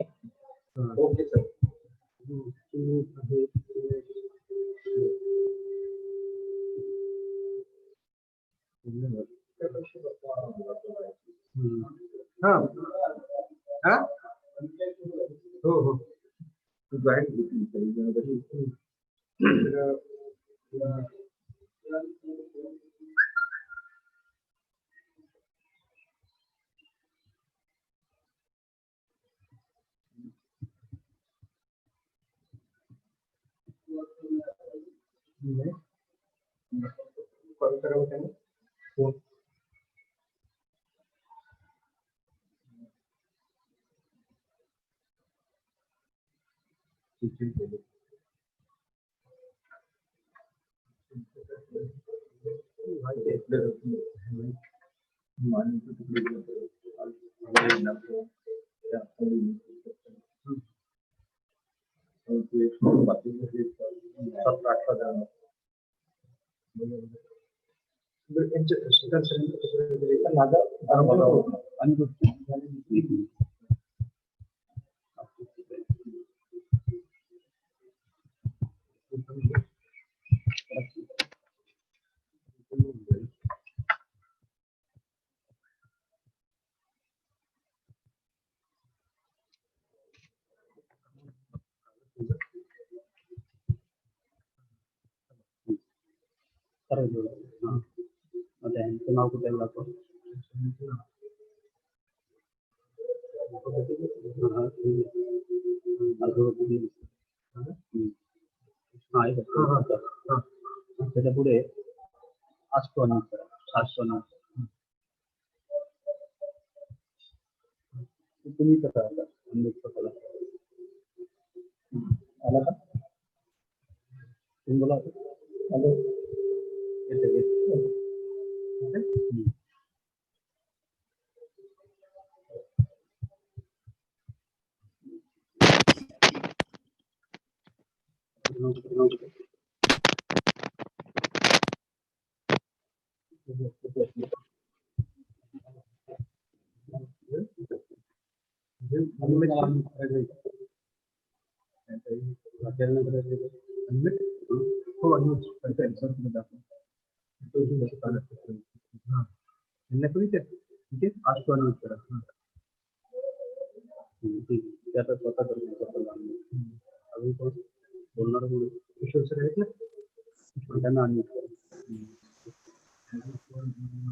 Okay sir. हा हा हो हो कॉल करावं त्याने. हो. नाव कुठे लागतो त्याच्या पुढे असतो ना तुम्ही कसा स्वतःला आला का तुम्ही बोला हॅलो बोलणार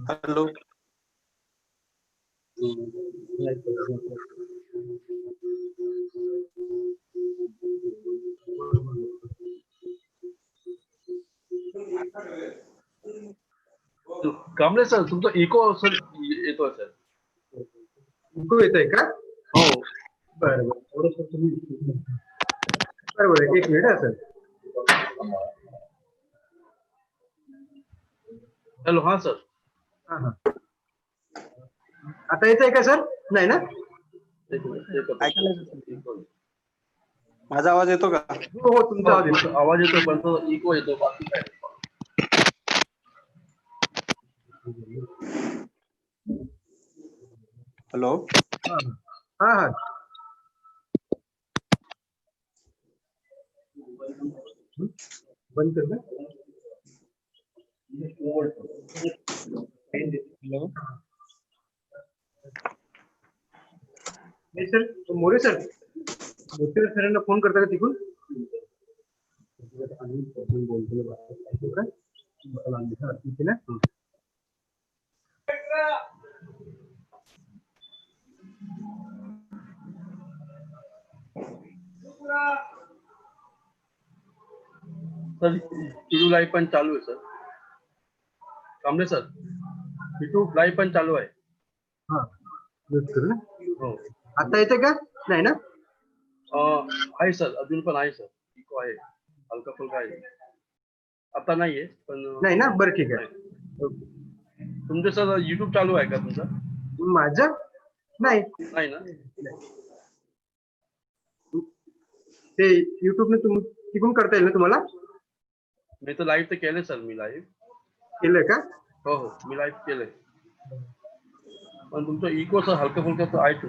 हॅलो कांबळे सर तुमचा इको सर येतोय सर. इको येतोय का? हो बरं बरं एक मिनिट सर. हॅलो हा सर. हा आता येतोय का सर? नाही ना? माझा आवाज येतो का? हो हो तुमचा आवाज येतो पण तो इको येतो बाकी काय. हॅलो हा हा बंद कर ना. हॅलो सर मोरे सर सरांना फोन करता का तिकडून? सर युट्यूब लाईव्ह पण चालू आहे sir. Kamble sir YouTube live पण चालू आहे. हा करू ना. हो आता येते का? नाही ना? आहे सर अजून पण आहे सर. इको आहे हलका फुलका आहे. आता नाहीये पण नाही ना? बरं ठीक आहे. तुमचं सर युट्यूब चालू आहे का तुमचं? माझं नाही नाही ना? ते युट्यूबने तिकडून करता येईल ना तुम्हाला? मी तर लाईव्ह तर केलंय सर. मी लाईव्ह केलंय का? हो हो मी लाईव्ह केलंय पण तुमचं इको सर हलका फुलका तर आहे.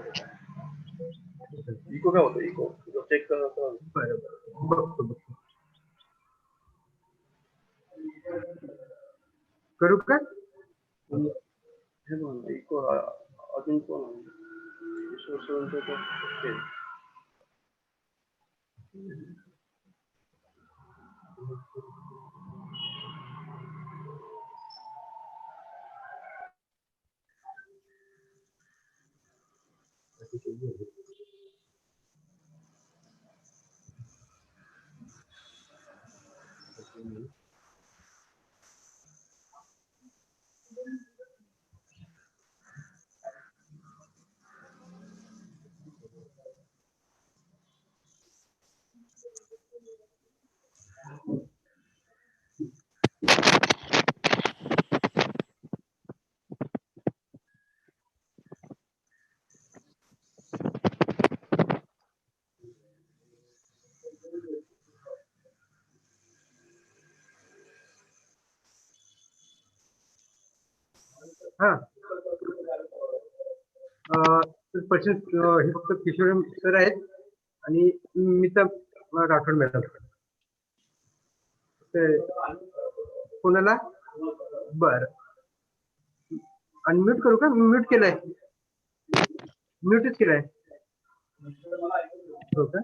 इको काय होतं इको चेक कर. बरं बघतो बघतो. करू का? हे बघ इको अजून कोण आहे? हा क्वेश्चन हे फक्त किशोर सर आहेत आणि मीचा राठोड मॅडम. कोणाला? बर अनम्यूट करू का? म्यूट केलंय, म्यूटच केलंय. हो का?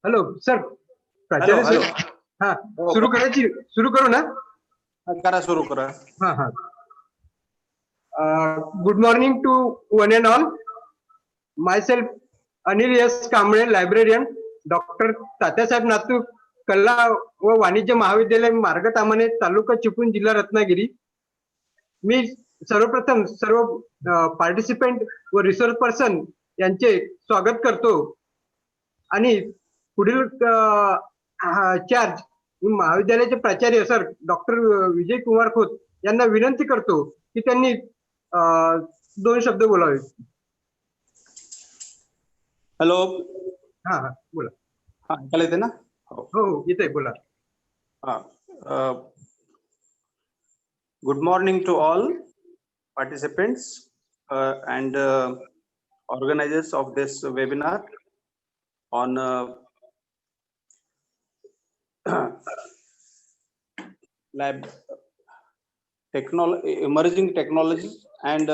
हॅलो सर, प्राचार्य हॅलो. सर. हा, हो, सुरू करू ना. करा सुरू करा. हा हा. Good morning to one and all. Myself Anil S Kamble, librarian, doctor Tatyasaheb Natu, कला व वाणिज्य महाविद्यालय, मार्ग तामाणे, तालुका चिपळूण, जिल्हा रत्नागिरी. मी सर्वप्रथम सर्व पार्टिसिपेंट व रिसोर्स पर्सन यांचे स्वागत करतो आणि पुढील चार्ज महाविद्यालयाचे प्राचार्य सर डॉक्टर विजय कुमार खोत यांना विनंती करतो की त्यांनी 2 शब्द बोलावे. हॅलो. हा हा बोला. हा, ऐकायला येते ना? हो हो येते, बोला. हा. Good morning to all participants and organizers of this webinar on emerging technologies and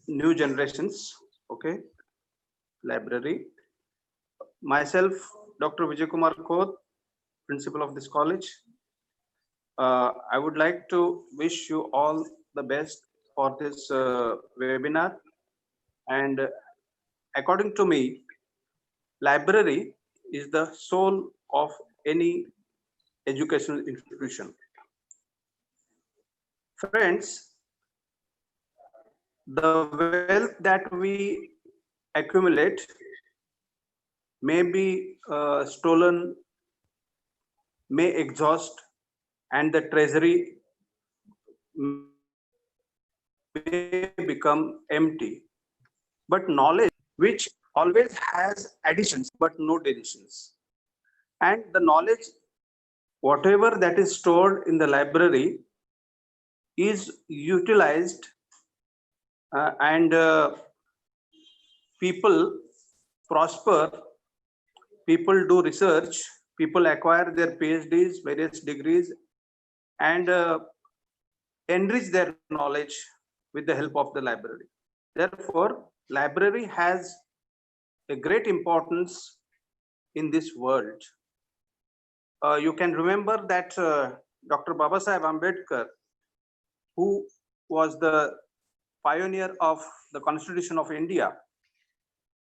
new generations. Okay, library. Myself, Dr. Vijay Kumar Khoth, principal of this college. I would like to wish you all the best for this webinar. And according to me, library is the soul of any educational institution. Friends, the wealth that we accumulate may be stolen, may exhaust, and the treasury may become empty. But knowledge, which always has additions but no deletions, and the knowledge, whatever that is stored in the library, is utilized and people prosper, people do research, people acquire their PhDs, various degrees, and enrich their knowledge with the help of the library. Therefore, library has a great importance in this world. You can remember that Dr. Babasaheb Ambedkar, who was the pioneer of the Constitution of India,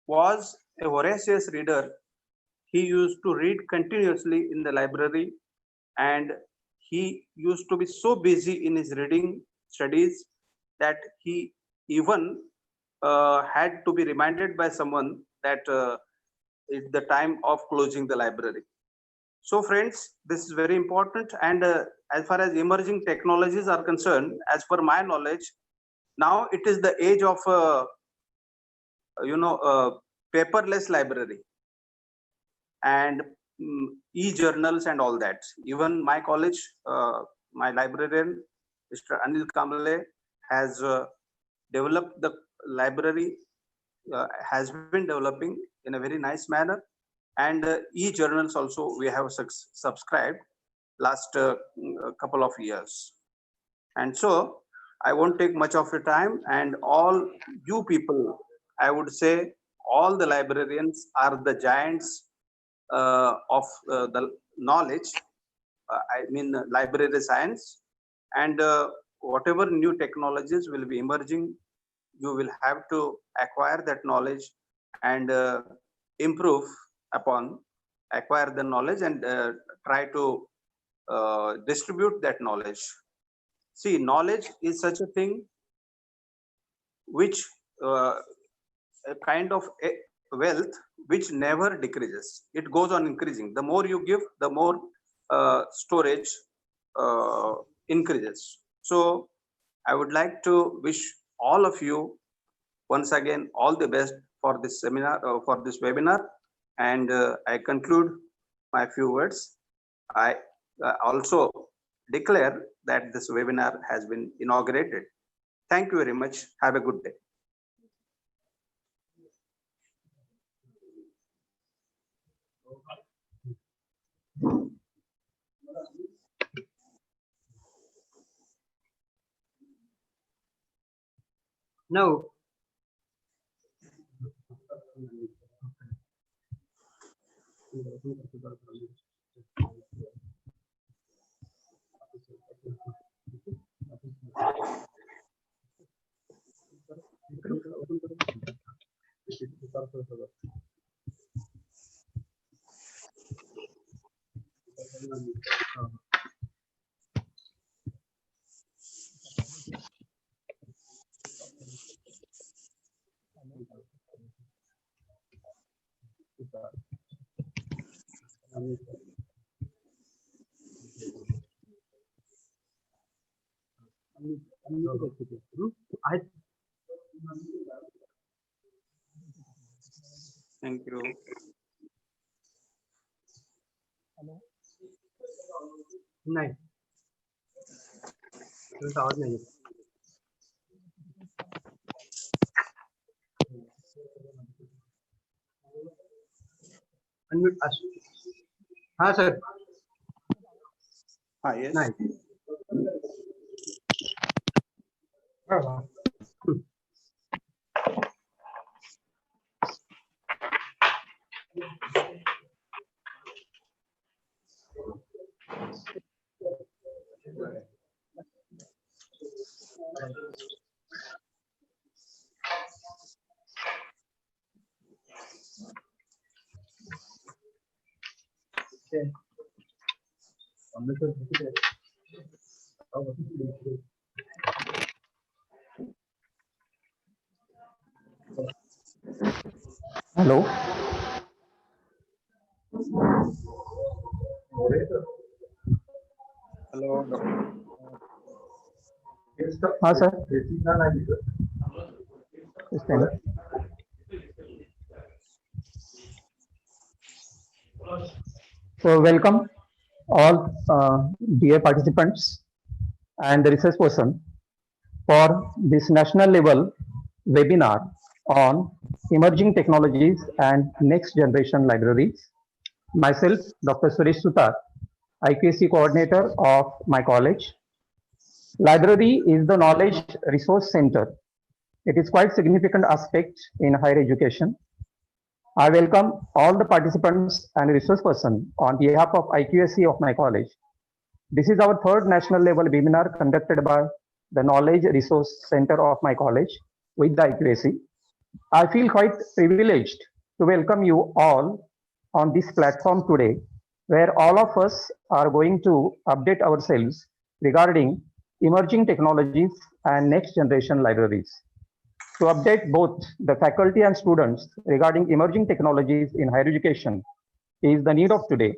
was a voracious reader. He used to read continuously in the library, and he used to be so busy in his reading studies that he even had to be reminded by someone that it's the time of closing the library. So friends, this is very important. And as far as emerging technologies are concerned, as per my knowledge, now it is the age of paperless library and e-journals and all that. Even my college, my librarian, Mr. Anil Kamble, has developed the library, has been developing in a very nice manner, and e-journals also we have subscribed last couple of years. And so I won't take much of your time, and all you people, I would say all the librarians are the giants of the knowledge, I mean library science, and whatever new technologies will be emerging, you will have to acquire that knowledge and improve upon, acquire the knowledge and try to distribute that knowledge. See, knowledge is such a thing which a kind of wealth which never decreases. It goes on increasing. The more you give, the more storage increases. So I would like to wish all of you once again all the best for this seminar, for this webinar, and I conclude my few words. I also declare that this webinar has been inaugurated. Thank you very much. Have a good day. Now, I Thank you. नाही तुमचा आवाज नाही येत. Unmute असू. हा sir Yes. नाही. Hello. Hello, Dr. Sir. Yes, ma'am. So welcome all dear participants and the research person for this national level webinar on emerging technologies and next generation libraries. Myself, Dr. Suresh Sutar, IQAC coordinator of my college. Library is the knowledge resource center. It is quite significant aspect in higher education. I welcome all the participants and resource person on behalf of IQAC of my college. This is our third national level webinar conducted by the Knowledge Resource Center of my college with the IQAC. I feel quite privileged to welcome you all on this platform today, where all of us are going to update ourselves regarding emerging technologies and next generation libraries. To update both the faculty and students regarding emerging technologies in higher education is the need of today.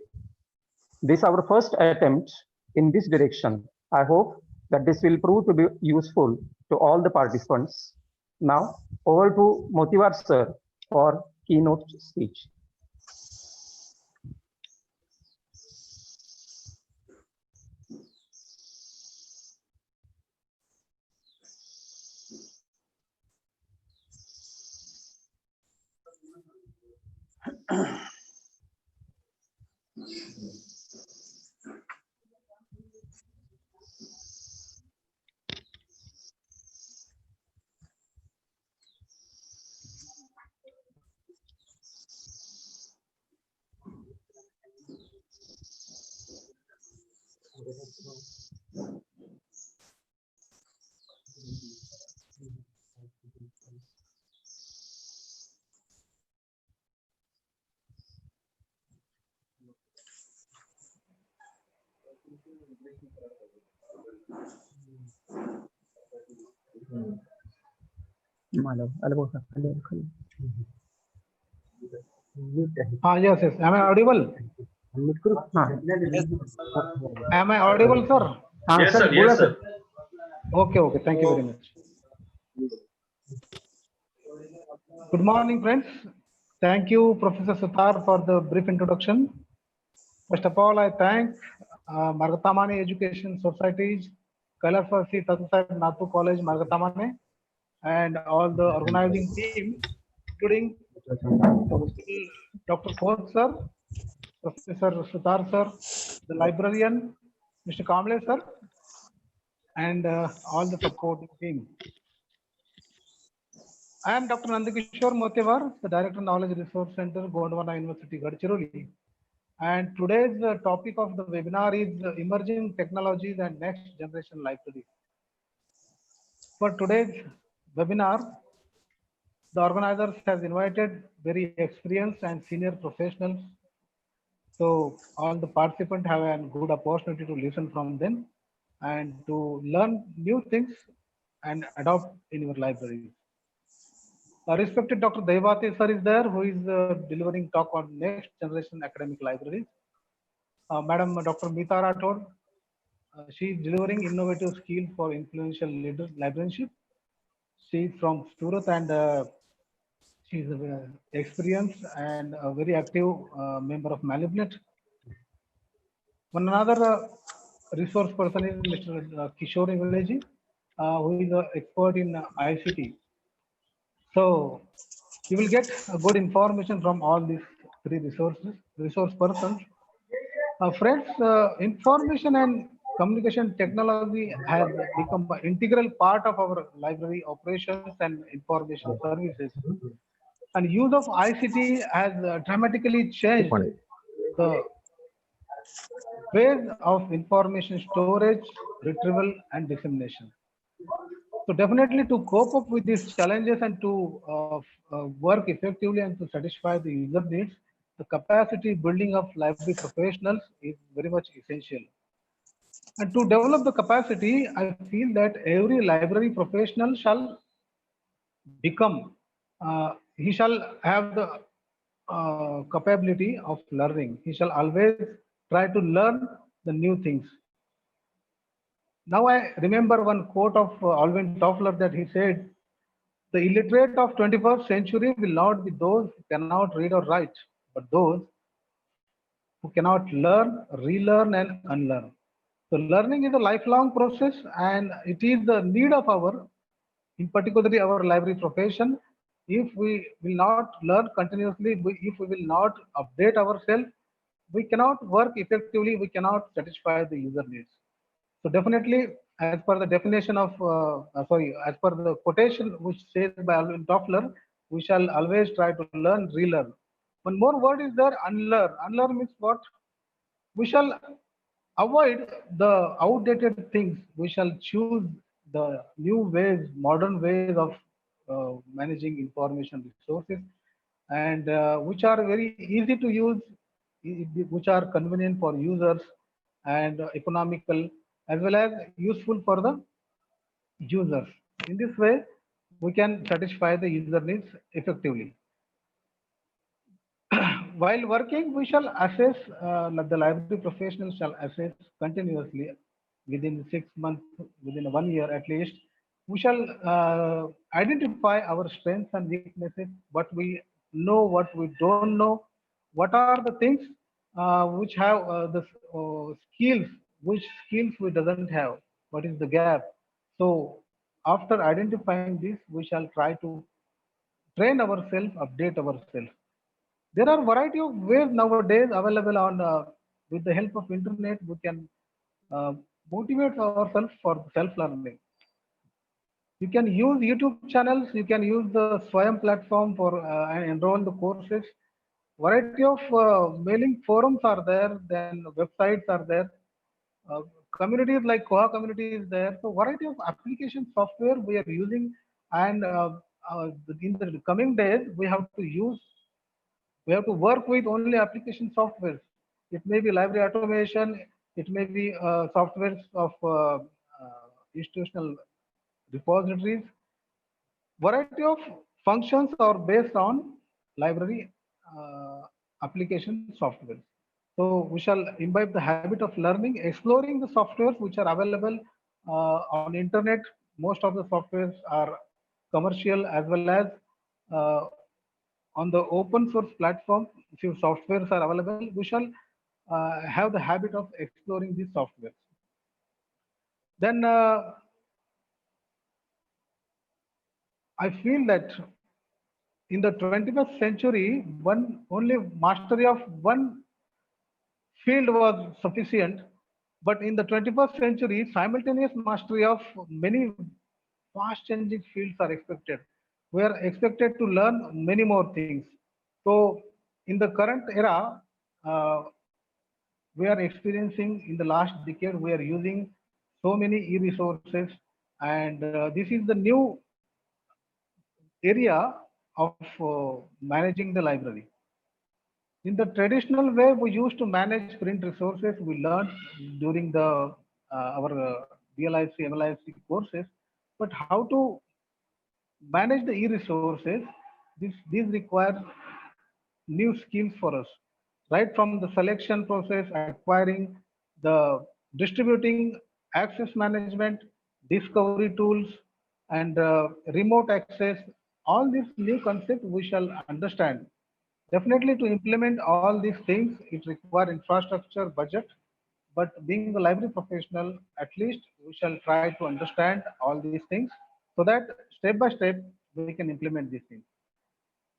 This is our first attempt in this direction. I hope that this will prove to be useful to all the participants. Now, over to Motivar sir for keynote speech. Yes, yes. Am I audible? Am I audible, sir? Yes, sir. Yes, sir. Okay, okay. Thank you very much. Good morning, friends. Thank you, Professor Sutar, for the brief introduction. First of all, I thank Margatamane Education Societies, Kalarfasi Tatasai Natu College, Margatamane, and all the organizing team, including Dr. Koth, sir, Professor Sutar, sir, the librarian, Mr. Kamble, sir, and all the supporting team. I am Dr. Nandakishore Motevar, the Director Knowledge Resource Center, Gondwana University, Gadchiroli. And today's topic of the webinar is Emerging Technologies and Next Generation Libraries. For today's webinar, the organizers has invited very experienced and senior professionals. So all the participants have a good opportunity to listen from them and to learn new things and adopt in your libraries. Respected Dr. Devati sir is there, who is delivering talk on next generation academic libraries. Madam Dr. Meeta Rathod, she is delivering innovative skill for influential leader librarianship. She is from Surat and she is experienced and a very active member of Malibnet. One another resource person is Mr. Kishore Ingleji, who is an expert in ICT. So you will get good information from all these three resource persons. Friends, information and communication technology has become an integral part of our library operations and information services. And use of ICT has dramatically changed the ways of information storage, retrieval, and dissemination. So definitely to cope up with these challenges and to work effectively and to satisfy the user needs, the capacity building of library professionals is very much essential. And to develop the capacity, I feel that every library professional shall become, he shall have the capability of learning. He shall always try to learn the new things. Now I remember one quote of Alvin Toffler that he said, "The illiterate of 21st century will not be those who cannot read or write, but those who cannot learn, relearn, and unlearn." So learning is a lifelong process, and it is the need of our, in particularly our library profession. If we will not learn continuously, if we will not update ourselves, we cannot work effectively, we cannot satisfy the user needs. So definitely, as per the definition of, as per the quotation which says by Alvin Toffler, we shall always try to learn, relearn. One more word is there, unlearn. Unlearn means what? We shall avoid the outdated things. We shall choose the new ways, modern ways of managing information resources, and which are very easy to use, which are convenient for users and economical, as well as useful for the users. In this way, we can satisfy the user needs effectively. While working, we shall assess, the library professionals shall assess continuously within 6 months, within 1 year at least. We shall identify our strengths and weaknesses, what we know, what we don't know, what are the things which have the skills, which skills we doesn't have, what is the gap. So after identifying this, we shall try to train ourselves, update ourselves. There are variety of ways nowadays available on with the help of internet. We can uh, motivate ourselves for self-learning. You can use YouTube channels. You can use the Swayam platform for and enroll the courses. Variety of mailing forums are there. Then websites are there. Uh, Communities like Koha community is there. So variety of application software we are using, and in the coming days we have to use, we have to work with only application software. It may be library automation, it may be softwares of institutional repositories. Variety of functions are based on library application software. So we shall imbibe the habit of learning, exploring the softwares which are available on internet. Most of the softwares are commercial, as well as uh, on the open source platform. Few softwares are available. We shall have the habit of exploring these softwares. Then I feel that in the 21st century, one only mastery of one field was sufficient. But in the 21st century, simultaneous mastery of many fast changing fields are expected. we are expected to learn many more things. So in the current era, we are experiencing in the last decade, we are using so many e-resources, and this is the new area of managing the library. In the traditional way, we used to manage print resources. We learned during the our DLIC, MLIC courses, but how to manage the e-resources, these require new skills for us, right from the selection process, acquiring, the distributing, access management, discovery tools, and remote access. All these new concepts we shall understand. Definitely, to implement all these things, it requires infrastructure, budget. But being a library professional, at least we shall try to understand all these things so that step by step we can implement these things.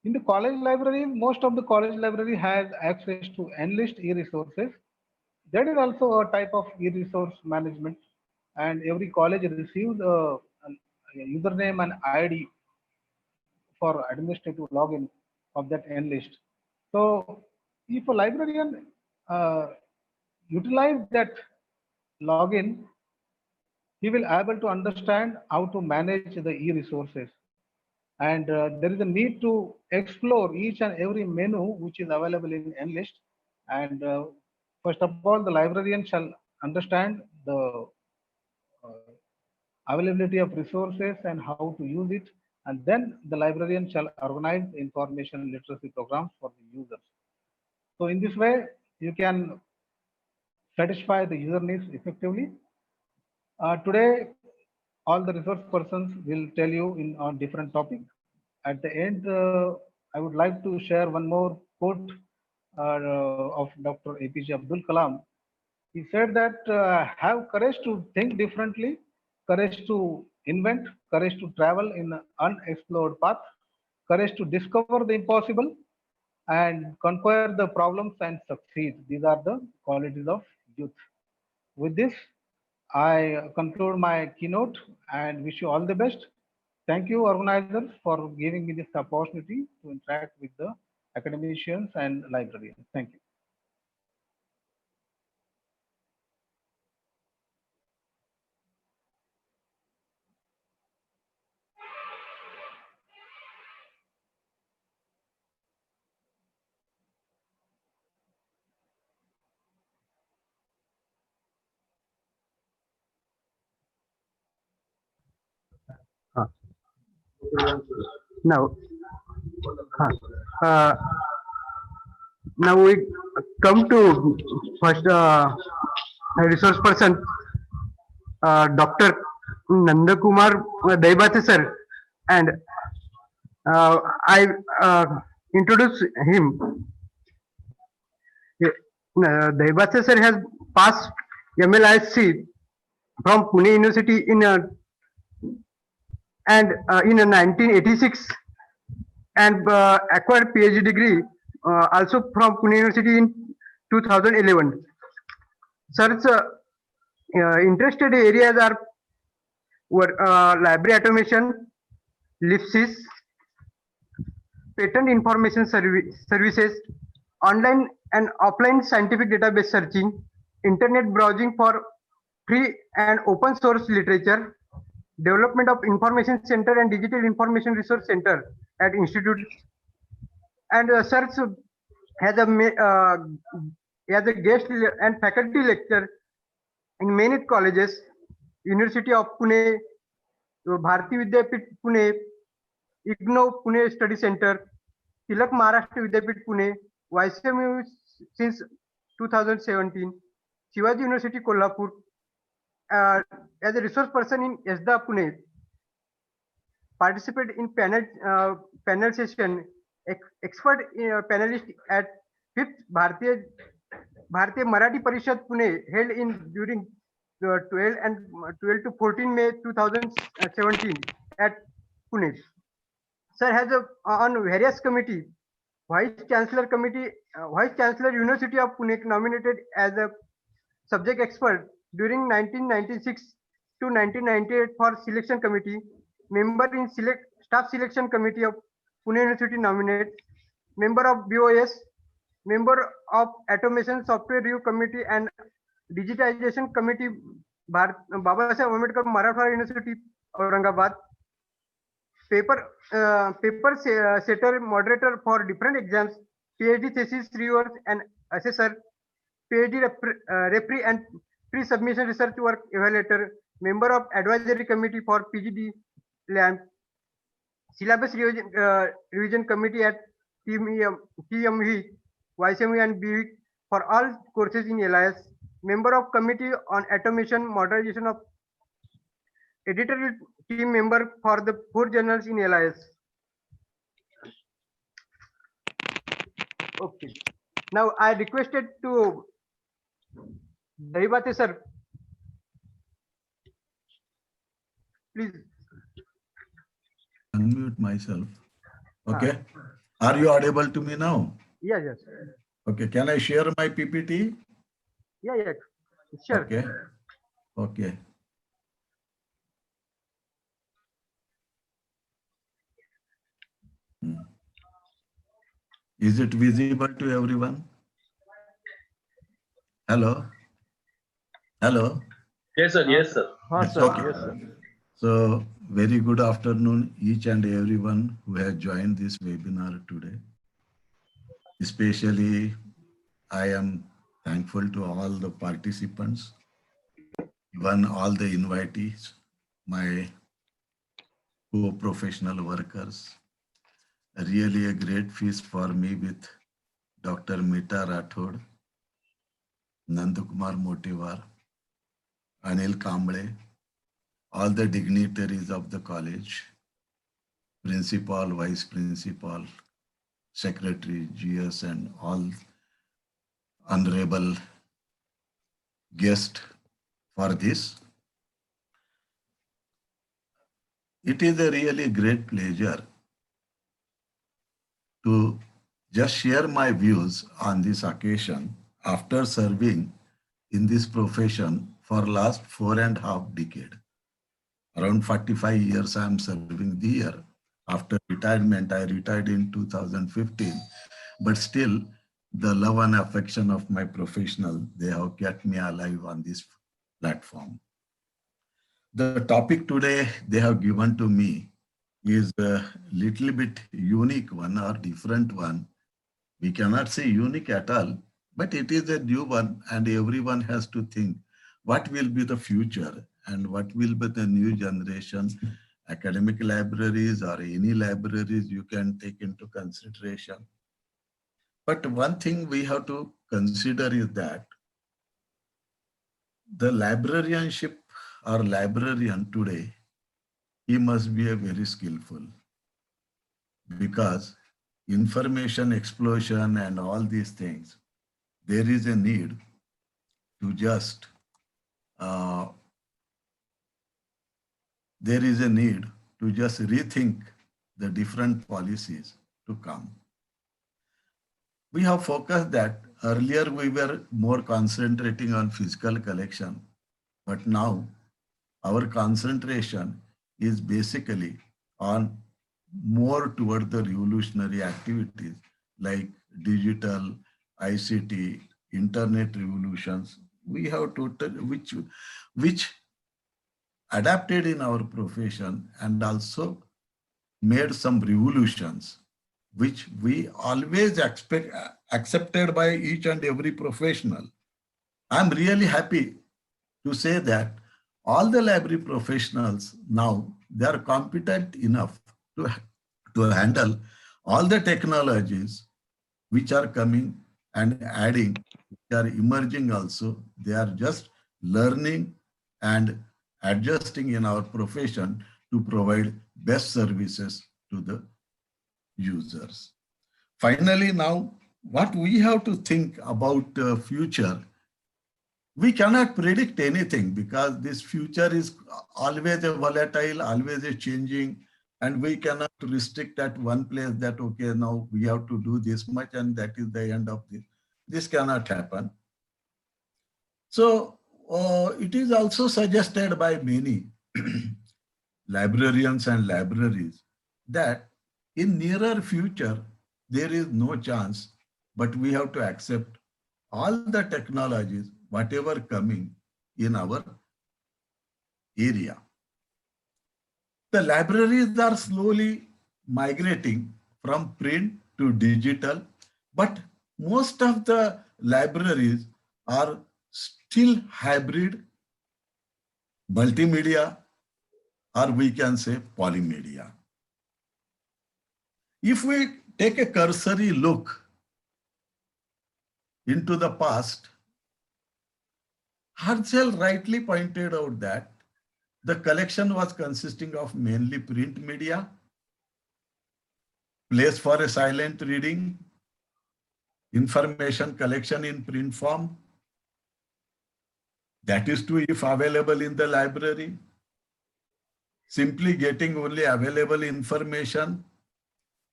In the college library, most of the college library has access to Enlist e-resources. That is also a type of e-resource management, and every college receives a username and ID for administrative login of that Enlist. So, if a librarian uh, utilize that login, he will able to understand how to manage the e-resources. And there is a need to explore each and every menu which is available in Enlist. And first of all, the librarian shall understand the uh, availability of resources and how to use it. And then the librarian shall organize information literacy programs for the users. So in this way, you can satisfy the user needs effectively. Today, all the resource persons will tell you in on different topic. At the end, I would like to share one more quote of Dr. APJ Abdul Kalam. He said that have courage to think differently, courage to invent, courage to travel in an unexplored path, courage to discover the impossible, and conquer the problems and succeed. These are the qualities of youth. With this, I conclude my keynote and wish you all the best. Thank you, organizers, for giving me this opportunity to interact with the academicians and librarians. Thank you. Uh, Now, uh, now we come to first resource person, Dr. Nandakumar Daibate sir, and I introduce him. Daibate sir has passed MLIC from Pune University in 1986 and acquired PhD degree also from Pune University in 2011. Sir's interested areas are library automation, LIPSIS, patent information services, online and offline scientific database searching, internet browsing for free and open source literature, development of information center and digital information resource center at institutes, and search has a guest and faculty lecture in many colleges, University of Pune, Bharati Vidyapit Pune, IGNOU Pune Study Center, Tilak Maharashtra Vidyapit Pune, YCMU since 2017, Shivaji University Kolhapur, as a resource person in ESDA Pune, participate in panel session, expert panelist at 5th Bharatiya Marathi Parishad Pune held in during 12 to 14 May 2017 at Pune. Sir has on various committee, Vice Chancellor Committee, Vice Chancellor University of Pune nominated as a subject expert during 1996 to 1998 for selection committee, member in select Staff Selection Committee of Pune University nominate, member of BOS, member of Automation Software Review Committee and Digitization Committee, Babasaheb Ambedkar Marathwada University, Aurangabad. Paper setter moderator for different exams, PhD thesis reviewers and assessor, PhD referee and pre-submission research work evaluator, member of advisory committee for PGD LAMP, syllabus revision committee at TMV, YCMV and BV for all courses in LIS, member of committee on automation, modernization of editorial team member for the 4 journals in LIS. Okay. Now I requested to Dahibate sir, please. Unmute myself. Okay. Are you audible to me now? Yes, yes. Okay. Can I share my PPT? Yeah, yeah. Sure. Okay. Okay. Is it visible to everyone? Hello? Hello? Yes, sir. Yes, sir. Okay. So, very good afternoon, each and everyone who has joined this webinar today. Especially, I am thankful to all the participants, even all the invitees, my co-professional workers. Really a great feast for me with Dr. Mita Rathod, Nandakumar Motivar, Anil Kamble, all the dignitaries of the college, principal, vice principal, secretary, GS, and all honorable guests for this. It is a really great pleasure to just share my views on this occasion after serving in this profession for last 4.5 decades. Around 45 years I am serving here. After retirement, I retired in 2015, but still the love and affection of my professional, they have kept me alive on this platform. The topic today they have given to me is a little bit unique one or different one. We cannot say unique at all, but it is a new one and everyone has to think what will be the future and what will be the new generation. Academic libraries or any libraries you can take into consideration. But one thing we have to consider is that the librarianship or librarian today, he must be a very skillful, because information explosion and all these things, there is a need to just rethink the different policies to come. We have focused that earlier we were more concentrating on physical collection, but now our concentration is basically on more toward the revolutionary activities like digital, ICT, internet revolutions. We have total, which adapted in our profession and also made some revolutions, which we always accepted by each and every professional. I'm really happy to say that all the library professionals now, they are competent enough to handle all the technologies which are coming and adding, which are emerging also. They are just learning and adjusting in our profession to provide best services to the users. Finally, now what we have to think about the future, we cannot predict anything because this future is always a volatile, always a changing, and we cannot restrict at one place that, okay, now we have to do this much and that is the end of this. This cannot happen. So it is also suggested by many librarians and libraries that in nearer future, there is no chance, but we have to accept all the technologies, whatever coming in our area. The libraries are slowly migrating from print to digital, but most of the libraries are still hybrid, multimedia, or we can say polymedia. If we take a cursory look into the past, Hartzell rightly pointed out that the collection was consisting of mainly print media, place for a silent reading, information collection in print form, that is to if available in the library, simply getting only available information,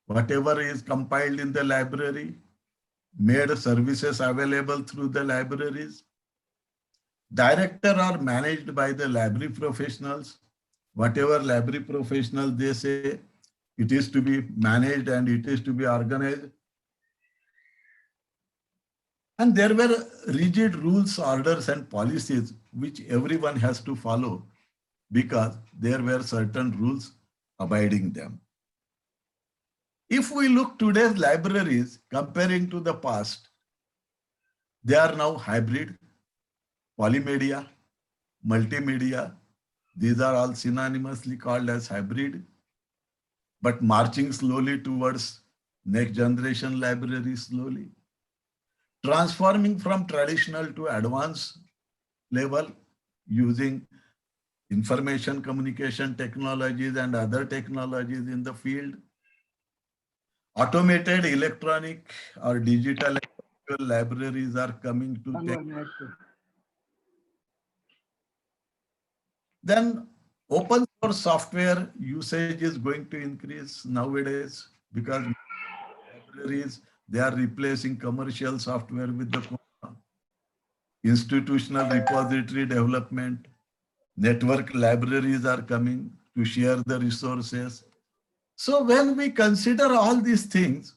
whatever is compiled in the library, made services available through the libraries, director are managed by the library professionals, whatever library professionals they say, it is to be managed and it is to be organized. And there were rigid rules, orders, and policies which everyone has to follow because there were certain rules abiding them. If we look today's libraries comparing to the past, they are now hybrid, polymedia, multimedia. These are all synonymously called as hybrid, but marching slowly towards next generation library slowly. Transforming from traditional to advanced level using information communication technologies and other technologies in the field. Automated electronic or digital libraries are coming to take. Then open source software usage is going to increase nowadays because libraries, they are replacing commercial software with the institutional repository development. Network libraries are coming to share the resources. So when we consider all these things,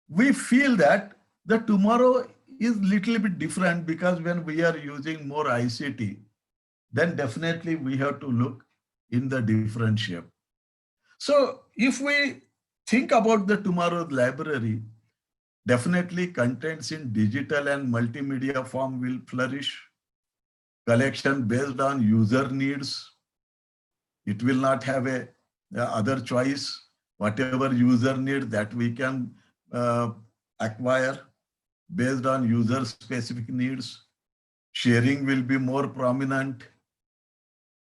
we feel that the tomorrow is little bit different because when we are using more ICT, then definitely we have to look in the different shape. So if we think about the tomorrow's library, definitely contents in digital and multimedia form will flourish. Collection based on user needs. It will not have a other choice. Whatever user need that we can acquire based on user specific needs. Sharing will be more prominent.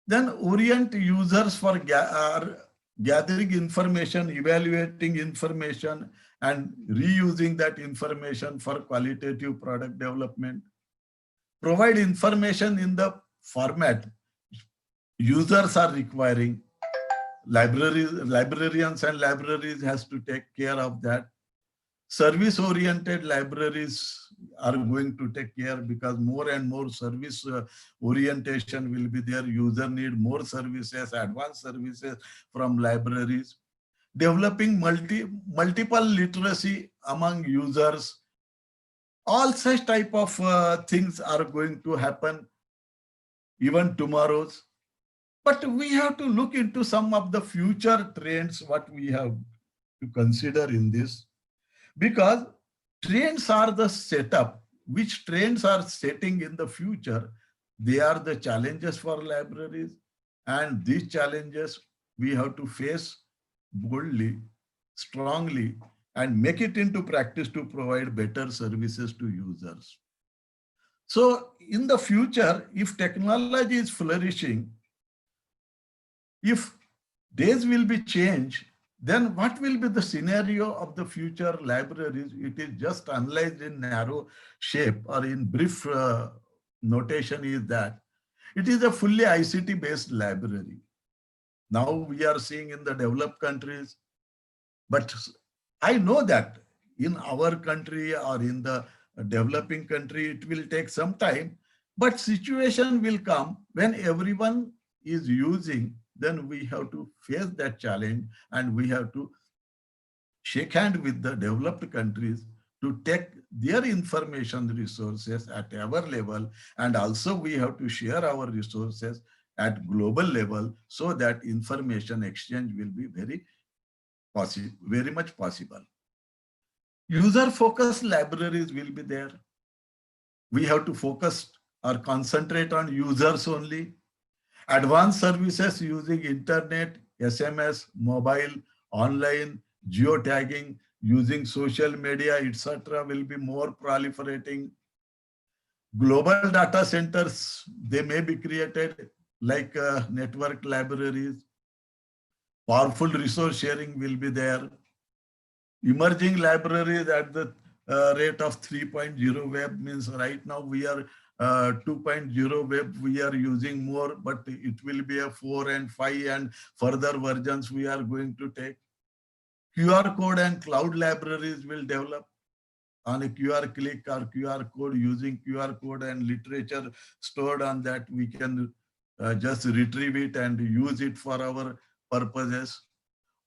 Then orient users for gathering information, evaluating information, and reusing that information for qualitative product development. Provide information in the format users are requiring. Librarians and libraries has to take care of that. Service-oriented libraries are going to take care because more and more service orientation will be there. User need more services, advanced services from libraries. Developing multiple literacy among users. All such type of things are going to happen even tomorrow's. But we have to look into some of the future trends, what we have to consider in this. Because trends are the setup, which trends are setting in the future, they are the challenges for libraries. And these challenges we have to face boldly, strongly, and make it into practice to provide better services to users. So in the future, if technology is flourishing, if days will be changed, then what will be the scenario of the future libraries? It is just analyzed in narrow shape or in brief notation is that it is a fully ICT based library. Now we are seeing in the developed countries, but I know that in our country or in the developing country, it will take some time, but situation will come when everyone is using then we have to face that challenge, and we have to shake hand with the developed countries to take their information resources at our level, and also we have to share our resources at global level, so that information exchange will be very much possible. User focused libraries will be there. We have to focus or concentrate on users only. Advanced services using internet, SMS, mobile, online, geotagging, using social media, etc. will be more proliferating. Global data centers, they may be created like network libraries. Powerful resource sharing will be there. Emerging libraries at the rate of 3.0 web means right now we are 2.0 web, we are using more, but it will be a 4 and 5 and further versions we are going to take. QR code and cloud libraries will develop. On a QR click or QR code, using QR code and literature stored on that, we can just retrieve it and use it for our purposes.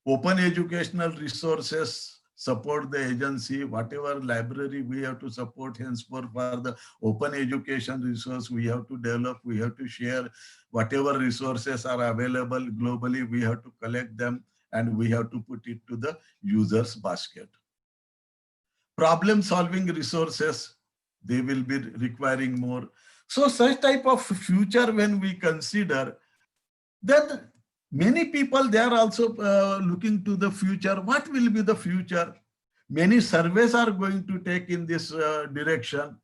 Open educational resources support the agency. Whatever library we have to support henceforth for the open education resource, we have to develop, we have to share. Whatever resources are available globally, we have to collect them and we have to put it to the user's basket. Problem solving resources, they will be requiring more. So such type of future when we consider, then many people, they are also looking to the future. What will be the future? Many surveys are going to take in this direction.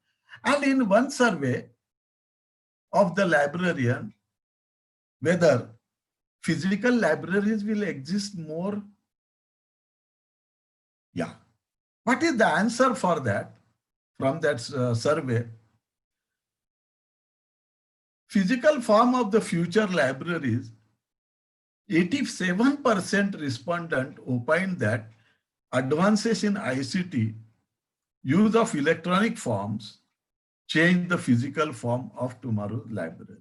And in one survey of the librarian, whether physical libraries will exist more. Yeah. What is the answer for that from that survey? Physical form of the future libraries, 87% respondent opined that advances in ICT, use of electronic forms, change the physical form of tomorrow's library.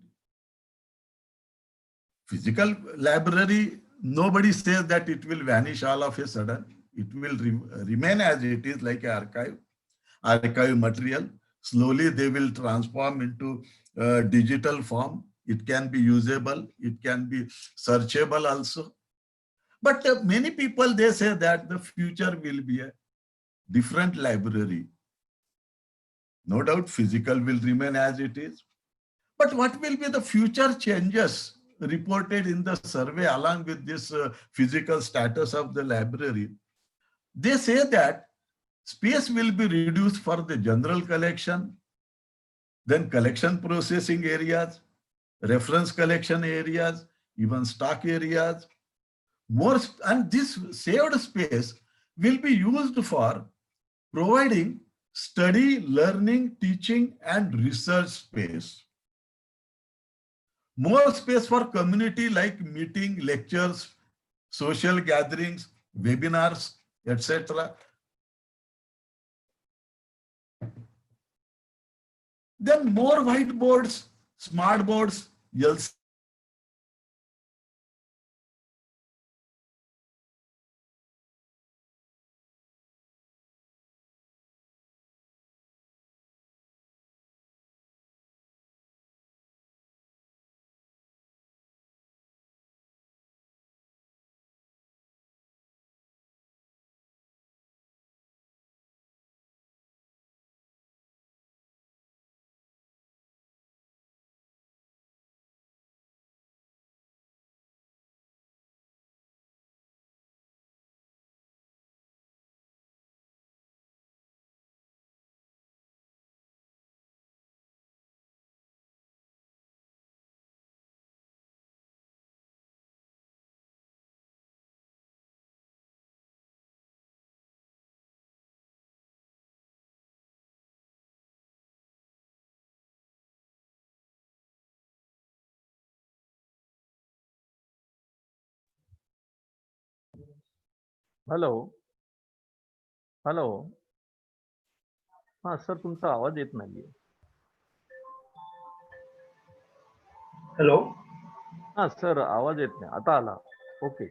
Physical library, nobody says that it will vanish all of a sudden. It will remain as it is, like an archive material. Slowly they will transform into digital form. It can be usable, it can be searchable also. But many people, they say that the future will be a different library. No doubt physical will remain as it is. But what will be the future changes reported in the survey along with this physical status of the library? They say that space will be reduced for the general collection, then collection processing areas, reference collection areas, even stock areas. More, and this saved space will be used for providing study, learning, teaching, and research space. More space for community like meeting, lectures, social gatherings, webinars, etc. Then more whiteboards, smart boards, LCD. Hello hello हा sir, तुमचा आवाज येत नाहीये. Hello हा sir, आवाज येत नाही, आता आला. Okay.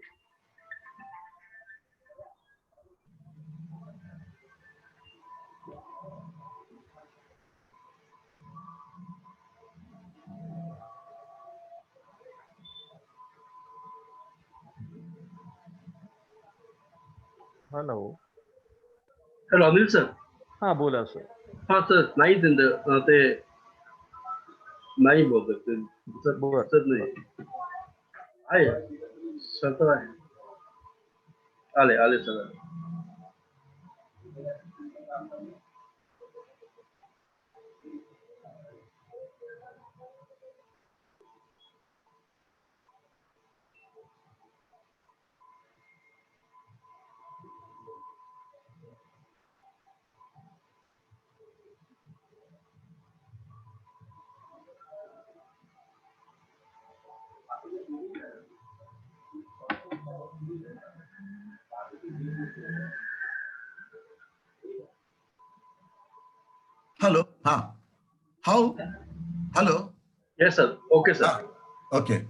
Hello. Hello Anil sir. हा बोला सर. हा सर, नाही ते नाही बोलत ते बर दिसत नाही. आहे सर, तर आहे. आले आले sir. Hello. How? Hello. Yes sir. Okay sir. Okay.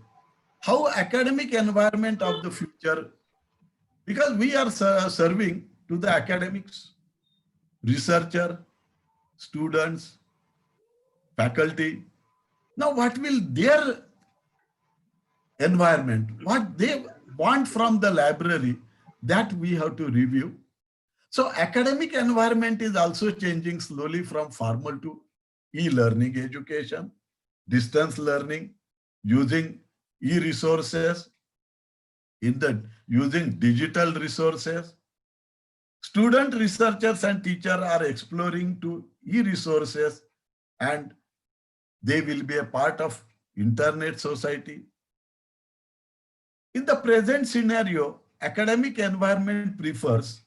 How academic environment of the future, because we are serving to the academics, researcher, students, faculty. Now, what will their environment, what they want from the library, that we have to review. So academic environment is also changing slowly from formal to e-learning education, distance learning, using e-resources, using digital resources. Student researchers and teachers are exploring to e-resources, and they will be a part of internet society. In the present scenario, academic environment prefers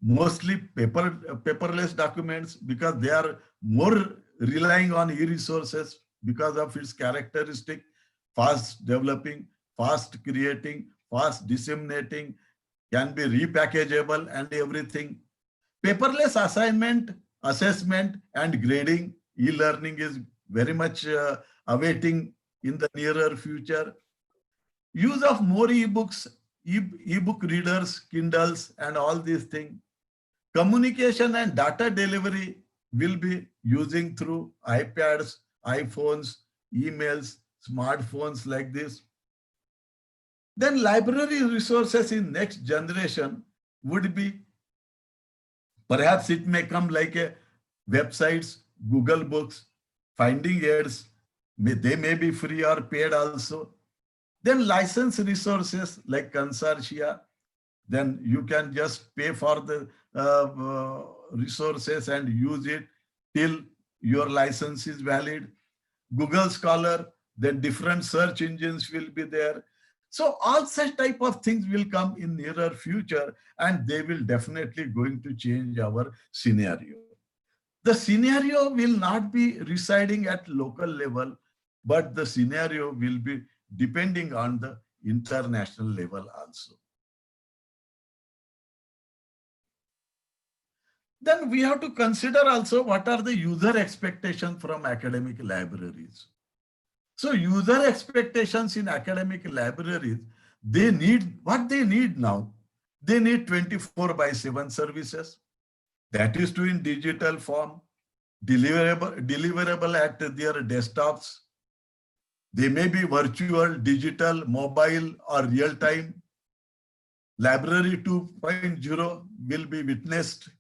mostly paperless documents because they are more relying on e-resources because of its characteristic, fast developing, fast creating, fast disseminating, can be repackageable and everything. Paperless assignment, assessment and grading, e-learning is very much awaiting in the nearer future. Use of more e-books, e-book readers, Kindles and all these things. Communication and data delivery will be using through iPads, iPhones, emails, smartphones like this. Then library resources in next generation would be, perhaps it may come like a websites, Google Books, finding aids, they may be free or paid also. Then license resources like consortia, then you can just pay for the resources and use it till your license is valid. Google Scholar, then different search engines will be there. So all such type of things will come in nearer future, and they will definitely going to change our scenario. The scenario will not be residing at local level, but the scenario will be depending on the international level also. Then we have to consider also what are the user expectations from academic libraries. So user expectations in academic libraries, they need what they need now. They need 24/7 services. That is to in digital form, deliverable at their desktops. They may be virtual, digital, mobile, or real-time. Library 2.0 will be witnessed.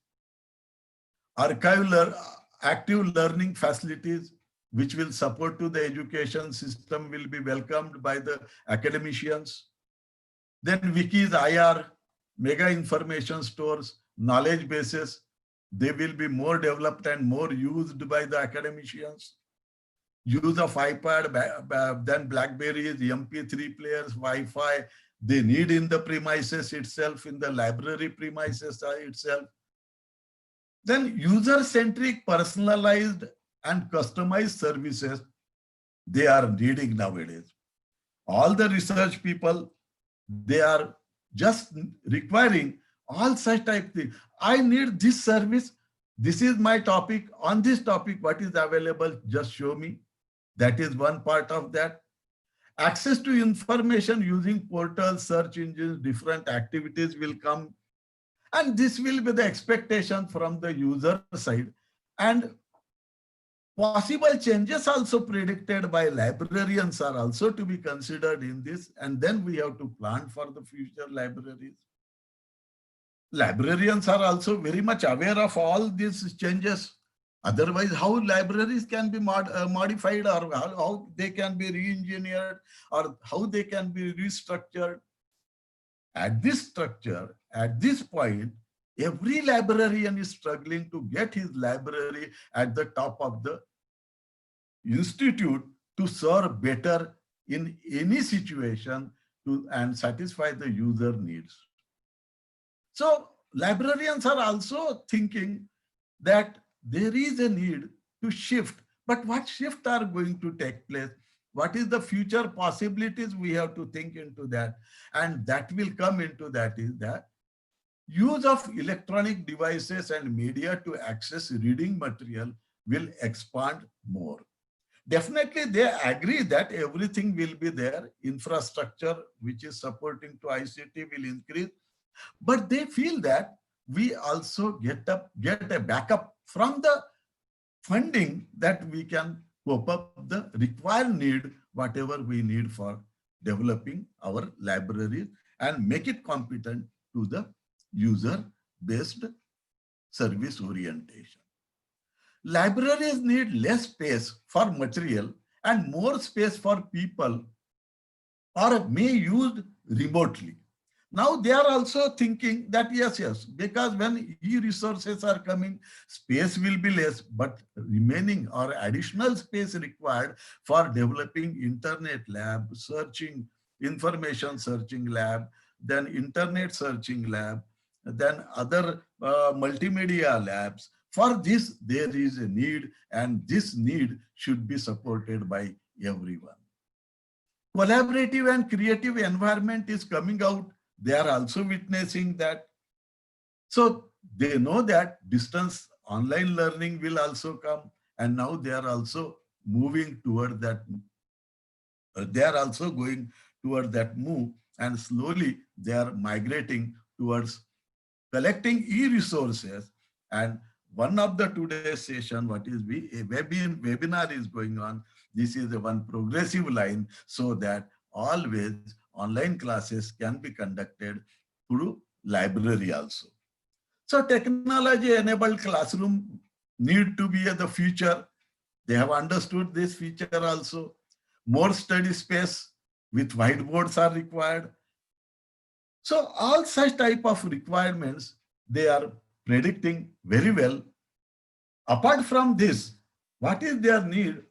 Active learning facilities which will support to the education system will be welcomed by the academicians. Then wikis, IR, mega information stores, knowledge bases, they will be more developed and more used by the academicians. Use of iPad, then Blackberries, MP3 players, Wi-Fi, they need in the premises itself, in the library premises itself. Then user-centric, personalized and customized services, they are needing nowadays. All the research people, they are just requiring all such type of things. I need this service. This is my topic. On this topic, what is available, just show me. That is one part of that. Access to information using portals, search engines, different activities will come. And this will be the expectation from the user side. And possible changes also predicted by librarians are also to be considered in this. And then we have to plan for the future libraries. Librarians are also very much aware of all these changes. Otherwise, how libraries can be modified, or how they can be re-engineered, or how they can be restructured. At this structure, at this point, every librarian is struggling to get his library at the top of the institute to serve better in any situation and satisfy the user needs. So librarians are also thinking that there is a need to shift, but what shift are going to take place? What is the future possibilities? We have to think into that. And that will come into that is that use of electronic devices and media to access reading material will expand more. Definitely they agree that everything will be there. Infrastructure which is supporting to ICT will increase, but they feel that we also get a backup from the funding that we can cope up the required need, whatever we need for developing our library and make it competent to the user-based service orientation. Libraries need less space for material and more space for people, or may used remotely. Now they are also thinking that yes, because when e-resources are coming, space will be less, but remaining or additional space required for developing internet lab, searching, information searching lab, then internet searching lab, then other multimedia labs. For this, there is a need, and this need should be supported by everyone. Collaborative and creative environment is coming out. They are also witnessing that. So they know that distance online learning will also come, and now they are also moving toward that. They are also going toward that move, and slowly they are migrating towards collecting e-resources. And one of the today's session, what is a webinar is going on. This is the one progressive line, so that always online classes can be conducted through library also. So technology-enabled classroom need to be the future. They have understood this feature also. More study space with whiteboards are required. So all such type of requirements, they are predicting very well. Apart from this, what is their need?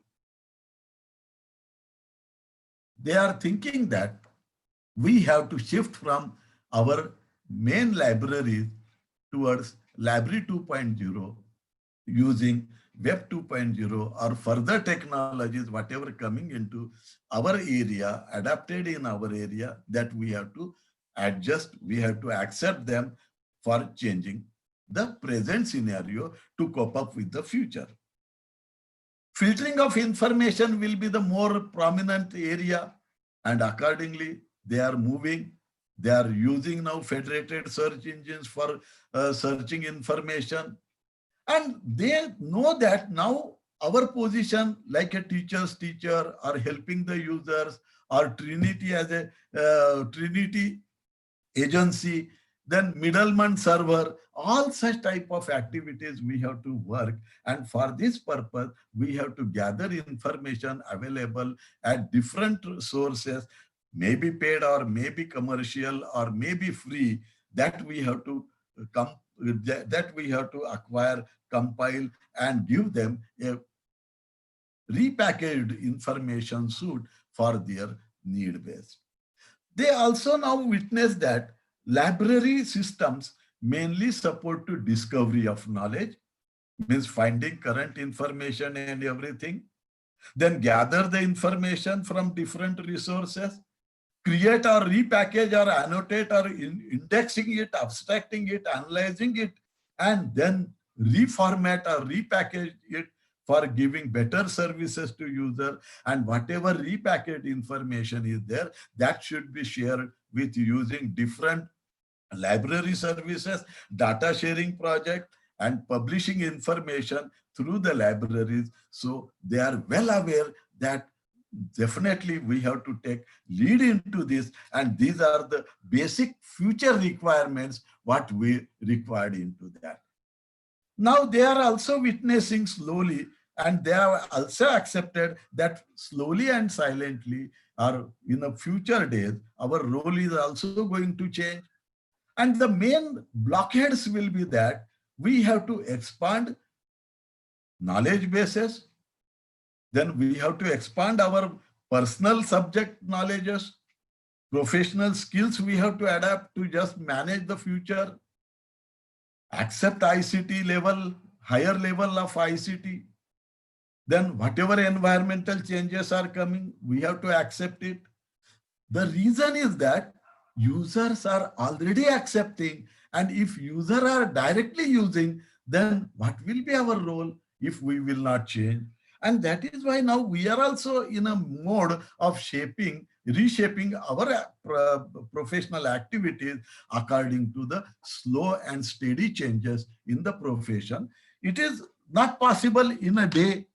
They are thinking that we have to shift from our main library towards Library 2.0 using Web 2.0 or further technologies, whatever coming into our area, adapted in our area, that we have to adjust, we have to accept them for changing the present scenario to cope up with the future. Filtering of information will be the more prominent area, and accordingly they are moving. They are using now federated search engines for searching information. And they know that now our position like a teacher's teacher or helping the users or Trinity as a Trinity agency, then middleman server, all such type of activities we have to work. And for this purpose, we have to gather information available at different sources, maybe paid or maybe commercial or maybe free, that we have to acquire, compile, and give them a repackaged information suite for their need base. They also now witness that library systems mainly support to discovery of knowledge, means finding current information and everything, then gather the information from different resources, create or repackage or annotate or indexing it, abstracting it, analyzing it, and then reformat or repackage it for giving better services to user, and whatever repackaged information is there, that should be shared with using different library services, data sharing project, and publishing information through the libraries. So they are well aware that definitely we have to take lead into this, and these are the basic future requirements what we required into that. Now they are also witnessing slowly, and they have also accepted that slowly and silently, or in the future days, our role is also going to change. And the main blockheads will be that we have to expand knowledge bases, then we have to expand our personal subject knowledges, professional skills we have to adapt to just manage the future, accept ICT level, higher level of ICT. Then whatever environmental changes are coming, we have to accept it. The reason is that users are already accepting, and if users are directly using, then what will be our role if we will not change? And that is why now we are also in a mode of reshaping our professional activities according to the slow and steady changes in the profession. It is not possible in a day,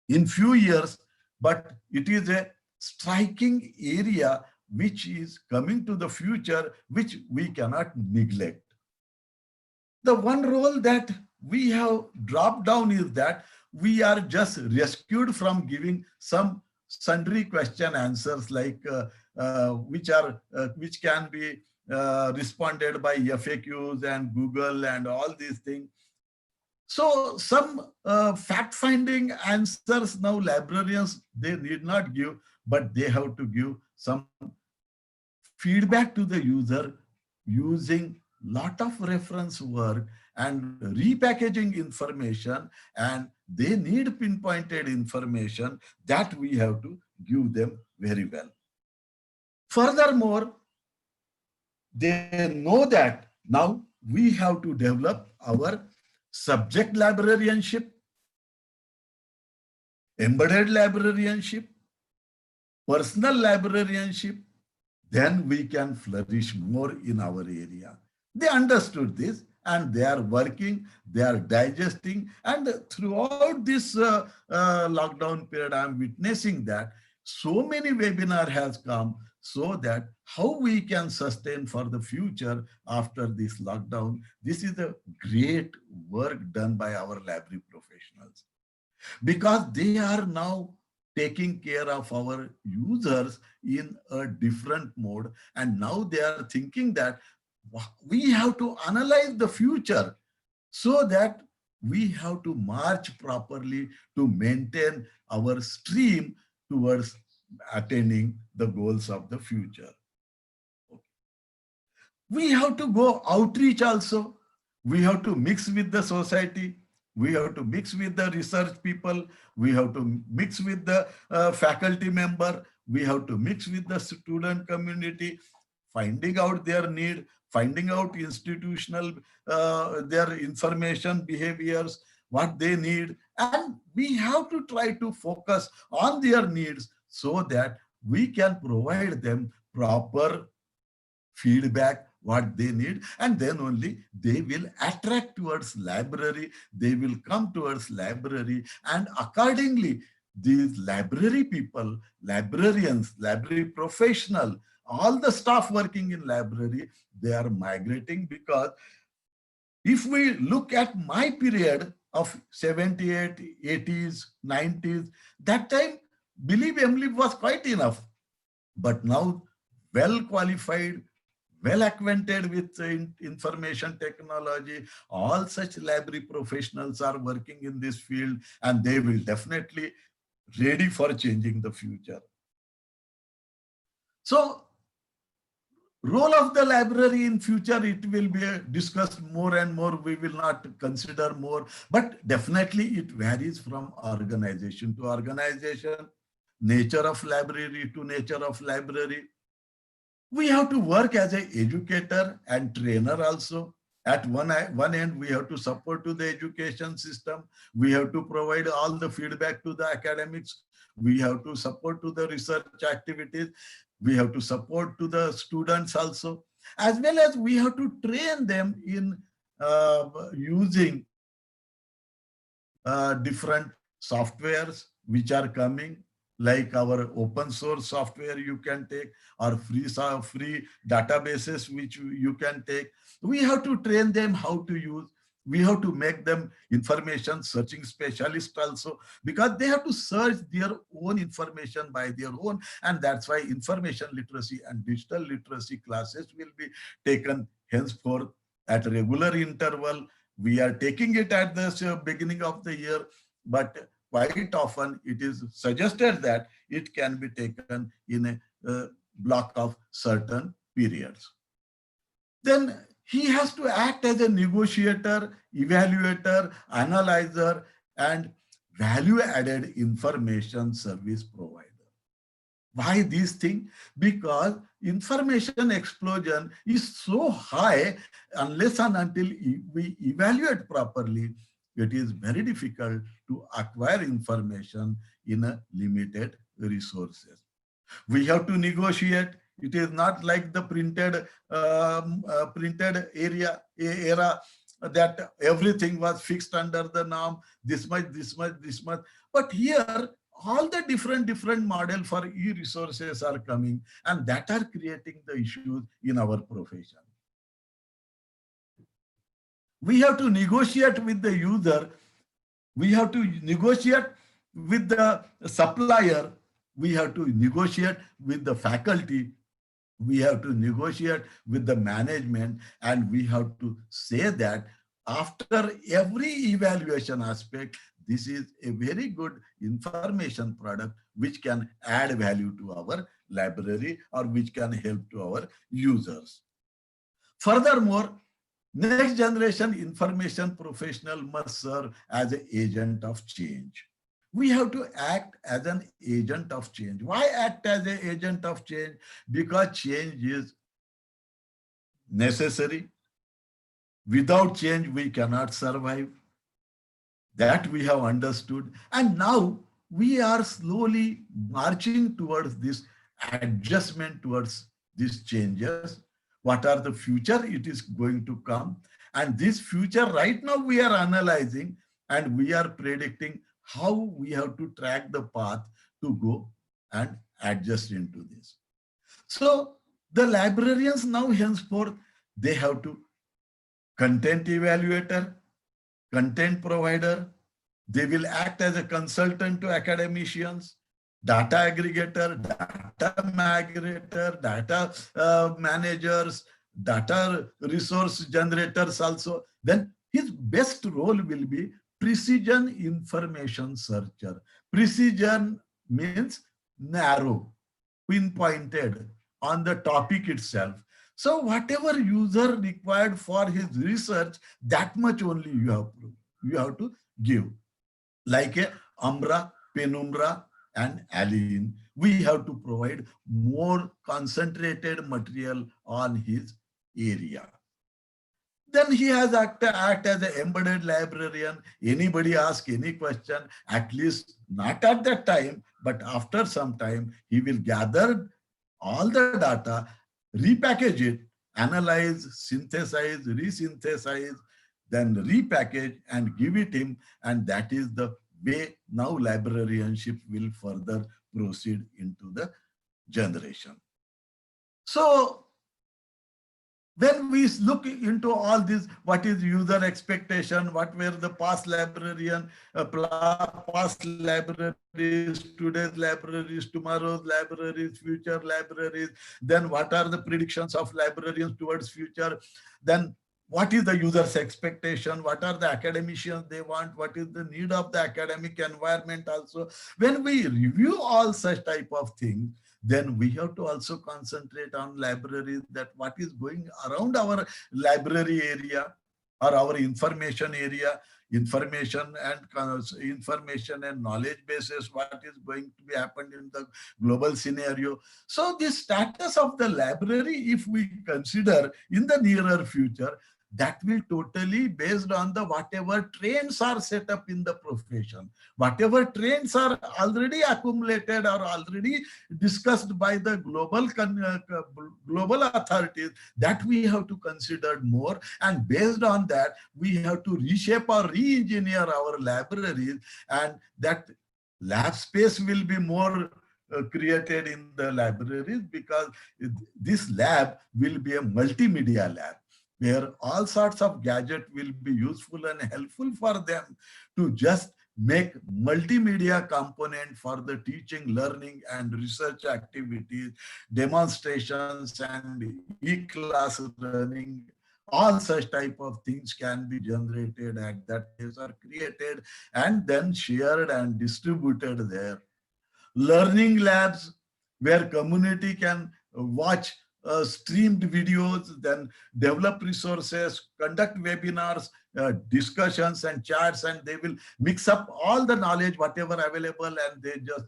in few years, but it is a striking area which is coming to the future, which we cannot neglect. The one role that we have dropped down is that we are just rescued from giving some sundry question answers, like which can be responded by FAQs and Google and all these things. So some fact-finding answers now librarians, they need not give, but they have to give some feedback to the user using lot of reference work and repackaging information, and they need pinpointed information that we have to give them very well. Furthermore, they know that now we have to develop our subject librarianship, embedded librarianship, personal librarianship, then we can flourish more in our area. They understood this, and they are working, they are digesting, and throughout this lockdown period, I'm witnessing that so many webinar has come, so that how we can sustain for the future after this lockdown. This is a great work done by our library professionals, because they are now taking care of our users in a different mode. And now they are thinking that we have to analyze the future so that we have to march properly to maintain our stream towards attaining the goals of the future. We have to go outreach also. We have to mix with the society. We have to mix with the research people. We have to mix with the faculty member. We have to mix with the student community, finding out their need, finding out institutional, their information behaviors, what they need. And we have to try to focus on their needs so that we can provide them proper feedback, what they need, and then only they will attract towards library, they will come towards library, and accordingly, these library people, librarians, library professional, all the staff working in library, they are migrating. Because if we look at my period of 78, 80s, 90s, that time, believe MLib was quite enough. But now, well qualified, well acquainted with information technology, all such library professionals are working in this field, and they will definitely ready for changing the future. So, role of the library in future, it will be discussed more and more. We will not consider more, but definitely it varies from organization to organization, nature of library to nature of library. We have to work as an educator and trainer also. At one end, we have to support to the education system. We have to provide all the feedback to the academics. We have to support to the research activities. We have to support to the students also, as well as we have to train them in using different softwares which are coming, like our open source software you can take, or free databases which you can take. We have to train them how to use. We have to make them information searching specialists also, because they have to search their own information by their own. And that's why information literacy and digital literacy classes will be taken henceforth at regular interval. We are taking it at the beginning of the year, but quite often it is suggested that it can be taken in a block of certain periods. Then he has to act as a negotiator, evaluator, analyzer, and value-added information service provider. Why these things? Because information explosion is so high, unless and until we evaluate properly, it is very difficult to acquire information in a limited resources. We have to negotiate. It is not like the printed era that everything was fixed under the norm, this much, this much, this much. But here, all the different model for e-resources are coming, and that are creating the issues in our profession. We have to negotiate with the user. We have to negotiate with the supplier. We have to negotiate with the faculty. We have to negotiate with the management, and we have to say that after every evaluation aspect, this is a very good information product which can add value to our library or which can help to our users. Furthermore, next generation information professional must serve as an agent of change. We have to act as an agent of change. Why act as an agent of change? Because change is necessary. Without change, we cannot survive. That we have understood. And now we are slowly marching towards this adjustment, towards these changes. What are the future it is going to come? And this future right now we are analyzing, and we are predicting how we have to track the path to go and adjust into this. So the librarians now henceforth, they have to content evaluator, content provider. They will act as a consultant to academicians, data aggregator, data migrator, data managers, data resource generators also. Then his best role will be precision information searcher. Precision means narrow, pinpointed on the topic itself. So whatever user required for his research, that much only you have to give. Like a Umbra, Penumbra, and Aline, we have to provide more concentrated material on his area. Then he has act as an embedded librarian. Anybody ask any question, at least not at that time, but after some time, he will gather all the data, repackage it, analyze, synthesize, resynthesize, then repackage and give it him. And that is the way now librarianship will further proceed into the generation. So when we look into all this, what is user expectation, what were the past librarian, past libraries, today's libraries, tomorrow's libraries, future libraries, then what are the predictions of librarians towards future, then what is the user's expectation, what are the academicians they want, what is the need of the academic environment also. When we review all such type of things, then we have to also concentrate on libraries, that what is going around our library area or our information area, information and knowledge bases, what is going to be happened in the global scenario. So the status of the library, if we consider in the nearer future, that will totally based on the whatever trends are set up in the profession, whatever trends are already accumulated or already discussed by the global authorities, that we have to consider more, and based on that we have to reshape or re-engineer our libraries, and that lab space will be more created in the libraries, because this lab will be a multimedia lab where all sorts of gadgets will be useful and helpful for them to just make multimedia component for the teaching, learning, and research activities, demonstrations, and e-class running. All such type of things can be generated at that place or created and then shared and distributed there. Learning labs where community can watch streamed videos, then develop resources, conduct webinars, discussions and chats, and they will mix up all the knowledge, whatever available, and they just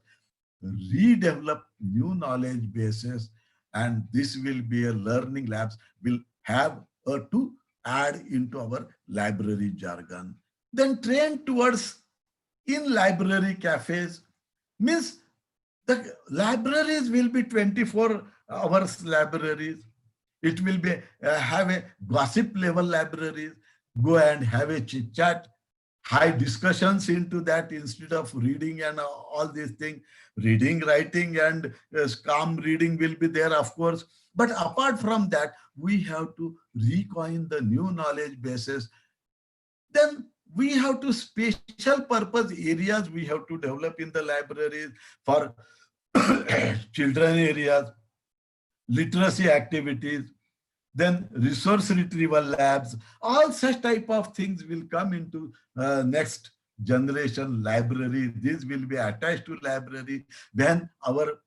redevelop new knowledge bases. And this will be a learning labs will have to add into our library jargon. Then trend towards in library cafes means the libraries will be 24 hours libraries. It will be have a gossip level libraries, go and have a chit chat, high discussions into that instead of reading and all these things. Reading, writing, and calm reading will be there, of course. But apart from that, we have to recoin the new knowledge bases. Then we have to special purpose areas we have to develop in the libraries for children areas, literacy activities, then resource retrieval labs. All such type of things will come into next generation library. This will be attached to library when our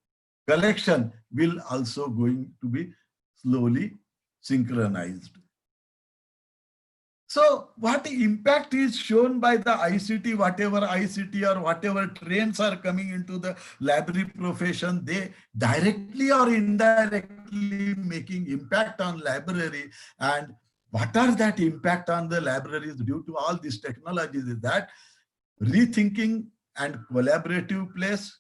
collection will also going to be slowly synchronized. So what impact is shown by the ICT, whatever ICT or whatever trends are coming into the library profession, they directly or indirectly making impact on library. And what are that impact on the libraries due to all these technologies is that rethinking and collaboration place,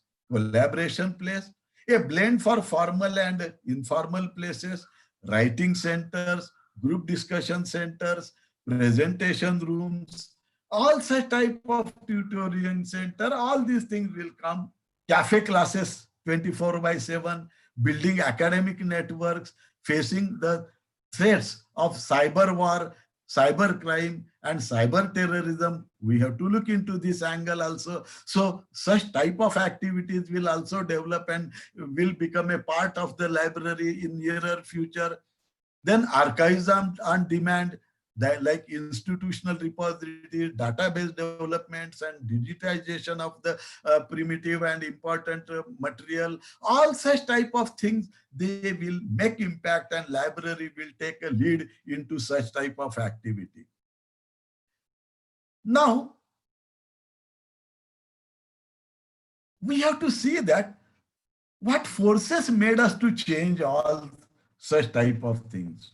a blend for formal and informal places, writing centers, group discussion centers, presentation rooms, all such type of tutoring center, all these things will come. Cafe classes 24/7, building academic networks, facing the threats of cyber war, cyber crime, and cyber terrorism. We have to look into this angle also. So such type of activities will also develop and will become a part of the library in nearer future. Then archives on demand, that like institutional repositories, database developments, and digitization of the primitive and important material, all such type of things, they will make impact, and library will take a lead into such type of activity. Now, we have to see that what forces made us to change all such type of things.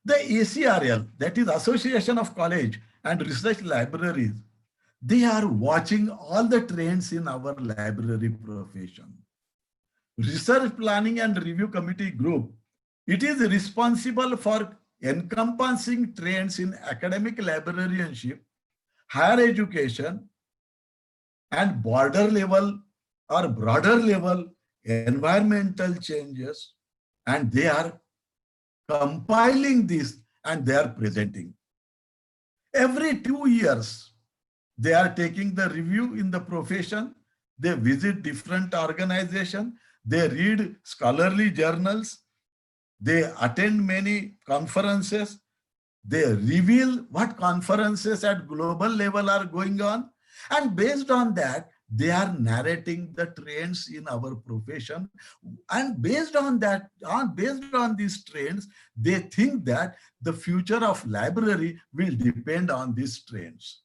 The ACRL, that is Association of College and Research Libraries, they are watching all the trends in our library profession. Research Planning and Review Committee Group, it is responsible for encompassing trends in academic librarianship, higher education, and border level or broader level environmental changes, and they are compiling this and they are presenting. Every 2 years, they are taking the review in the profession. They visit different organizations. They read scholarly journals. They attend many conferences. They reveal what conferences at global level are going on. And based on that, they are narrating the trends in our profession. And based on that, based on these trends, they think that the future of library will depend on these trends.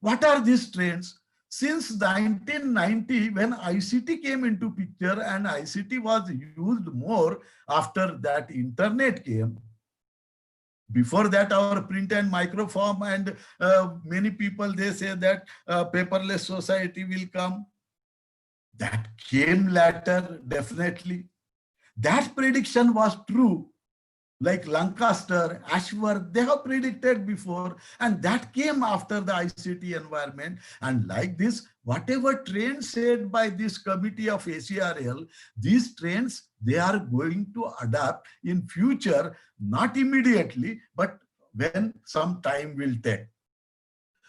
What are these trends? since 1990, when ICT came into picture and ICT was used more after that internet came. Before that, our print and microform and many people, they say that paperless society will come. That came later, definitely. That prediction was true. Like Lancaster, Ashworth, they have predicted before, and that came after the ICT environment. And like this, whatever trends said by this committee of ACRL, these trends, they are going to adapt in future, not immediately, but when some time will take.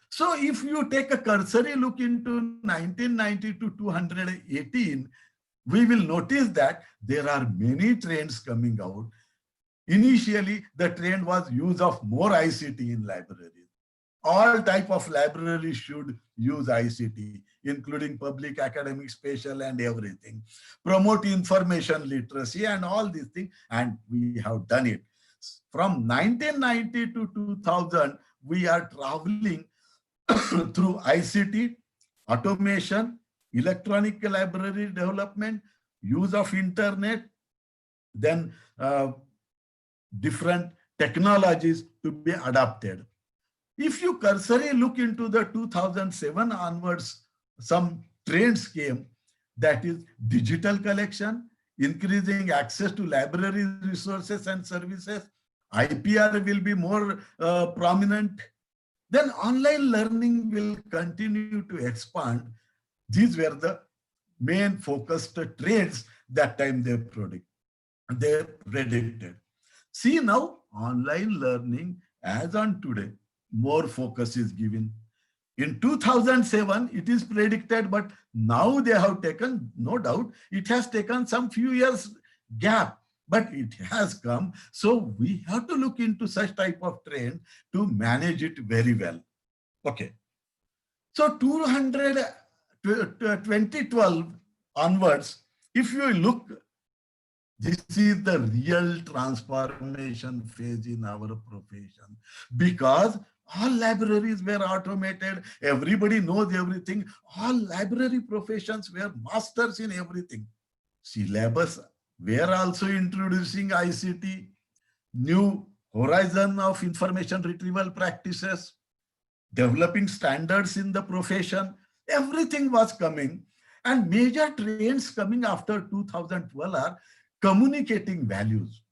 So if you take a cursory look into 1990 to 218, we will notice that there are many trends coming out. Initially, the trend was use of more ICT in libraries. All type of libraries should use ICT, including public, academic, special, and everything. Promote information literacy and all these things, and we have done it. From 1990 to 2000, we are traveling through ICT, automation, electronic library development, use of internet, then different technologies to be adopted. If you cursory look into the 2007 onwards, some trends came, that is digital collection, increasing access to library resources and services, IPR will be more prominent, then online learning will continue to expand. These were the main focused trends that time they predicted. See now, online learning as on today, more focus is given. In 2007, it is predicted, but now they have taken, no doubt, it has taken some few years gap, but it has come. So we have to look into such type of trend to manage it very well. Okay. So 2012 onwards, if you look, this is the real transformation phase in our profession, because all libraries were automated. Everybody knows everything. All library professions were masters in everything. Syllabus were also introducing ICT, new horizon of information retrieval practices, developing standards in the profession. Everything was coming, and major trends coming after 2012 are communicating values.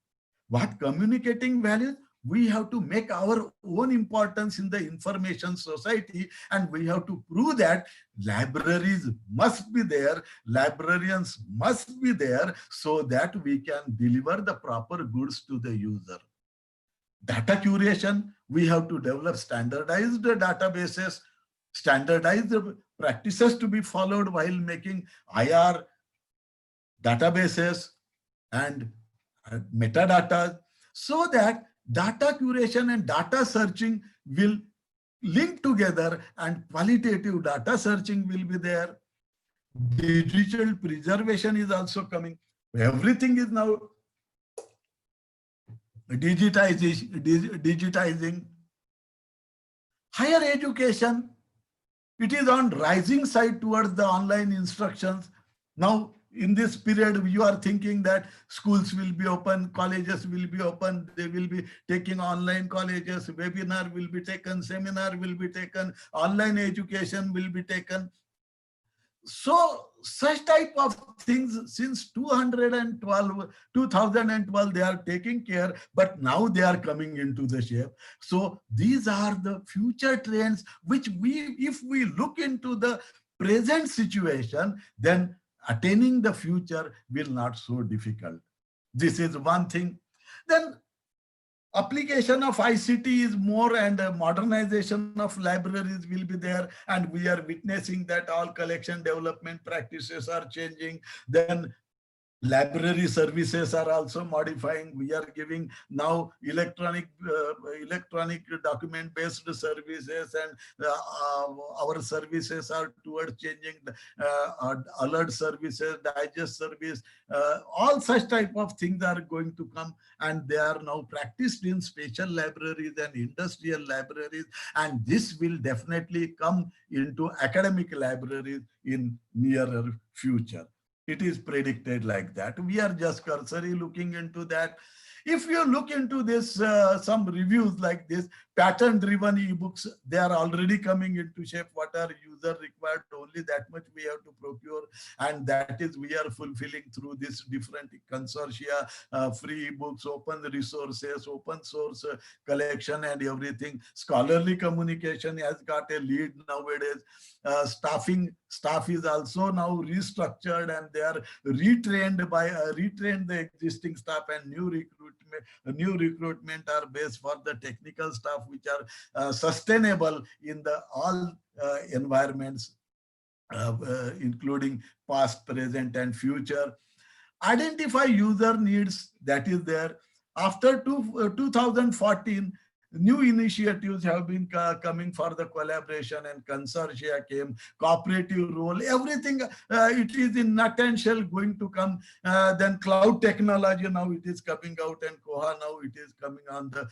What communicating values? We have to make our own importance in the information society, and we have to prove that libraries must be there, librarians must be there, so that we can deliver the proper goods to the user. Data curation, we have to develop standardized databases, standardized practices to be followed while making IR databases and metadata, so that data curation and data searching will link together, and qualitative data searching will be there. Digital preservation is also coming. Everything is now digitizing. Higher education, it is on rising side towards the online instructions. Now, in this period, you are thinking that schools will be open, colleges will be open, they will be taking online colleges, webinar will be taken, seminar will be taken, online education will be taken. So such type of things since 2012, they are taking care, but now they are coming into the shape. So these are the future trends, which if we look into the present situation, then attaining the future will not so difficult. This is one thing. Then application of ICT is more, and modernization of libraries will be there, and we are witnessing that all collection development practices are changing. Then Library services are also modifying. We are giving now electronic document based services, and our services are towards changing alert services, digest service. All such type of things are going to come, and they are now practiced in special libraries and industrial libraries, and this will definitely come into academic libraries in nearer future. It is predicted like that. We are just cursory looking into that. If you look into this, some reviews like this, pattern-driven ebooks, they are already coming into shape. What are user required? Only that much we have to procure, and that is we are fulfilling through this different consortia, free ebooks, open resources, open source collection, and everything. Scholarly communication has got a lead nowadays. Staff is also now restructured, and they are retrained the existing staff, and new recruitment are based for the technical staff, which are sustainable in the all environments, including past, present, and future. Identify user needs, that is there. After 2014, new initiatives have been coming for the collaboration, and consortia came, cooperative role, everything. It is in nut and shell going to come. Then cloud technology, now it is coming out, and Koha now it is coming on the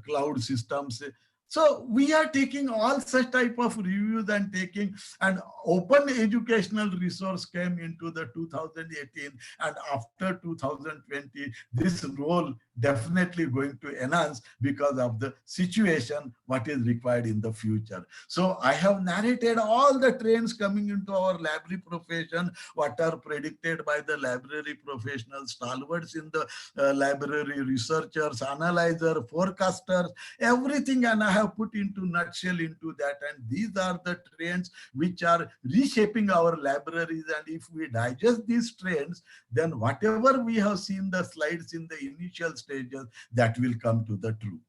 cloud systems. So we are taking all such type of reviews and taking, and open educational resource came into the 2018, and after 2020, this role definitely going to enhance because of the situation, what is required in the future. So I have narrated all the trends coming into our library profession, what are predicted by the library professionals, stalwarts in the library, researchers, analyzer, forecasters, everything, and I have put into nutshell into that. And these are the trends which are reshaping our libraries. And if we digest these trends, then whatever we have seen the slides in the initial stages, that will come to the truth.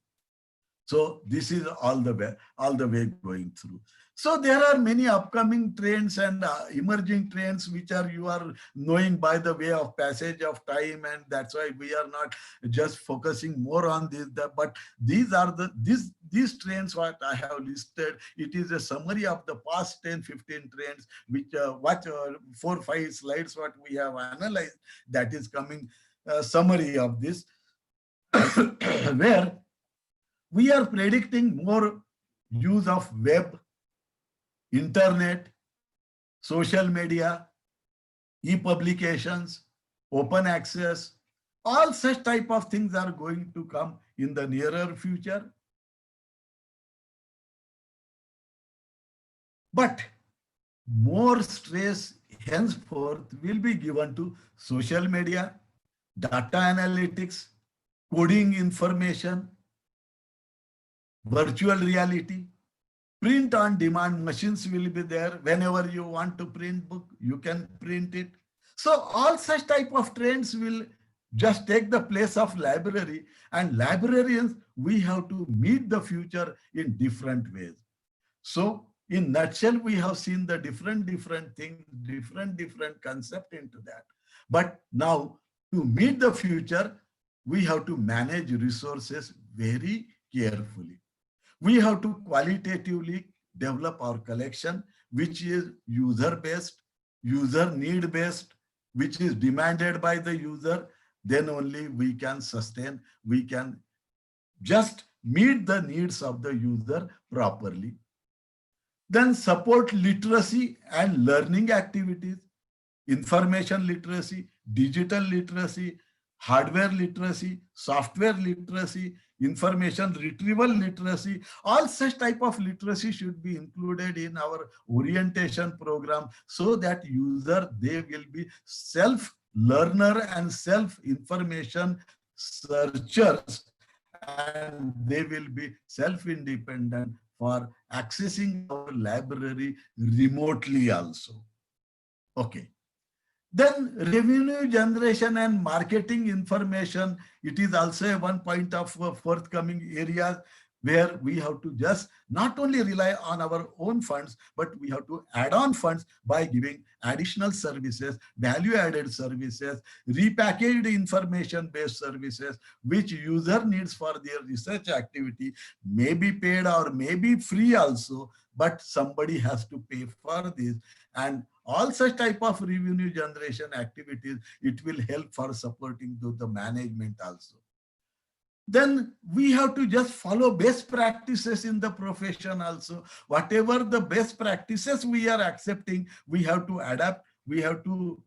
So this is all the way going through. So there are many upcoming trends and emerging trends which are you are knowing by the way of passage of time, and that's why we are not just focusing more on this. But these are these trends what I have listed. It is a summary of the past 10-15 trends, which 4-5 slides what we have analyzed. That is coming summary of this, where we are predicting more use of web, internet, social media, e-publications, open access. All such type of things are going to come in the nearer future. But more stress henceforth will be given to social media, data analytics, coding information, virtual reality, print on demand machines will be there. Whenever you want to print book, you can print it. So all such type of trends will just take the place of library, and librarians, we have to meet the future in different ways. So in nutshell, we have seen the different things, different concept into that. But now to meet the future, we have to manage resources very carefully. We have to qualitatively develop our collection, which is user-based, user need-based, which is demanded by the user. Then only we can sustain, we can just meet the needs of the user properly. Then support literacy and learning activities, information literacy, digital literacy, hardware literacy, software literacy, information retrieval literacy. All such type of literacy should be included in our orientation program, so that user, they will be self-learner and self-information searchers, and they will be self-independent for accessing our library remotely also. Okay. Then revenue generation and marketing information, it is also one point of forthcoming areas. where we have to just not only rely on our own funds, but we have to add on funds by giving additional services, value-added services, repackaged information-based services, which user needs for their research activity, may be paid or may be free also, but somebody has to pay for this. And all such type of revenue generation activities, it will help for supporting to the management also. Then we have to just follow best practices in the profession also. Whatever the best practices we are accepting, we have to adapt, we have to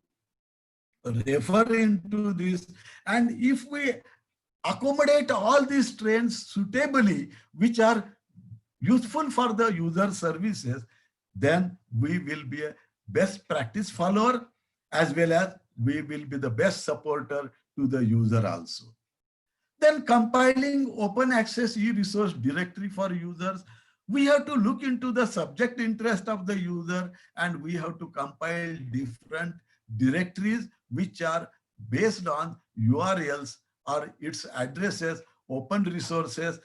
refer into this. And if we accommodate all these trends suitably, which are useful for the user services, then we will be a best practice follower, as well as we will be the best supporter to the user also. Then compiling open access e-resource directory for users, we have to look into the subject interest of the user, and we have to compile different directories which are based on URLs or its addresses, open resources,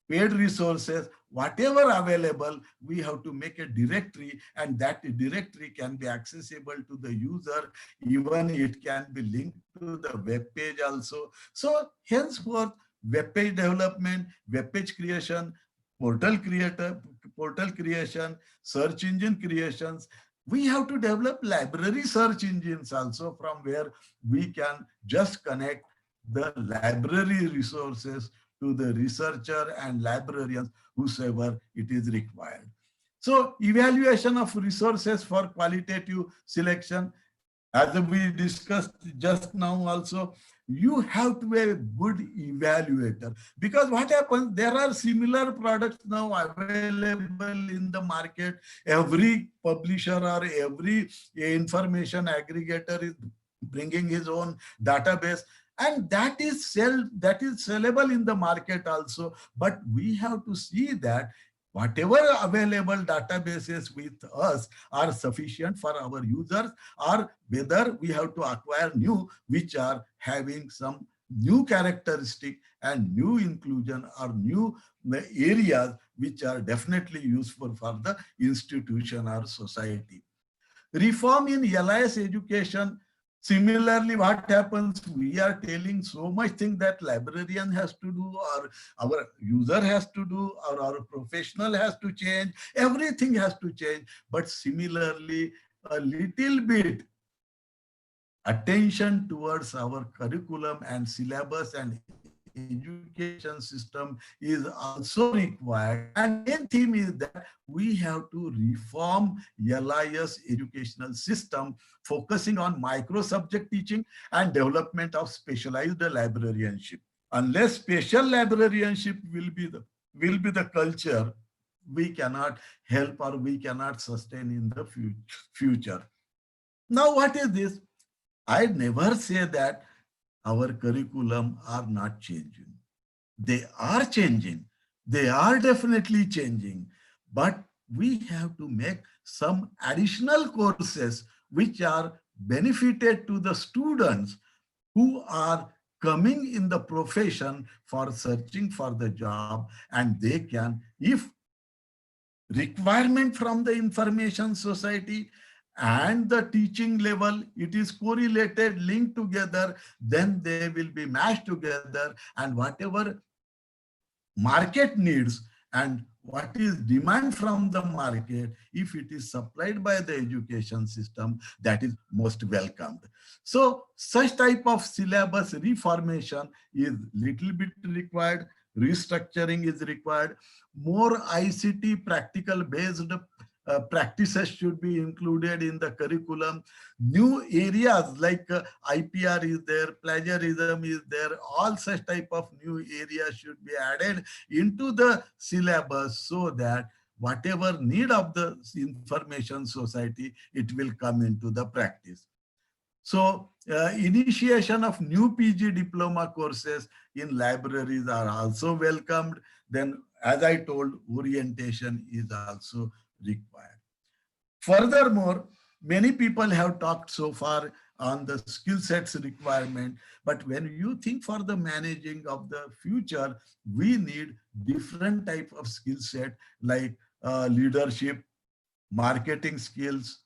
paid resources, whatever available, we have to make a directory, and that directory can be accessible to the user. Even it can be linked to the web page also. So henceforth, web page development, web page creation, portal creation, search engine creations. We have to develop library search engines also, from where we can just connect the library resources to the researcher and librarians, whosoever it is required. So evaluation of resources for qualitative selection, as we discussed just now also, you have to be a good evaluator, because what happens, there are similar products now available in the market. Every publisher or every information aggregator is bringing his own database, and that is sellable in the market also. But we have to see that whatever available databases with us are sufficient for our users, or whether we have to acquire new, which are having some new characteristic and new inclusion or new areas which are definitely useful for the institution or society. Reform in LIS education. Similarly, what happens, we are telling so much thing that librarian has to do, or our user has to do, or our professional has to change, everything has to change. But similarly, a little bit attention towards our curriculum and syllabus and education system is also required. And main theme is that we have to reform LIS educational system, focusing on micro-subject teaching and development of specialized librarianship. Unless special librarianship will be the culture, we cannot help or we cannot sustain in the future. Now, what is this? I never say that our curriculum are not changing. They are changing. They are definitely changing. But we have to make some additional courses which are benefited to the students who are coming in the profession for searching for the job, and they can, if requirement from the information society and the teaching level, it is correlated, linked together, then they will be matched together, and whatever market needs and what is demand from the market, if it is supplied by the education system, that is most welcomed. So such type of syllabus reformation is little bit required. Restructuring is required. More ICT practical based practices should be included in the curriculum. New areas like IPR is there, plagiarism is there, all such type of new areas should be added into the syllabus, so that whatever need of the information society, it will come into the practice. So initiation of new PG diploma courses in libraries are also welcomed. Then, as I told, orientation is also required. Furthermore, Many people have talked so far on the skill sets requirement, but when you think for the managing of the future, we need different type of skill set like leadership, marketing skills,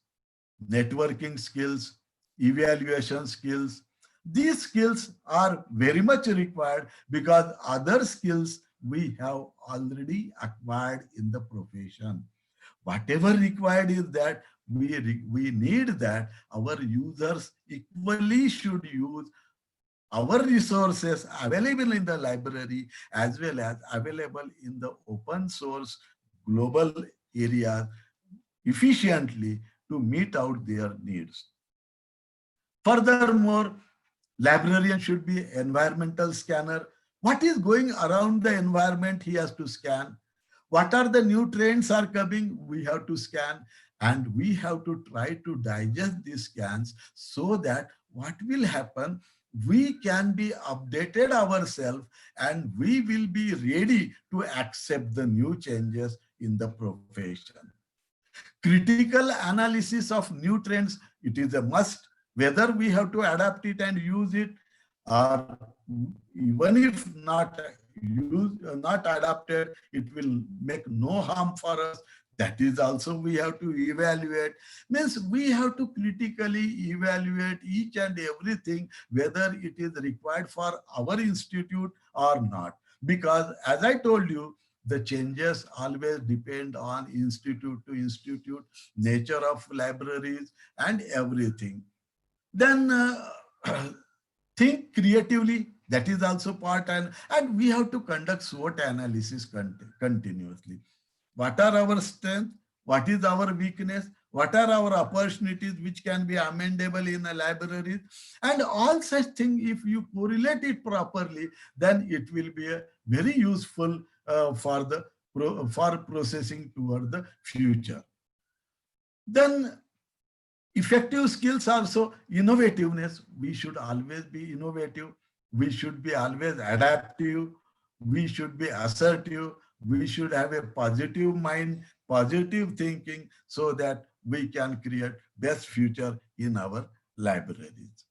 networking skills, evaluation skills. These skills are very much required because other skills we have already acquired in the profession. Whatever required is that we need that our users equally should use our resources available in the library as well as available in the open source global areas efficiently to meet out their needs. Furthermore, librarian should be environmental scanner. What is going around the environment he has to scan. What are the new trends are coming, we have to scan, and we have to try to digest these scans so that what will happen, we can be updated ourselves and we will be ready to accept the new changes in the profession. Critical analysis of new trends, it is a must, whether we have to adapt it and use it, or even if not not adapted, it will make no harm for us. That is also we have to evaluate. Means we have to critically evaluate each and everything, whether it is required for our institute or not. Because as I told you, the changes always depend on institute to institute, nature of libraries and everything. Then think creatively, that is also part, and we have to conduct SWOT analysis continuously. What are our strengths? What is our weakness? What are our opportunities which can be amendable in a library? And all such things, if you correlate it properly, then it will be a very useful for the for processing toward the future. Then effective skills also innovativeness. We should always be innovative. We should be always adaptive. We should be assertive. We should have a positive mind, positive thinking, so that we can create best future in our libraries.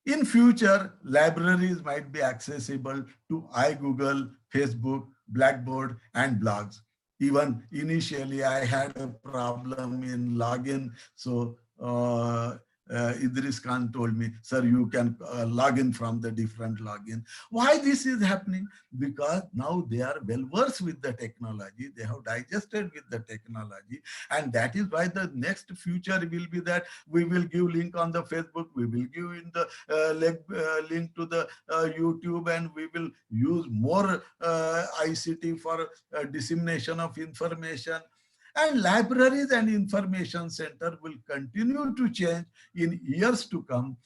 In future, libraries might be accessible to iGoogle, Facebook, Blackboard, and blogs. Even initially, I had a problem in login. So Idris Khan told me, sir, you can log in from the different login. Why this is happening? Because now they are well versed with the technology. They have digested with the technology. And that is why the next future will be that we will give link on the Facebook, we will give in the link to the YouTube, and we will use more ICT for dissemination of information. And libraries and information center will continue to change in years to come.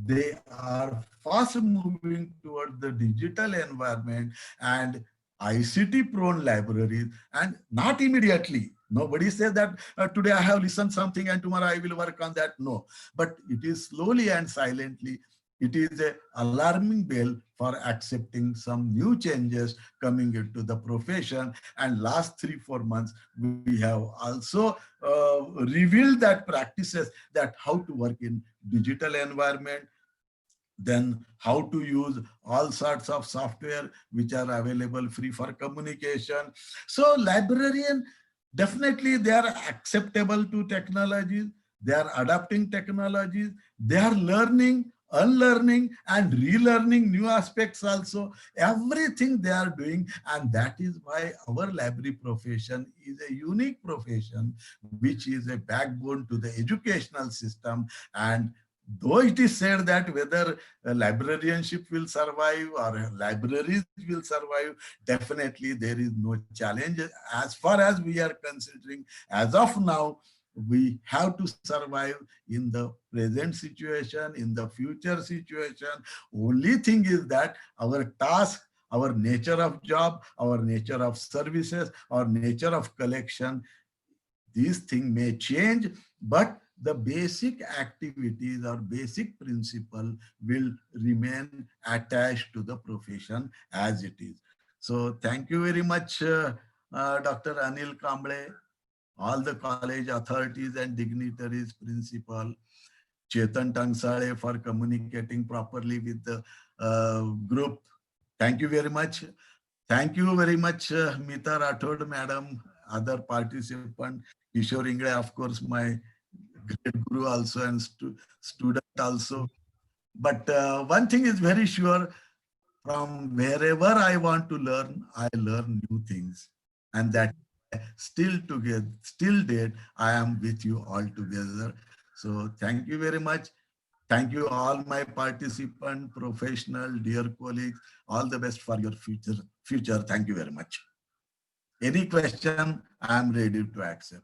They are fast moving toward the digital environment and ICT prone libraries, and not immediately. Nobody says that today I have listened something and tomorrow I will work on that. No, but it is slowly and silently. It is an alarming bell for accepting some new changes coming into the profession. And last 3-4 months, we have also revealed that practices, that how to work in digital environment, then how to use all sorts of software which are available free for communication. So librarian, definitely they are acceptable to technologies, they are adapting technologies, they are learning, unlearning and relearning new aspects also. Everything they are doing, and that is why our library profession is a unique profession, which is a backbone to the educational system. And though it is said that whether librarianship will survive or libraries will survive, definitely there is no challenge as far as we are considering. As of now, we have to survive in the present situation, in the future situation. Only thing is that our task, our nature of job, our nature of services, our nature of collection, these things may change, but the basic activities or basic principle will remain attached to the profession as it is. So thank you very much, Dr. Anil Kamble, all the college authorities and dignitaries, principal, Chetan Tangsale for communicating properly with the group. Thank you very much. Thank you very much, Mita Rathod, madam, other participant, Kishore Ingre, of course, my great guru also and student also. But one thing is very sure, from wherever I want to learn, I learn new things. And that still together, still date, I am with you all together. So thank you very much. Thank you all my participant, professional, dear colleagues, all the best for your future. Thank you very much. Any question, I am ready to accept.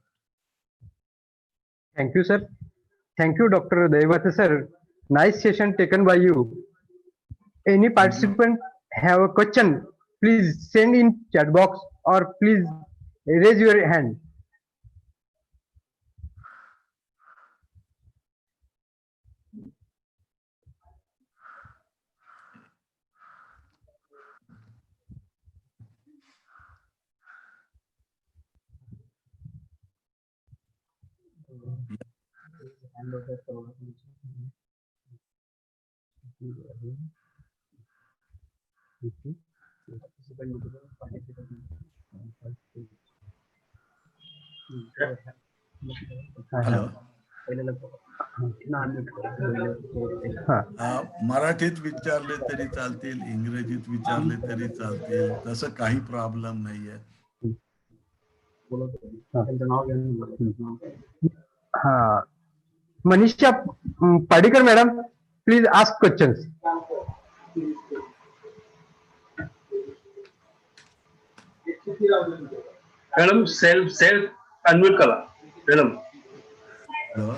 Thank you, sir. Thank you, Dr. Devata, sir. Nice session taken by you. Any participant have a question, please send in chat box or please raise your hand. Hello. मराठीत विचारले तरी चालतील, इंग्रजीत विचारले तरी चालतील, तसं काही प्रॉब्लेम नाहीये. Manisha Padikar, madam, please ask questions. Madam self unmute करा madam. Hello.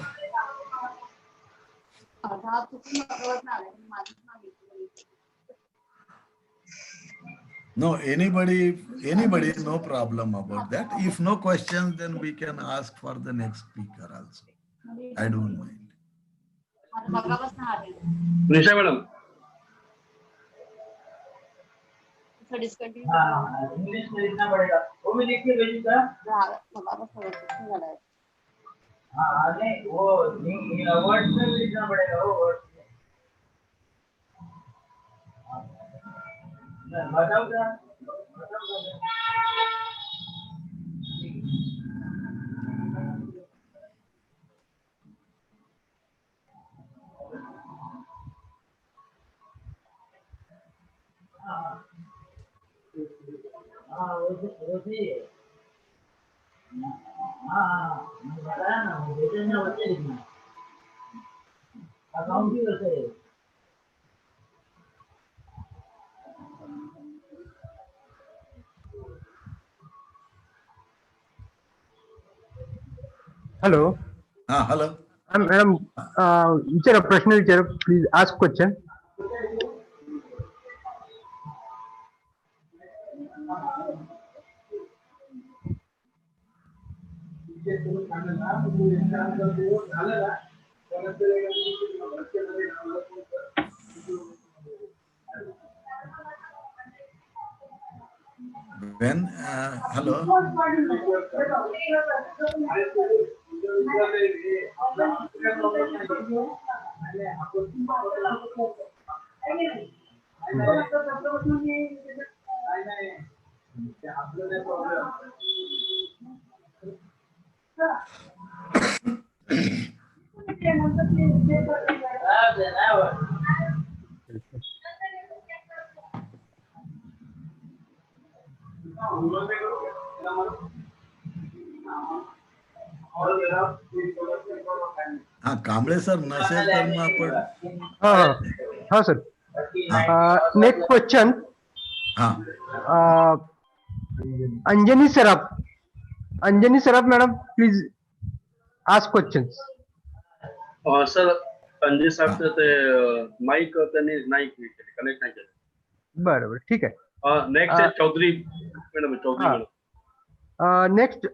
No, anybody, no problem about that. If no questions, then we can ask for the next speaker also. I don't mind. Nisha madam. Hello. Hello. Madam, विचारा प्रश्न विचारा, please ask question. When, hello. हाँ Kamble sir नसेल तर मग आपण हाँ sir. Next question. Anjani Saraf. Anjani Saraf, madam, please ask questions. Sir Anjay साहेब ते माईक त्यांनी नाही कनेक्ट नाही केलं. बरोबर, ठीक आहे. नेक्स्ट आहे Chaudhari madam. Chaudhari madam. Next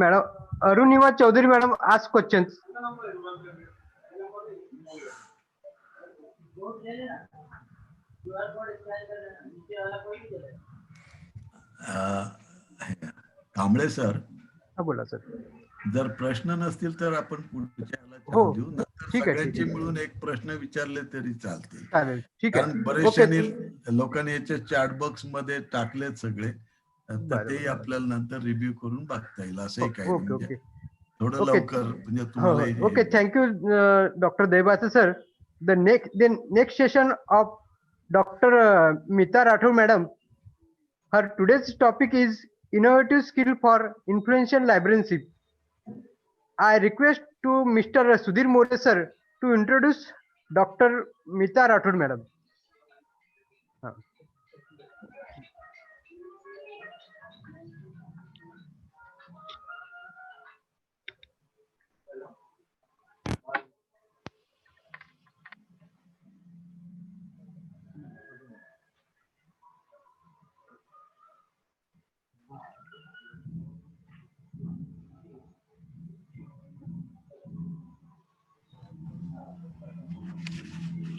madam Arunima Chaudhari, madam ask questions. Kamble sir, हा बोला सर. जर प्रश्न नसतील तर आपण पुढच्या ह्याला हो, चालू देऊ, नंतर ठीक आहे, ठीक सगळ्यांची आहे. मिळून एक प्रश्न विचारले तरी चालतील. चालेल, ठीक आहे. कारण ओके. बरेचशा लोकांनी याच्या चॅट बॉक्स मध्ये टाकलेत सगळे, तर बरं, तेही बरं. आपल्याला नंतर रिव्ह्यू करून बघता येईल. असंही काही नाही, ओके, म्हणजे ओके. थोडं ओके. लवकर म्हणजे हो, तुम्हालाही. Okay. Thank you doctor Debache sir. The next session of Dr. Mita Rathod madam. Her today's topic is innovative skill for influential librarianship. I request to Mr. Sudhir More sir to introduce Dr. Mita Rathod madam.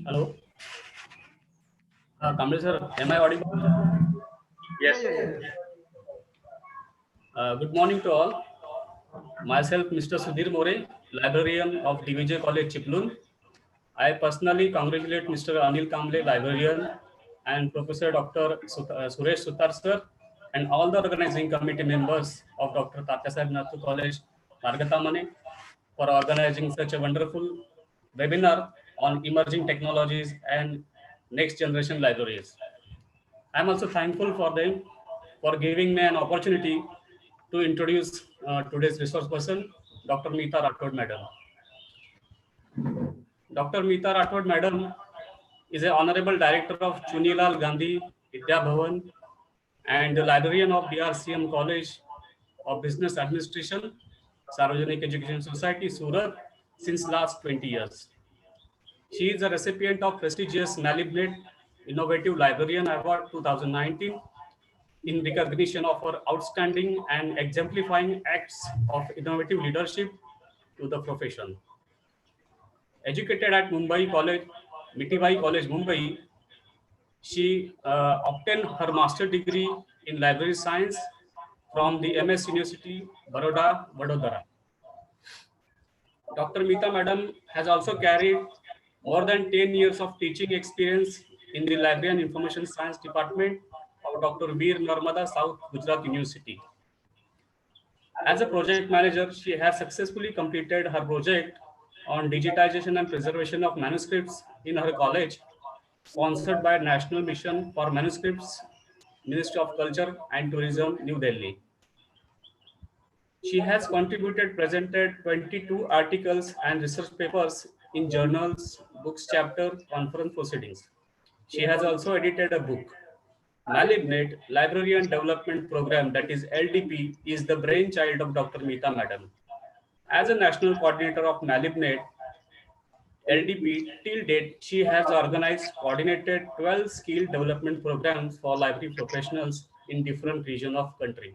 Hello. Kamble sir, am I audible? Yes. Good morning to all. Myself, Mr. Sudhir More, librarian of DVJ College, Chiplun. I personally congratulate Mr. Anil Kamble, librarian, and Professor Dr. Suresh Sutar sir, and all the organizing committee members of Dr. Tatyasaheb Nathu College, Margatamane, for organizing such a wonderful webinar on emerging technologies and next generation libraries. I'm also thankful for them for giving me an opportunity to introduce today's resource person, Dr. Mita Rathod Madam. Dr. Mita Rathod Madam is an Honorable Director of Chunilal Gandhi Vidya Bhavan and the Librarian of DRCM College of Business Administration, Sarvajanik Education Society, Surat, since last 20 years. She is a recipient of prestigious Malibnet Innovative Librarian Award 2019 in recognition of her outstanding and exemplifying acts of innovative leadership to the profession. Educated at Mumbai College, Mitibai College, Mumbai, she obtained her master's degree in library science from the MS University, Baroda, Vadodara. Dr. Mita Madam has also carried more than 10 years of teaching experience in the Library and Information Science Department of Dr. Veer Narmada South Gujarat University. As a project manager, she has successfully completed her project on digitization and preservation of manuscripts in her college, sponsored by National Mission for Manuscripts, Ministry of Culture and Tourism, New Delhi. She has presented 22 articles and research papers in journals, books chapter, conference proceedings. She has also edited a book. Malibnet Librarian Development Program, that is LDP, is the brainchild of Dr. Mita Madam. As a national coordinator of Malibnet LDP, till date, she has organized, coordinated 12 skill development programs for library professionals in different regions of country.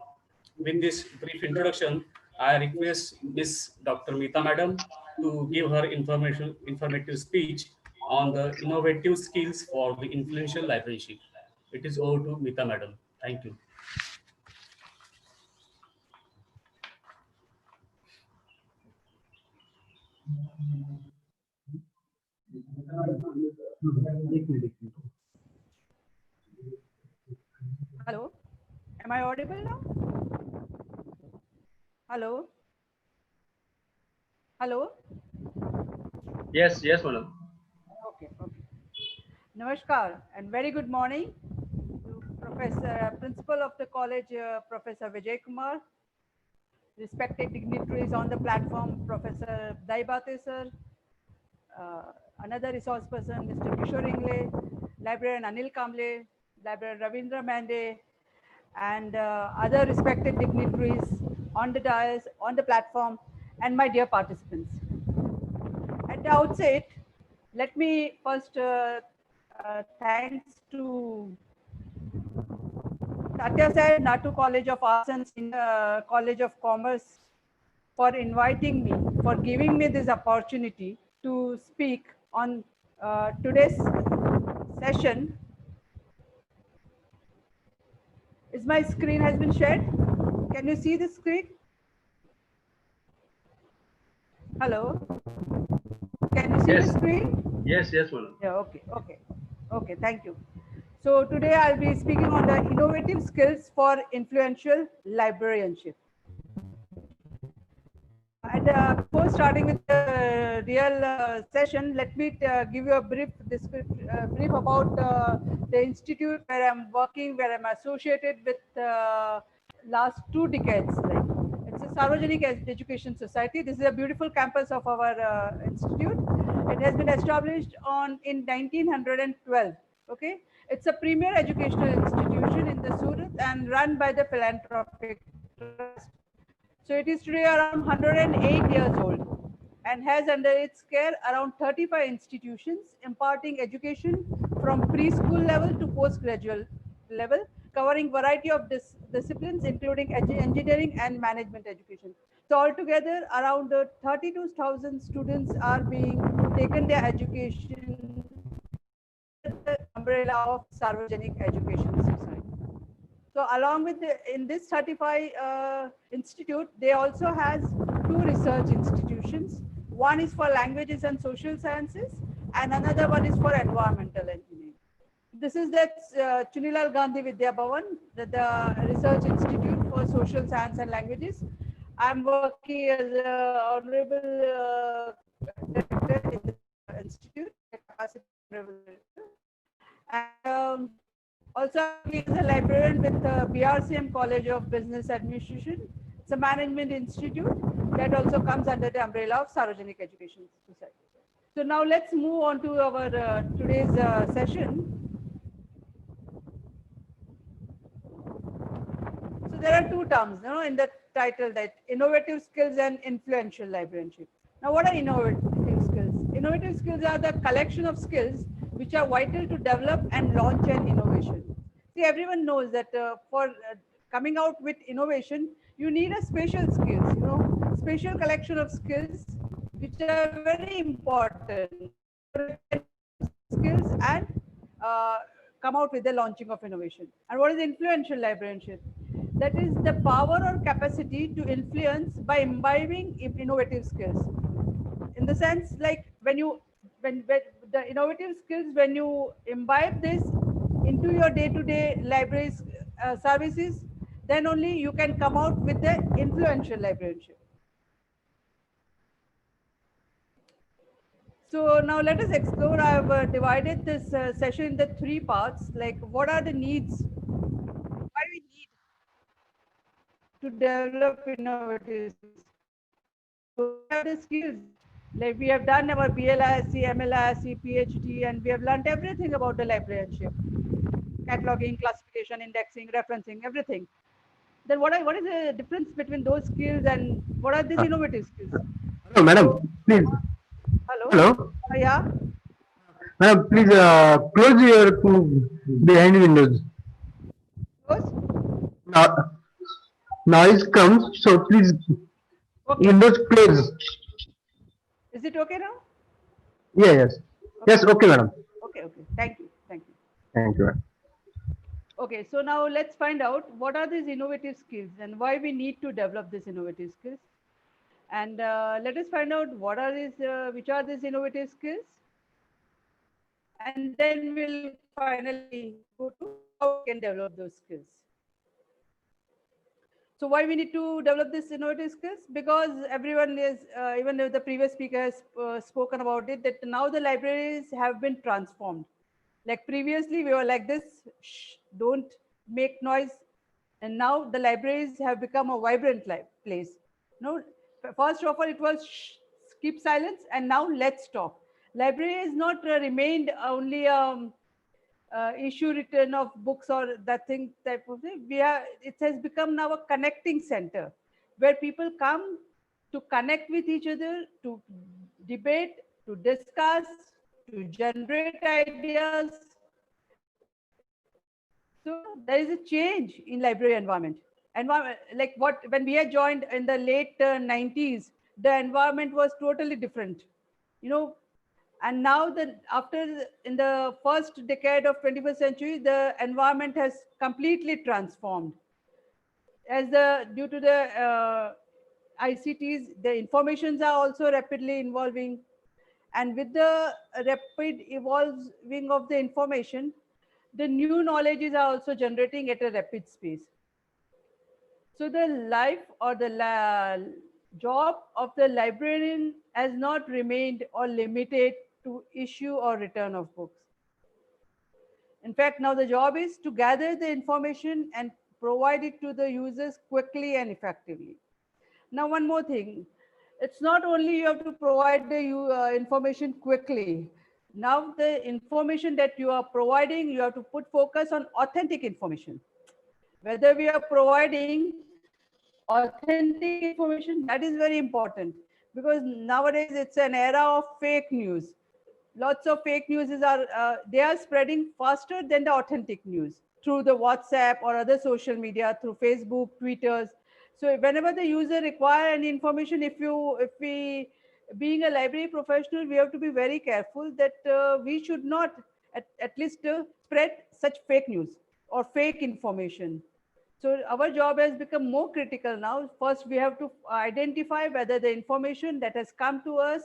With this brief introduction, I request Ms. Dr. Mita Madam to give her informative speech on the innovative skills for the influential librarianship. It is over to Mita Madam. Thank you. Hello, am I audible now? Hello? Hello? Yes, madam. Okay. Namaskar and very good morning to Principal of the college, Professor Vijay Kumar, respected dignitaries on the platform, Professor Daibate sir, another resource person, Mr. Kishore Ingle, Librarian Anil Kamble, Librarian Ravindra Mande, and other respected dignitaries on the dais, on the platform, and my dear participants. At the outset, let me first thanks to Tatyasaheb Nathu College of Arts and College of Commerce for inviting me, for giving me this opportunity to speak on today's session. Is my screen has been shared? Can you see the screen? Hello. Can you see Yes. the screen? Yes, madam. Yeah, okay, thank you. So today I'll be speaking on the innovative skills for influential librarianship. And before starting with the real session, let me give you a brief brief about the institute where I'm working, where I'm associated with last 2 decades. Like, it's a Sarvajanik Education Society. This is a beautiful campus of our institute. It has been established in 1912. Okay, it's a premier educational institution in the Surat and run by the philanthropic trust. So it is today around 108 years old and has under its care around 35 institutions imparting education from preschool level to postgraduate level, covering variety of disciplines including engineering and management education. So altogether around 32,000 students are being taken their education under the umbrella of Sarvajanik Education Society. So along with in this 35 institute, they also has 2 research institutions. One is for languages and social sciences, and another one is for environmental engineering. This is that Chunilal Gandhi Vidya Bhavan, the Research Institute for Social Science and Languages. I'm working as an honorable director in the institute, capacity honorable director. And also, he is a librarian with the BRCM College of Business Administration. It's a management institute that also comes under the umbrella of Sarvajanik Education Society. So now let's move on to our today's session. So there are 2 terms, in the title, that innovative skills and influential librarianship. Now, what are innovative skills? Innovative skills are the collection of skills which are vital to develop and launch an innovation. See, everyone knows that for coming out with innovation, you need a special skills, special collection of skills which are very important skills and come out with the launching of innovation. And what is influential librarianship? That is the power or capacity to influence by imbibing innovative skills. In the sense, like when the innovative skills, when you imbibe this into your day-to-day library services, then only you can come out with the influential librarianship. So now let us explore. I have divided this session into 3 parts, like what are the needs, why we need to develop innovative skills. So what are the skills? Like we have done our BLISC, MLISC, PhD, and we have learned everything about the librarianship, cataloging, classification, indexing, referencing, everything. Then what is the difference between those skills and what are these innovative skills? Hello, madam, please. Hello? Hello, Yeah? madam, please close your behind windows. Close? No, noise comes, so please Okay. windows close. Is it okay now? Yeah, yes. Yes, okay, madam. Okay. Thank you. Thank you, madam. Okay, so now let's find out what are these innovative skills and why we need to develop these innovative skills. And let us find out what are these, which are these innovative skills. And then we'll finally go to how we can develop those skills. So why we need to develop this innovative skills? Because everyone is, even if the previous speaker has spoken about it, that now the libraries have been transformed. Like previously we were like this, shh, don't make noise. And now the libraries have become a vibrant place. No, first of all, it was shh, keep silence, and now let's talk. Library has not remained only issue return of books or that thing type of thing. It has become now a connecting center where people come to connect with each other, to debate, to discuss, to generate ideas. So there is a change in library environment. Like when we had joined in the late 90s, the environment was totally different. And now in the first decade of 21st century, the environment has completely transformed. Due to the ICTs, the informations are also rapidly evolving. And with the rapid evolving of the information, the new knowledges are also generating at a rapid pace. So the life or the job of the librarian has not remained or limited to issue or return of books. In fact, now the job is to gather the information and provide it to the users quickly and effectively. Now, one more thing. It's not only you have to provide the information quickly. Now, the information that you are providing, you have to put focus on authentic information. Whether we are providing authentic information, that is very important, because nowadays it's an era of fake news. Lots of fake news are they are spreading faster than the authentic news through the WhatsApp or other social media, through Facebook, Twitters. So whenever the user require any information, if we, being a library professional, we have to be very careful that we should not at least spread such fake news or fake information. So our job has become more critical now. First, we have to identify whether the information that has come to us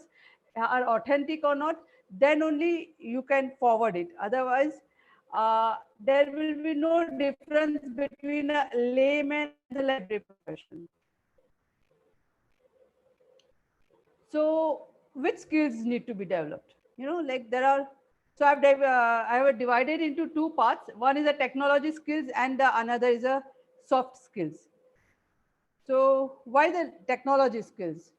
are authentic or not. Then only you can forward it. Otherwise, there will be no difference between a layman and the library professional. So which skills need to be developed? You know, like there are, so I have divided into two parts. One is the technology skills and the another is a soft skills. So why the technology skills?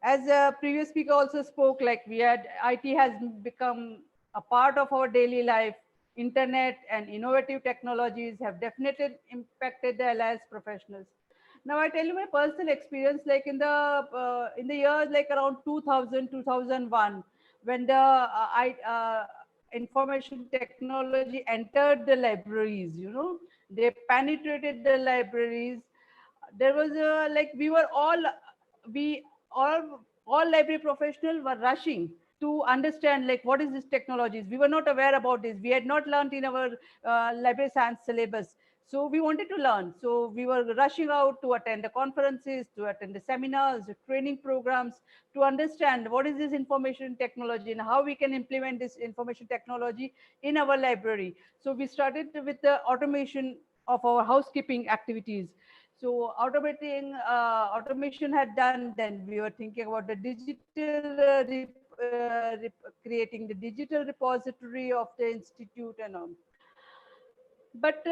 As a previous speaker also spoke, like IT has become a part of our daily life. Internet and innovative technologies have definitely impacted the LIS professionals. Now I tell you my personal experience, like in the years like around 2000, 2001, when the information technology entered the libraries, you know, they penetrated the libraries. There was like we all library professionals were rushing to understand like what is this technologies. We were not aware about this. We had not learned in our library science syllabus. So we wanted to learn. So we were rushing out to attend the conferences, to attend the seminars, the training programs, to understand what is this information technology and how we can implement this information technology in our library. So we started with the automation of our housekeeping activities. So automation had done, then we were thinking about the digital, creating the digital repository of the institute and all. But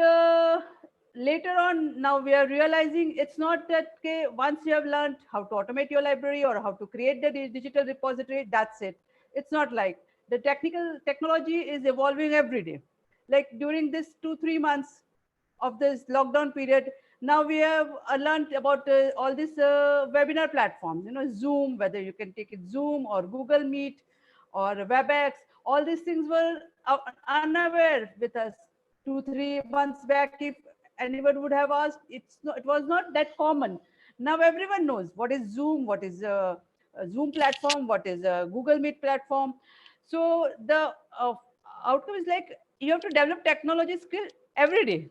later on, now we are realizing it's not that, okay, once you have learned how to automate your library or how to create the digital repository, that's it. It's not like the technology is evolving every day. Like during this 2-3 months of this lockdown period, now we have learned about all these webinar platforms, you know, Zoom, whether you can take it Zoom or Google Meet or WebEx. All these things were unaware with us 2-3 months back. If anyone would have asked, it was not that common. Now everyone knows what is Zoom, what is a Zoom platform, what is a Google Meet platform. So the outcome is like you have to develop technology skill every day.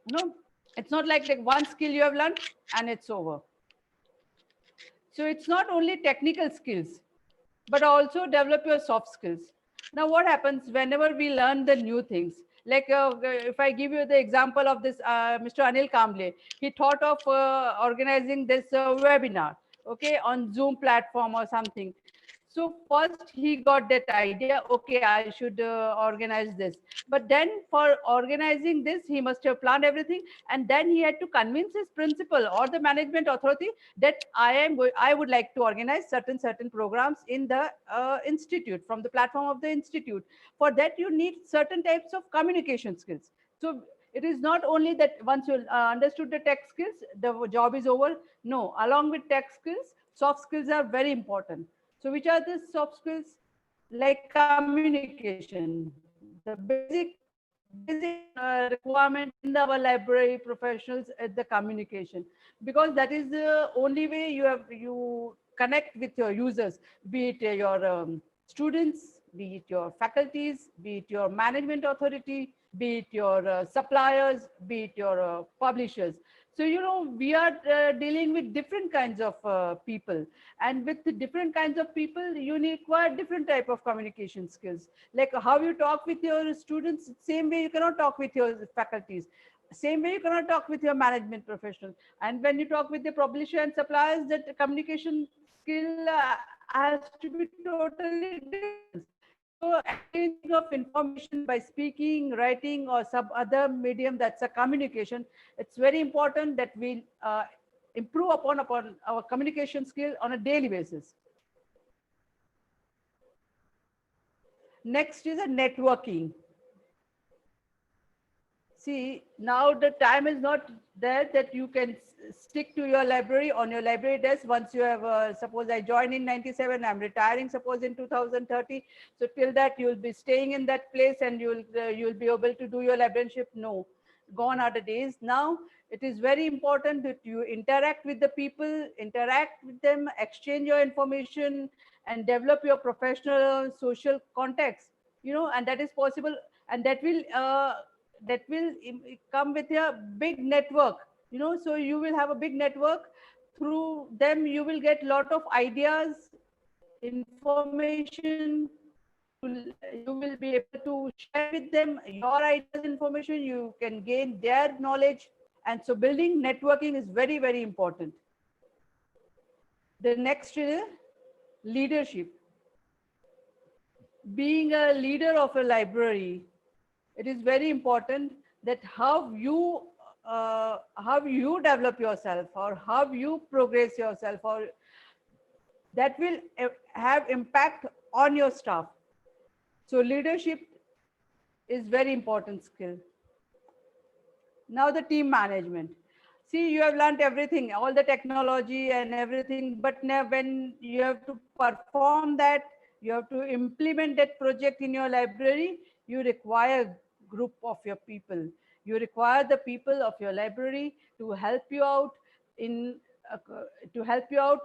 You know, it's not like one skill you have learned and it's over. So it's not only technical skills, but also develop your soft skills. Now, what happens whenever we learn the new things? Like if I give you the example of this, Mr. Anil Kamble, he thought of organizing this webinar, okay, on Zoom platform or something. So first he got that idea, okay, I should organize this. But then for organizing this, he must have planned everything. And then he had to convince his principal or the management authority that I would like to organize certain programs in the institute, from the platform of the institute. For that, you need certain types of communication skills. So it is not only that once you understood the tech skills, the job is over. No, along with tech skills, soft skills are very important. So which are the soft skills? Like communication, the basic requirement in our library professionals is the communication, because that is the only way you connect with your users, be it your students, be it your faculties, be it your management authority, be it your suppliers, be it your publishers. So, we are dealing with different kinds of people, and with the different kinds of people, you require different type of communication skills. Like how you talk with your students, same way you cannot talk with your faculties. Same way you cannot talk with your management professionals. And when you talk with the publisher and suppliers, that communication skill has to be totally different. So exchanging of information by speaking, writing, or some other medium, that's a communication. It's very important that we improve upon our communication skill on a daily basis. Next is a networking. See, now the time is not there that you can stick to your library on your library desk. Once you have, suppose I joined in 97, I'm retiring, suppose in 2030. So till that you'll be staying in that place and you'll be able to do your librarianship. No, gone are the days. Now it is very important that you interact with the people, interact with them, exchange your information, and develop your professional social contacts. And that is possible, and that will come with a big network. So you will have a big network. Through them you will get lot of ideas, information. You will be able to share with them your ideas, information. You can gain their knowledge. And so building networking is very, very important. The next is leadership. Being a leader of a library, it is very important that how you develop yourself, or how you progress yourself, or that will have impact on your staff. So leadership is very important skill. Now the team management. See, you have learned everything, all the technology and everything, but now when you have to perform that, you have to implement that project in your library, you require group of your people. You require the people of your library to help you out in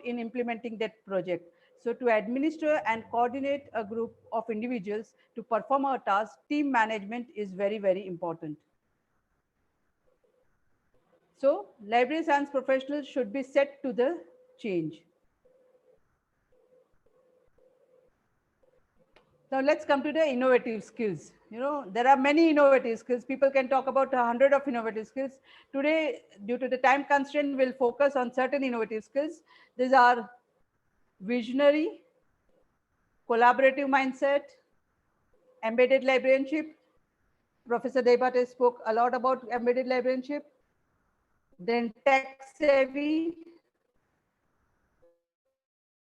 implementing that project. So to administer and coordinate a group of individuals to perform our task, team management is very, very important. So library science professionals should be set to the change. Now let's come to the innovative skills. There are many innovative skills. People can talk about 100 of innovative skills. Today, due to the time constraint, we'll focus on certain innovative skills. These are visionary, collaborative mindset, embedded librarianship. Professor Debate spoke a lot about embedded librarianship. Then tech savvy,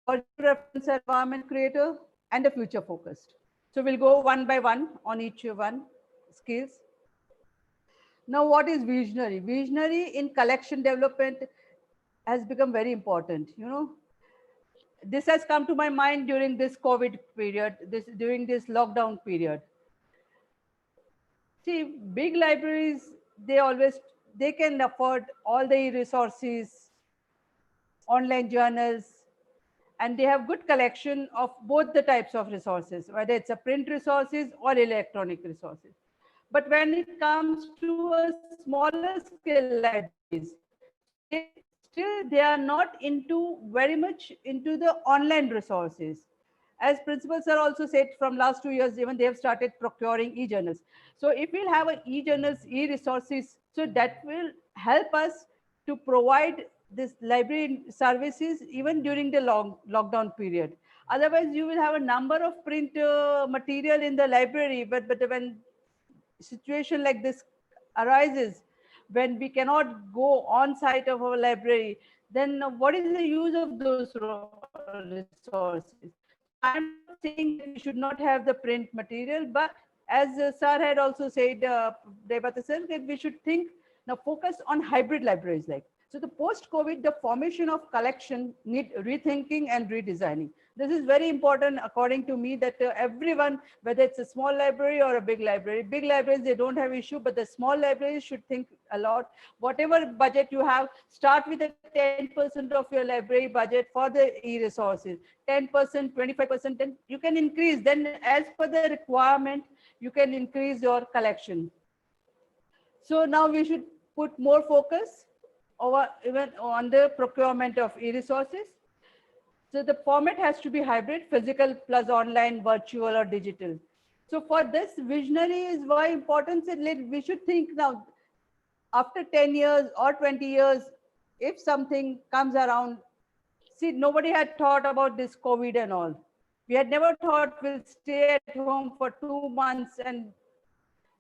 reference environment creator, and the future focused. So we'll go one by one on each one skills. Now, what is visionary? Visionary in collection development has become very important. This has come to my mind during this COVID period, during this lockdown period. See, big libraries, they can afford all the resources, online journals, and they have good collection of both the types of resources, whether it's a print resources or electronic resources. But when it comes to a smaller scale libraries, they are not very much into the online resources. As principals are also said, from last 2 years, even they have started procuring e-journals. So if we'll have e-journals, e-resources, so that will help us to provide this library services even during the lockdown period. Otherwise, you will have a number of print material in the library, but when situation like this arises, when we cannot go on site of our library, then what is the use of those resources? I'm not saying that we should not have the print material, but as sir had also said, Debate sir, that we should now focus on hybrid libraries. So the post-COVID, the formation of collection need rethinking and redesigning. This is very important, according to me, that everyone, whether it's a small library or a big libraries, they don't have issue, but the small libraries should think a lot. Whatever budget you have, start with a 10% of your library budget for the e-resources, 10%, 25%, then you can increase. Then as per the requirement, you can increase your collection. So now we should put more focus or even on the procurement of e-resources. So the format has to be hybrid, physical plus online, virtual or digital. So for this, visionary is why important. We should think now, after 10 years or 20 years, if something comes around, see, nobody had thought about this COVID and all. We had never thought we'll stay at home for 2 months and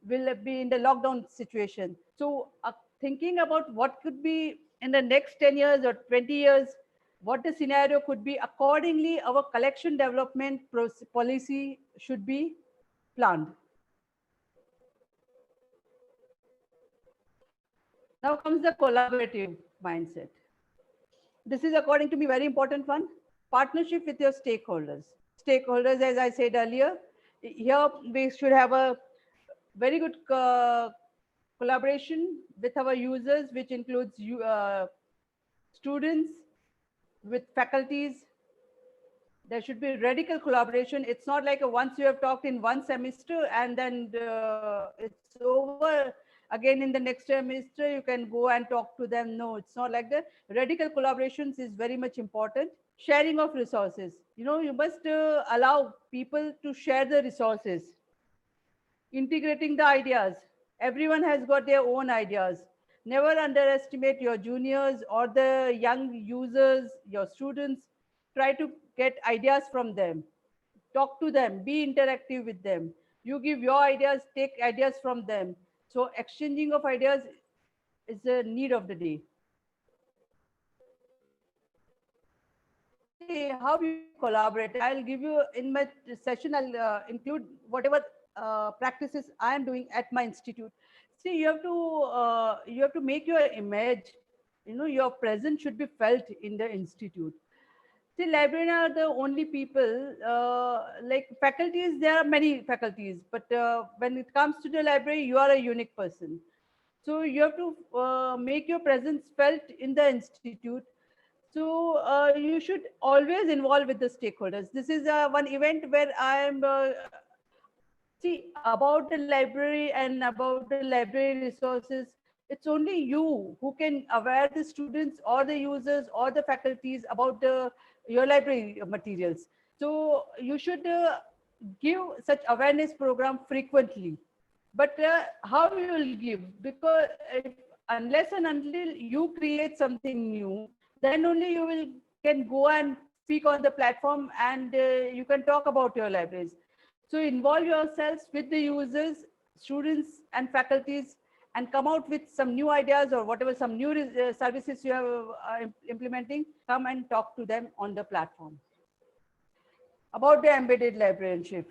will be in the lockdown situation. So thinking about what could be in the next 10 years or 20 years, what the scenario could be, accordingly, our collection development policy should be planned. Now comes the collaborative mindset. This is, according to me, very important one. Partnership with your stakeholders. Stakeholders, as I said earlier, here we should have a very good collaboration with our users, which includes students, with faculties. There should be radical collaboration. It's not like once you have talked in one semester and then it's over. Again, in the next semester, you can go and talk to them. No, it's not like that. Radical collaborations is very much important. Sharing of resources. You must allow people to share the resources. Integrating the ideas. Everyone has got their own ideas. Never underestimate your juniors or the young users, your students. Try to get ideas from them. Talk to them, be interactive with them. You give your ideas, take ideas from them. So exchanging of ideas is the need of the day. See, how you collaborate. I'll give you in my session, I'll include whatever practices I am doing at my institute. See, you have to make your image, your presence should be felt in the institute. See, librarians are the only people, like faculties, there are many faculties, but when it comes to the library, you are a unique person. So you have to make your presence felt in the institute. So you should always involve with the stakeholders. This is one event where I am, see, about the library and about the library resources. It's only you who can aware the students or the users or the faculties about your library materials. So you should give such awareness program frequently. But how you will give? Because unless and until you create something new, then only you will can go and speak on the platform and you can talk about your libraries. So involve yourselves with the users, students and faculties, and come out with some new ideas or whatever, some new services you are implementing. Come and talk to them on the platform. About the embedded librarianship.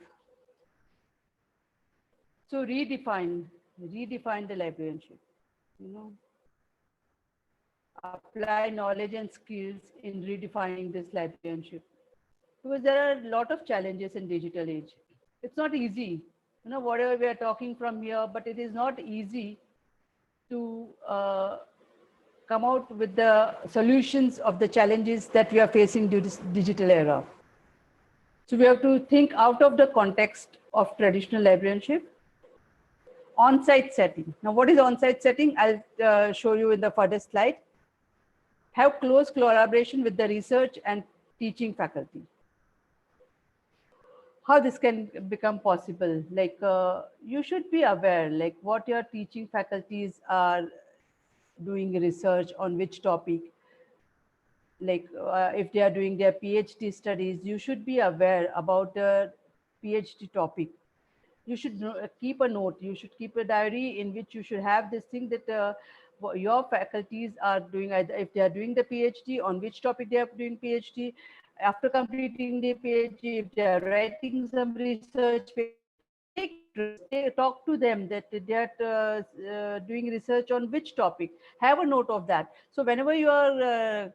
So redefine the librarianship, apply knowledge and skills in redefining this librarianship. Because there are a lot of challenges in digital age. It's not easy, whatever we are talking from here, but it is not easy to come out with the solutions of the challenges that we are facing due to this digital era. So we have to think out of the context of traditional librarianship. On-site setting. Now, what is on-site setting? I'll show you in the further slide. Have close collaboration with the research and teaching faculty. How this can become possible? Like you should be aware, like what your teaching faculties are doing research on which topic. Like if they are doing their PhD studies, you should be aware about the PhD topic. You should keep a note. You should keep a diary in which you should have this thing that your faculties are doing, either if they are doing the PhD, on which topic they are doing PhD. After completing the PhD, if they are writing some research paper, talk to them that they are doing research on which topic. Have a note of that. So whenever you are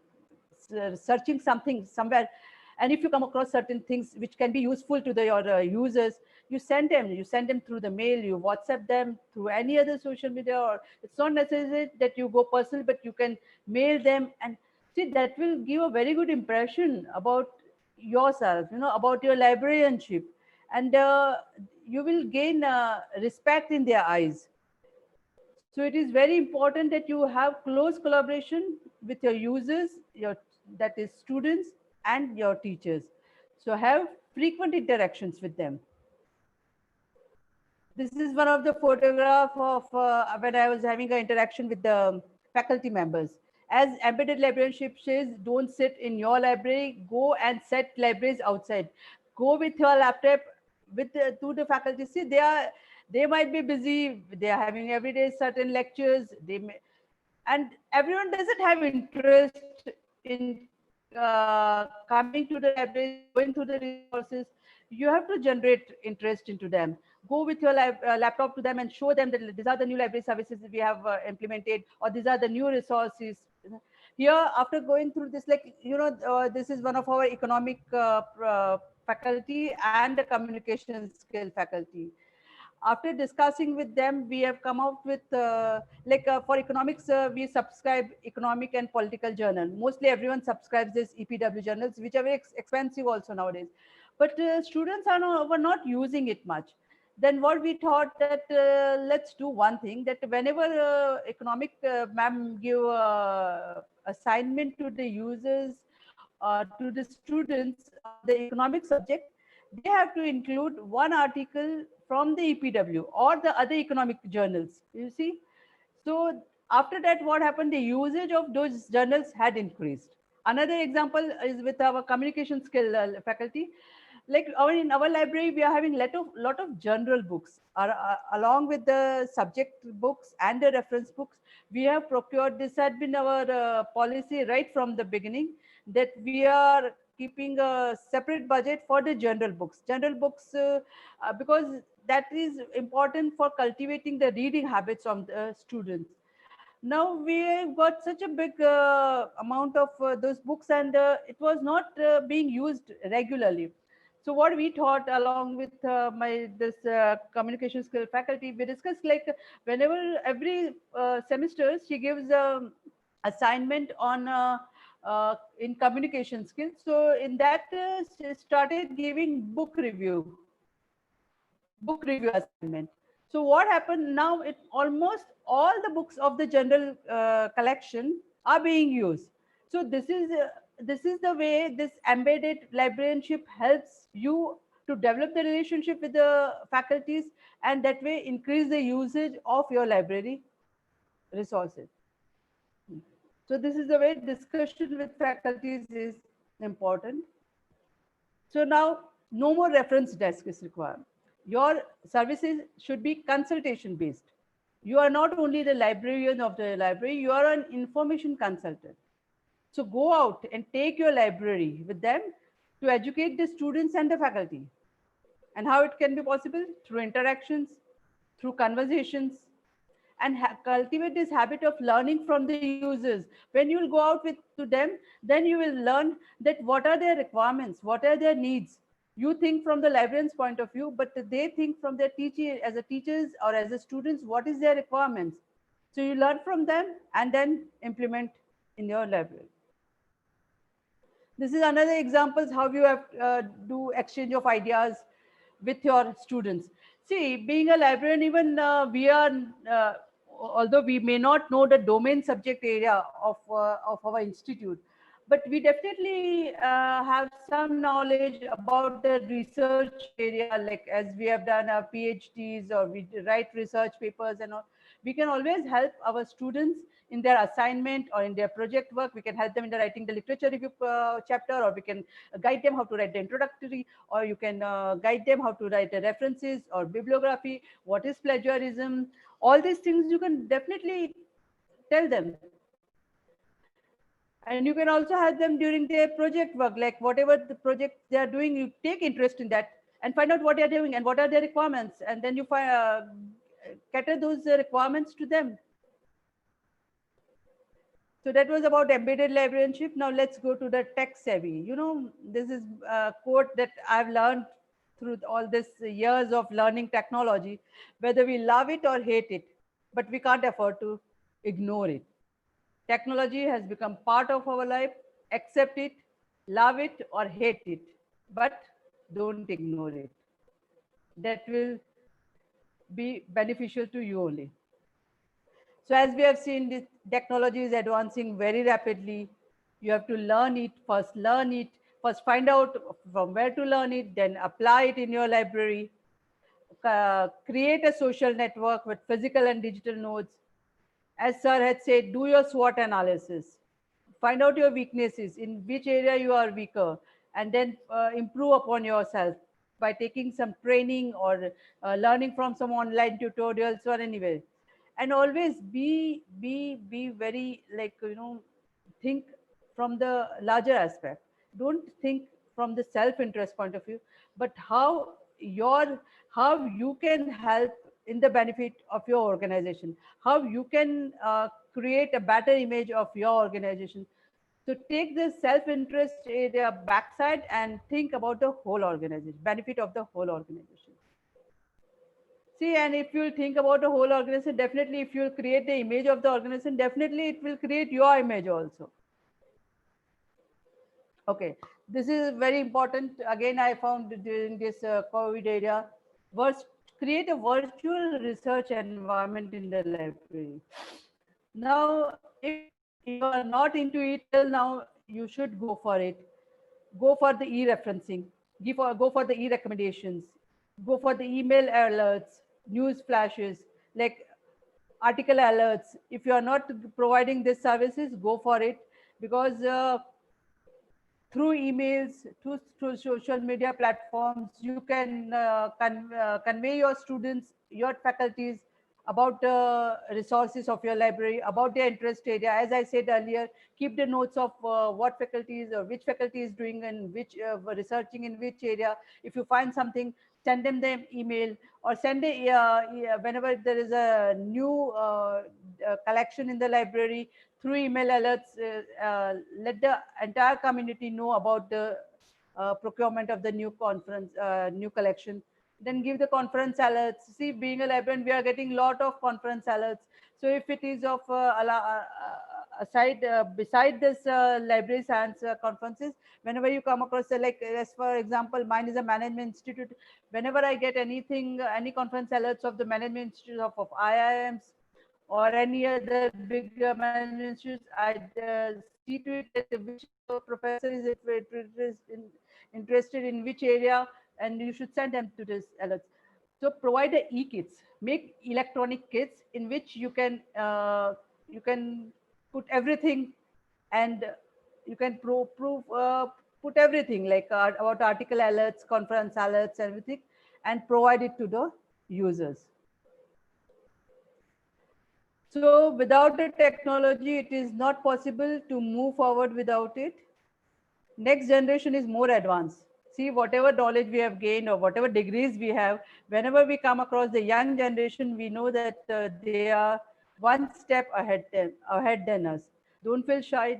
searching something somewhere, and if you come across certain things which can be useful to your users, you send them through the mail, you WhatsApp them through any other social media, or it's not necessary that you go personal, but you can mail them, and see, that will give a very good impression about yourself, about your librarianship, and you will gain respect in their eyes. So it is very important that you have close collaboration with your users, that is students and your teachers. So have frequent interactions with them. This is one of the photograph of when I was having an interaction with the faculty members. As embedded librarianship says, don't sit in your library, go and set libraries outside. Go with your laptop with to the faculty. See, they might be busy. They are having every day certain lectures. And everyone doesn't have interest in coming to the libraries, going to the resources. You have to generate interest into them. Go with your laptop to them and show them that these are the new library services that we have implemented, or these are the new resources. Here, after going through this, this is one of our economic faculty and the communication skill faculty. After discussing with them, we have come out with for economics, we subscribe economic and political journal. Mostly everyone subscribes this EPW journals, which are very expensive also nowadays. But students were not using it much. Then what we thought that let's do one thing, that whenever economic ma'am give assignment to the users, to the students on the economic subject, they have to include one article from the EPW or the other economic journals, you see. So after that, what happened? The usage of those journals had increased. Another example is with our communication skill faculty. Like in our library, we are having lot of general books along with the subject books and the reference books. We have procured, this had been our policy right from the beginning, that we are keeping a separate budget for the general books. Because that is important for cultivating the reading habits of the students. Now we got such a big amount of those books, and it was not being used regularly. So what we thought, along with my this communication skill faculty, we discussed, like, whenever every semester she gives assignment on in communication skills. So in that she started giving book review assignment. So what happened now, it almost all the books of the general collection are being used. So this is the way this embedded librarianship helps you to develop the relationship with the faculties, and that way increase the usage of your library resources. So this is the way discussion with faculties is important. So now no more reference desk is required. Your services should be consultation based. You are not only the librarian of the library, you are an information consultant. So go out and take your library with them to educate the students and the faculty. And how it can be possible? Through interactions, through conversations, and cultivate this habit of learning from the users. When you will go out to them, then you will learn that what are their requirements, what are their needs. You think from the librarian's point of view, but they think from their as a teachers or as a students, what is their requirements. So you learn from them and then implement in your library. This is another examples how you have do exchange of ideas with your students. See, being a librarian, even we are, although we may not know the domain subject area of our institute, but we definitely have some knowledge about the research area, like as we have done our PhDs or we write research papers and all. We can always help our students in their assignment or in their project work. We can help them in the writing the literature review chapter, or we can guide them how to write the introductory, or you can guide them how to write the references or bibliography, what is plagiarism. All these things you can definitely tell them. And you can also help them during their project work, like whatever the project they are doing, you take interest in that and find out what they are doing and what are their requirements, and then you cater those requirements to them. So that was about embedded librarianship. Now let's go to the tech savvy. You know, this is a quote that I've learned through all this years of learning technology, whether we love it or hate it, but we can't afford to ignore it. Technology has become part of our life. Accept it, love it or hate it, but don't ignore it. That will be beneficial to you only. So as we have seen, this technology is advancing very rapidly. You have to learn it, first find out from where to learn it, then apply it in your library. Create a social network with physical and digital nodes. As sir had said, do your SWOT analysis. Find out your weaknesses, in which area you are weaker, and then improve upon yourself by taking some training or learning from some online tutorials or anywhere. And always be very, like, think from the larger aspect. Don't think from the self-interest point of view, but how you can help in the benefit of your organization, how you can create a better image of your organization. So take the self-interest area backside and think about the whole organization, benefit of the whole organization. See, and if you think about the whole organization, definitely if you create the image of the organization, definitely it will create your image also. Okay, this is very important. Again, I found during this COVID area, create a virtual research environment in the library. Now, if you are not into it till now, you should go for it. Go for the e-referencing, go for the e-recommendations, go for the email alerts, news flashes, like article alerts. If you are not providing these services, go for it, because through emails, through social media platforms, you can convey your students, your faculties about the resources of your library, about their interest area. As I said earlier, keep the notes of what faculties or which faculty is doing and which researching in which area. If you find something, send them the email, or send a whenever there is a new collection in the library, through email alerts, let the entire community know about the procurement of the new collection. Then give the conference alerts. See, being a librarian, we are getting lot of conference alerts. So if it is of beside this library science conferences, whenever you come across, like, as for example, mine is a management institute. Whenever I get anything, any conference alerts of the management institute of IIMs or any other big management institutes, I see to it that which professor is interested in which area, and you should send them to this alerts. So provide the e-kits, make electronic kits in which you can put everything, and you can put everything, like about article alerts, conference alerts, everything, and provide it to the users. So without the technology, it is not possible to move forward without it. Next generation is more advanced. See, whatever knowledge we have gained or whatever degrees we have, whenever we come across the young generation, we know that they are one step ahead than us. Don't feel shy,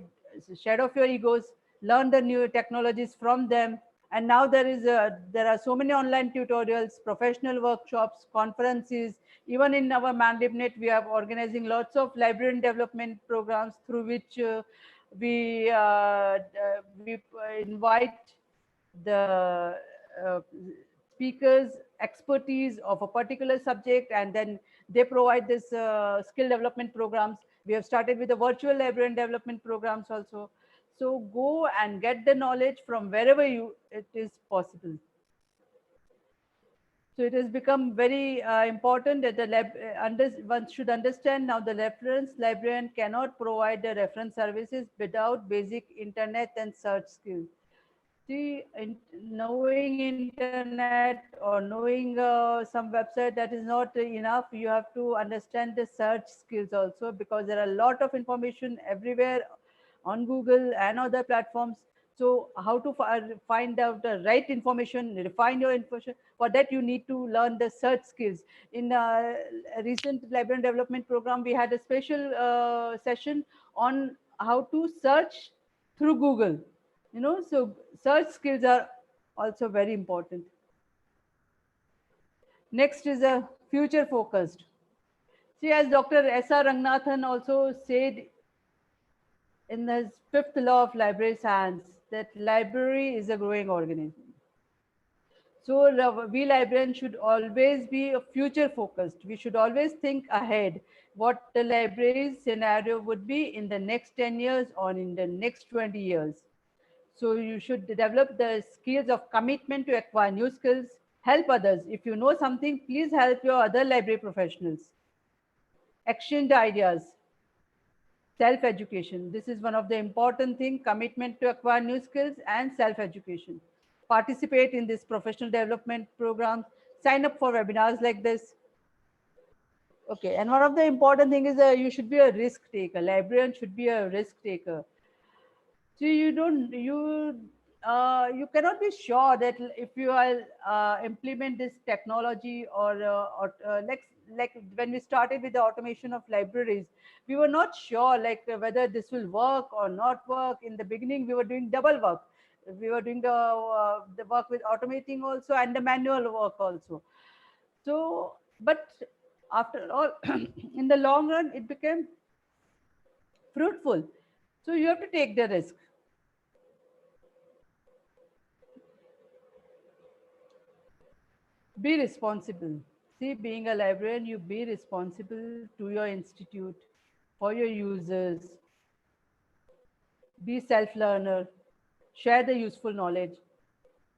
shed off your egos, learn the new technologies from them. And now there are so many online tutorials, professional workshops, conferences. Even in our ManLibNet, we are organizing lots of librarian development programs through which we invite the speakers expertise of a particular subject, and then they provide this skill development programs. We have started with the virtual librarian development programs also. So go and get the knowledge from wherever it is possible. So it has become very important that one should understand now the reference librarian cannot provide the reference services without basic internet and search skills. See, knowing internet or knowing some website, that is not enough. You have to understand the search skills also, because there are a lot of information everywhere on Google and other platforms. So how to find out the right information, refine your information. For that, you need to learn the search skills. In a recent librarian development program, we had a special session on how to search through Google. So search skills are also very important. Next is a future focused. See, as Dr. S.R. Ranganathan also said in his fifth law of library science, that library is a growing organism. So we librarians should always be future focused. We should always think ahead what the library scenario would be in the next 10 years or in the next 20 years. So you should develop the skills of commitment to acquire new skills, help others. If you know something, please help your other library professionals. Exchange ideas, self-education. This is one of the important things, commitment to acquire new skills and self-education. Participate in this professional development program, sign up for webinars like this. Okay, and one of the important thing is you should be a risk taker. Librarian should be a risk taker. So you cannot be sure that if you will implement this technology or like when we started with the automation of libraries, we were not sure like whether this will work or not work. In the beginning, we were doing double work. We were doing the work with automating also and the manual work also. So, but after all, in the long run, it became fruitful. So you have to take the risk. Be responsible. See, being a librarian, you be responsible to your institute, for your users. Be self-learner. Share the useful knowledge.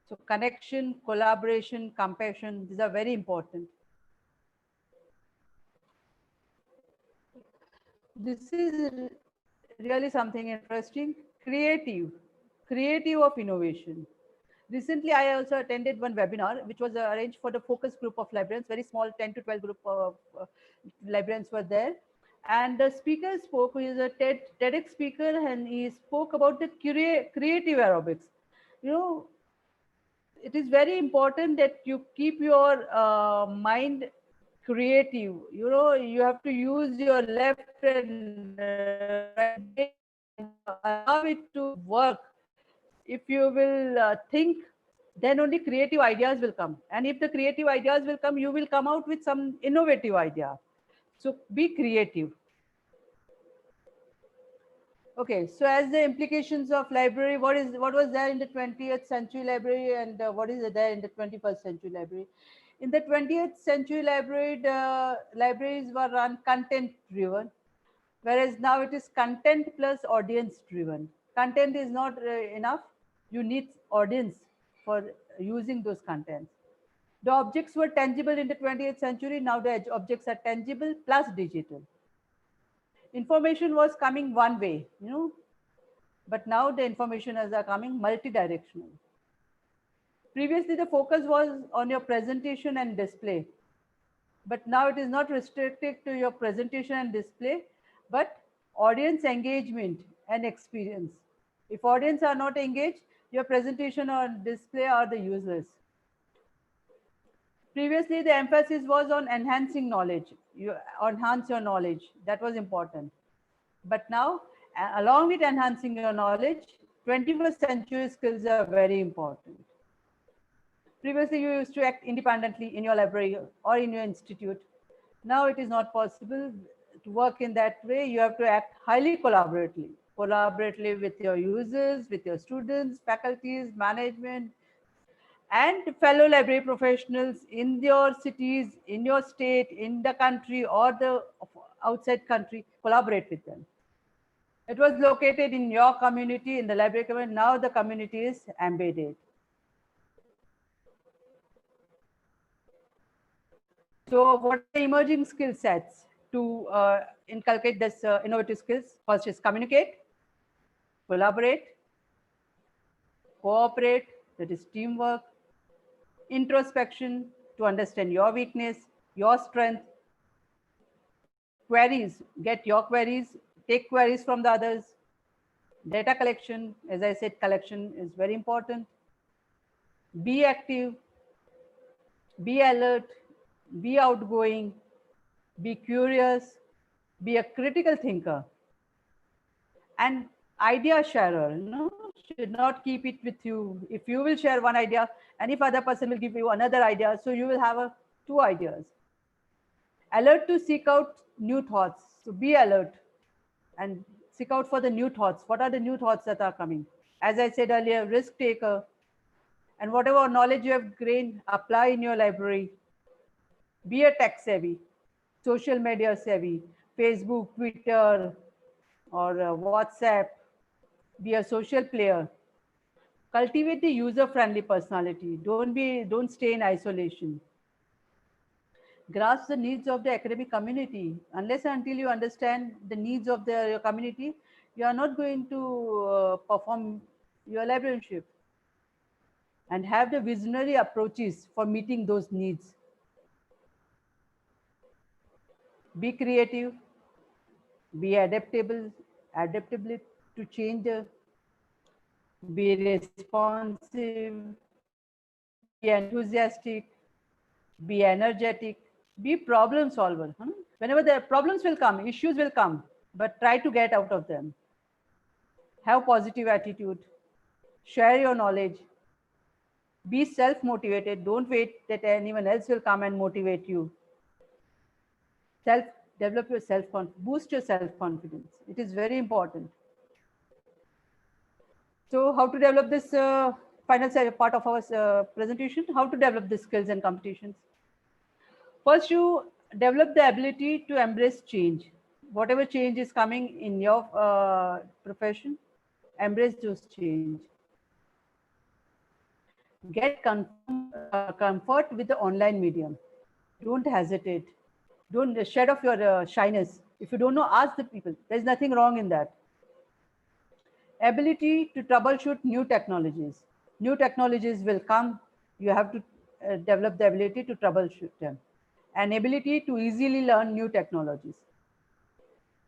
So connection, collaboration, compassion, these are very important. This is really something interesting. Creative of innovation. Recently, I also attended one webinar, which was arranged for the focus group of librarians, very small 10 to 12 group of librarians were there. And the speaker spoke, who is a TEDx speaker, and he spoke about the creative aerobics. You know, it is very important that you keep your mind creative. You know, you have to use your left and right brain and allow it to work. If you will think, then only creative ideas will come. And if the creative ideas will come, you will come out with some innovative idea. So be creative. Okay, so as the implications of library, what was there in the 20th century library and what is there in the 21st century library? In the 20th century library, the libraries were run content driven, whereas now it is content plus audience driven. Content is not enough. You need audience for using those contents. The objects were tangible in the 20th century. Now the objects are tangible plus digital. Information was coming one way, you know, but now the information are coming multi-directional. Previously, the focus was on your presentation and display, but now it is not restricted to your presentation and display, but audience engagement and experience. If audience are not engaged, your presentation or display are the useless. Previously, the emphasis was on enhancing knowledge. You enhance your knowledge. That was important. But now, along with enhancing your knowledge, 21st century skills are very important. Previously, you used to act independently in your library or in your institute. Now it is not possible to work in that way. You have to act highly collaboratively with your users, with your students, faculties, management, and fellow library professionals in your cities, in your state, in the country, or the outside country. Collaborate with them. It was located in your community, in the library community. Now the community is embedded. So what are the emerging skill sets to inculcate this innovative skills? First is communicate, collaborate, cooperate, that is teamwork, introspection to understand your weakness, your strength, queries, get your queries, take queries from the others, data collection, as I said, collection is very important. Be active, be alert, be outgoing, be curious, be a critical thinker, and idea sharer. No, should not keep it with you. If you will share one idea, and if other person will give you another idea, so you will have two ideas. Alert to seek out new thoughts. So be alert and seek out for the new thoughts. What are the new thoughts that are coming? As I said earlier, risk taker, and whatever knowledge you have gained, apply in your library. Be a tech savvy, social media savvy, Facebook, Twitter, or WhatsApp. Be a social player. Cultivate the user-friendly personality. Don't stay in isolation. Grasp the needs of the academic community. Unless and until you understand the needs of your community, you are not going to perform your librarianship. And have the visionary approaches for meeting those needs. Be creative, be adaptable to change, be responsive, be enthusiastic, be energetic, be problem solver. Whenever the problems will come, issues will come, but try to get out of them. Have positive attitude, share your knowledge, be self-motivated. Don't wait that anyone else will come and motivate you. Develop your boost your self-confidence. It is very important. So how to develop this final part of our presentation? How to develop the skills and competitions? First, you develop the ability to embrace change. Whatever change is coming in your profession, embrace those change. Get comfort with the online medium. Don't hesitate. Don't shed off your shyness. If you don't know, ask the people. There's nothing wrong in that. Ability to troubleshoot new technologies. New technologies will come. You have to develop the ability to troubleshoot them. And ability to easily learn new technologies.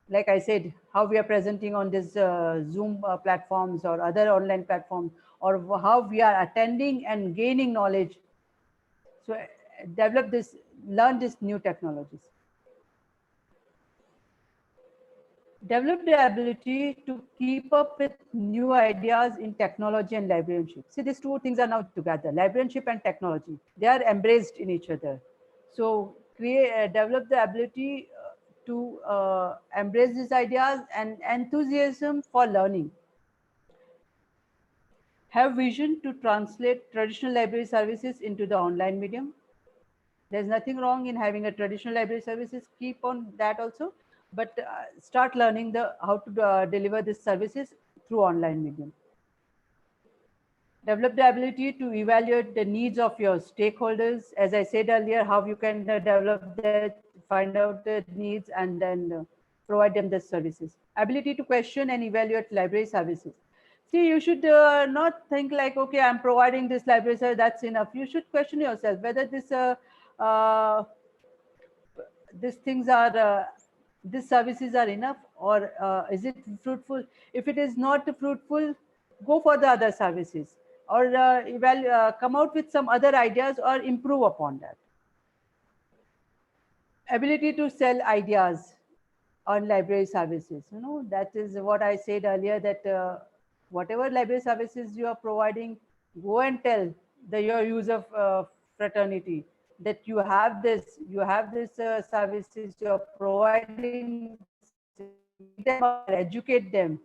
Like I said, how we are presenting on this Zoom platforms or other online platforms, or how we are attending and gaining knowledge. So learn these new technologies. Develop the ability to keep up with new ideas in technology and librarianship. See, these two things are now together, librarianship and technology. They are embraced in each other. So develop the ability to embrace these ideas and enthusiasm for learning. Have vision to translate traditional library services into the online medium. There's nothing wrong in having a traditional library services. Keep on that also, but start learning how to deliver these services through online medium. Develop the ability to evaluate the needs of your stakeholders. As I said earlier, how you can develop that, find out the needs and then provide them the services. Ability to question and evaluate library services. See, you should not think like, okay, I'm providing this library service, that's enough. You should question yourself whether these services are enough, or is it fruitful? If it is not fruitful, go for the other services, or come out with some other ideas or improve upon that. Ability to sell ideas on library services. That is what I said earlier, that whatever library services you are providing, go and tell your user fraternity that you have this services you are providing, educate them.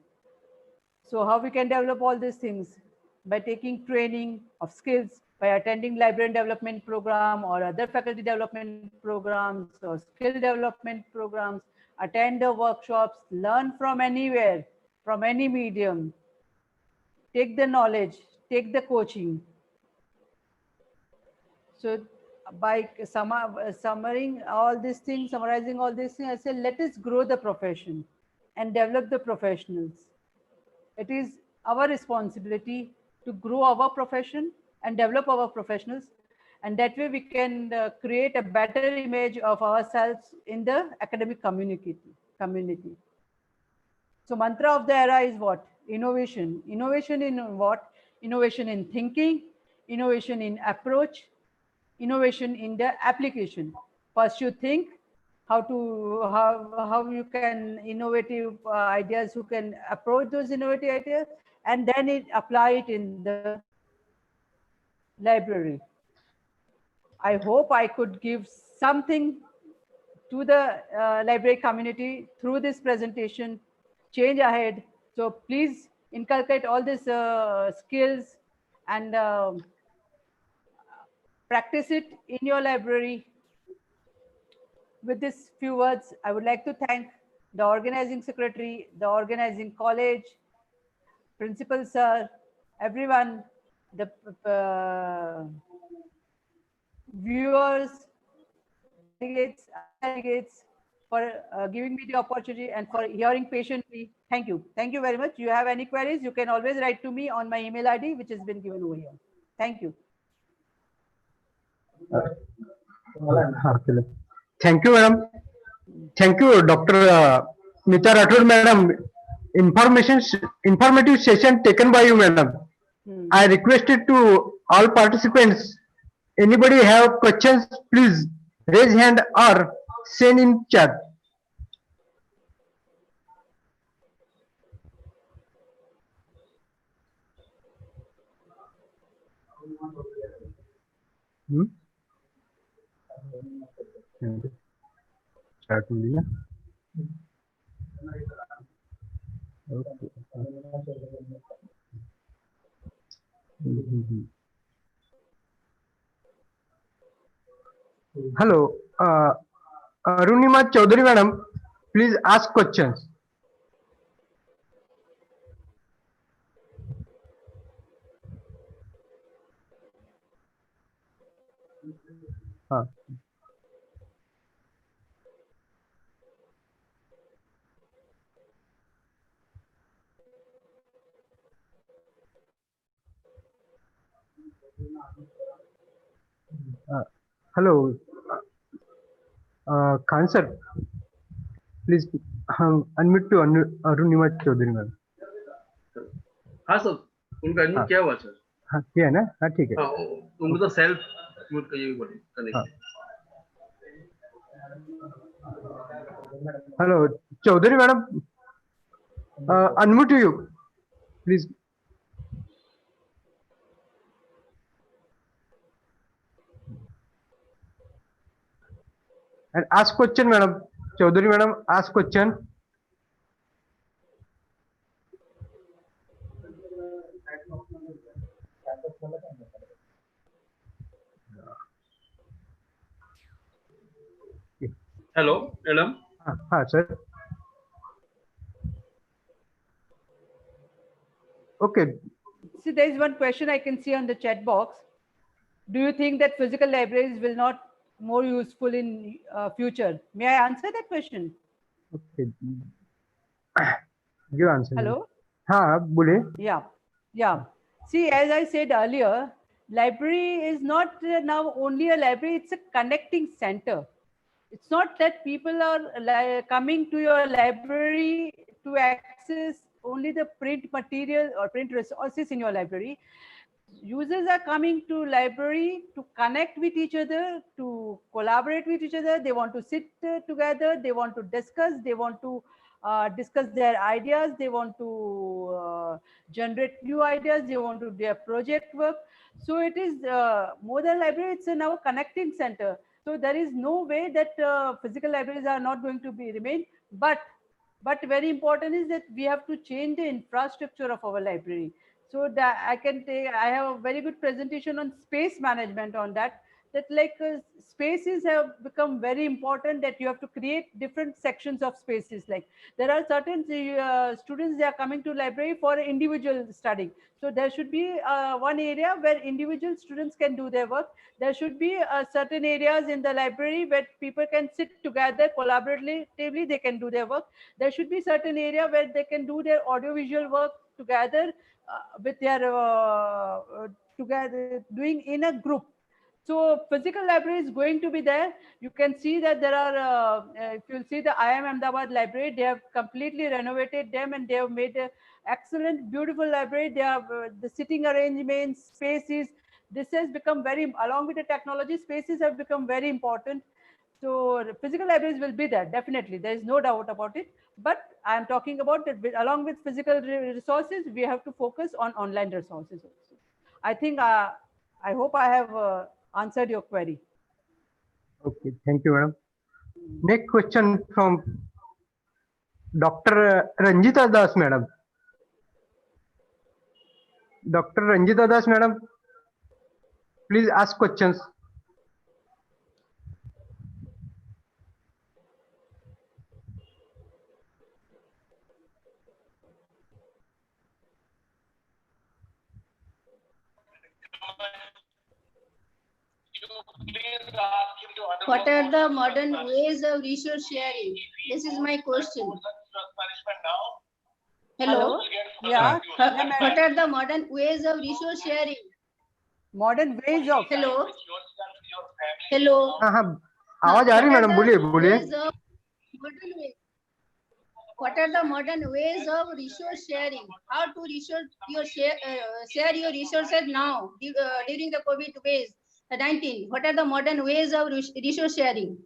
So how we can develop all these things? By taking training of skills, by attending librarian development program or other faculty development programs or skill development programs, attend the workshops, learn from anywhere, from any medium, take the knowledge, take the coaching. So by summarizing all these things, I say, let us grow the profession and develop the professionals. It is our responsibility to grow our profession and develop our professionals. And that way we can create a better image of ourselves in the academic community. So mantra of the era is what? Innovation. Innovation in what? Innovation in thinking, innovation in approach, innovation in the application. First you think how you can innovative ideas, who can approach those innovative ideas, and then apply it in the library. I hope I could give something to the library community through this presentation. Change ahead. So please inculcate all these skills and practice it in your library. With these few words, I would like to thank the organizing secretary, the organizing college, principal sir, everyone, the viewers, delegates, delegates, for giving me the opportunity and for hearing patiently. Thank you. Thank you very much. You have any queries, you can always write to me on my email ID, which has been given over here. Thank you. Thank you, madam. Thank you, Dr. Mita Rathod, madam. Informative session taken by you, madam. I requested to all participants, anybody have questions, please raise hand or send in chat. Chat only, yeah? Okay. Hello, Arunima Chaudhary, madam, please ask questions. Hello, Khan sir, please unmute to Arunima Chaudhary, madam. हाँ sir, उनका unmute क्या हुआ sir? हाँ किया है ना? हाँ ठीक है. हाँ, उनको तो सेल्फ म्यूट करिए बोले connect. Hello, Chaudhary madam, unmute you, please. And ask question, madam. Chaudhary madam, ask question. Hello, madam. Sir. Okay. See, there is one question I can see on the chat box. Do you think that physical libraries will not more useful in future? May I answer that question? Okay. Give answer. Hello? हाँ बोले. Yeah. See, as I said earlier, library is not now only a library, it's a connecting center. It's not that people are coming to your library to access only the print material or print resources in your library. Users are coming to library to connect with each other, to collaborate with each other. They want to sit together. They want to discuss. They want to discuss their ideas. They want to generate new ideas. They want to do their project work. So it is more than library. It's now a connecting center. So there is no way that physical libraries are not going to be remain. But very important is that we have to change the infrastructure of our library. So that I have a very good presentation on space management on that. That spaces have become very important, that you have to create different sections of spaces. Like there are certain students, they are coming to library for individual studying. So there should be one area where individual students can do their work. There should be certain areas in the library where people can sit together collaboratively, they can do their work. There should be certain area where they can do their audiovisual work together with their together doing in a group. So physical library is going to be there. You can see that there are, if you'll see the IIM Ahmedabad library, they have completely renovated them and they have made an excellent, beautiful library. They have the sitting arrangements, spaces. This has become very, along with the technology, spaces have become very important. So physical libraries will be there, definitely. There is no doubt about it. But I am talking about that along with physical resources, we have to focus on online resources also. I think, I hope I have answered your query. Okay, thank you, madam. Next question from Dr. Ranjita Das, madam. Dr. Ranjita Das, madam, please ask questions. What are the modern ways of resource sharing? This is my question. Hello. Yeah. What are the modern ways of resource sharing? Modern ways of. Hello. Hello. हाँ हाँ आवाज आ रही madam बोलिए बोलिए What are the modern ways of resource sharing? How to share your resources now during the COVID-19? What are the modern ways of resource sharing?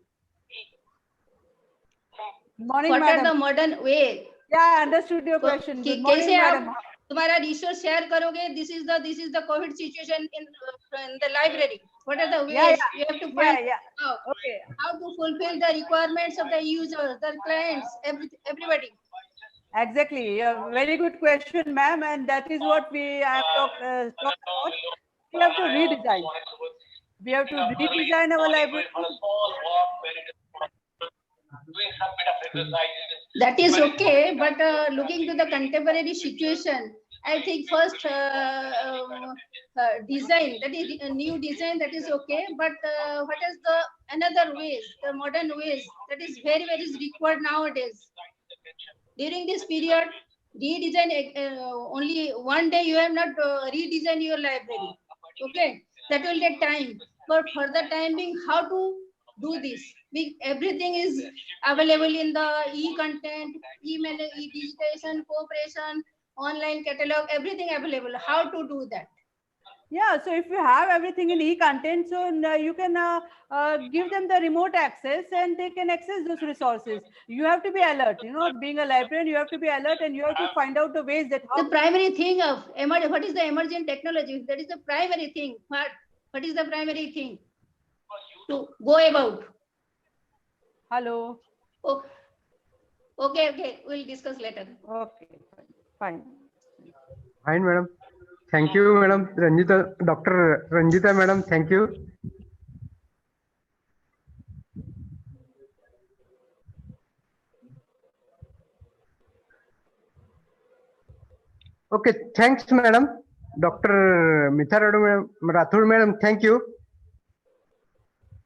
Morning, What madam. are the modern ways? Yeah, I understood your question. Good morning, कैसे आप madam. तुम्हारा resource share करोगे? This is the COVID situation in the library. What are the ways you have to find out? Okay. How to fulfill the requirements of the users, the clients, everybody. Exactly. A very good question, ma'am. And that is what we have talked about. We have to redesign. We have to redesign our library. That is okay, but looking to the contemporary situation, I think first design, that is a new design, that is okay. But what is the another ways, the modern ways, that is very required nowadays. During this period, redesign only one day you have not redesign your library. Okay, that will take time. But for the time being, how to do this? Everything is available in the e-content, email, e-digitization, cooperation, online catalog, everything available. How to do that? Yeah, so if you have everything in e-content, so you can give them the remote access and they can access those resources. You have to be alert. You know, being a librarian, you have to be alert and you have to find out the ways that how. The primary thing of what is the emergent technology? That is the primary thing. What is the primary thing to go about? Hello. Oh, okay. We'll discuss later. Okay, fine. Fine, madam. Thank you, madam. Ranjita, Dr. Ranjita, madam. Thank you. Okay, thanks, madam. Dr. Mita Rathod, madam. Thank you.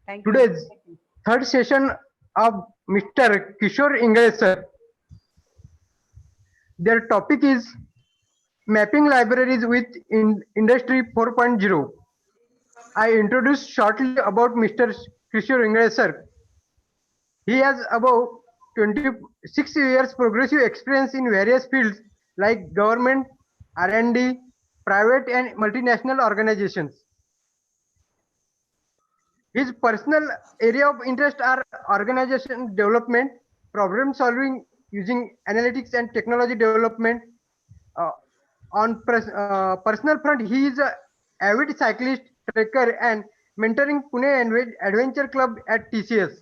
Thank you. Today's third session of Mr. Kishore Ingale, sir. Their topic is mapping libraries with Industry 4.0. I introduce shortly about Mr. Kishore Ingale, sir. He has about 26 years progressive experience in various fields like government, R&D, private and multinational organizations. His personal area of interest are organization development, problem solving using analytics and technology development. On personal front, he is an avid cyclist, trekker, and mentoring Pune Adventure Club at TCS.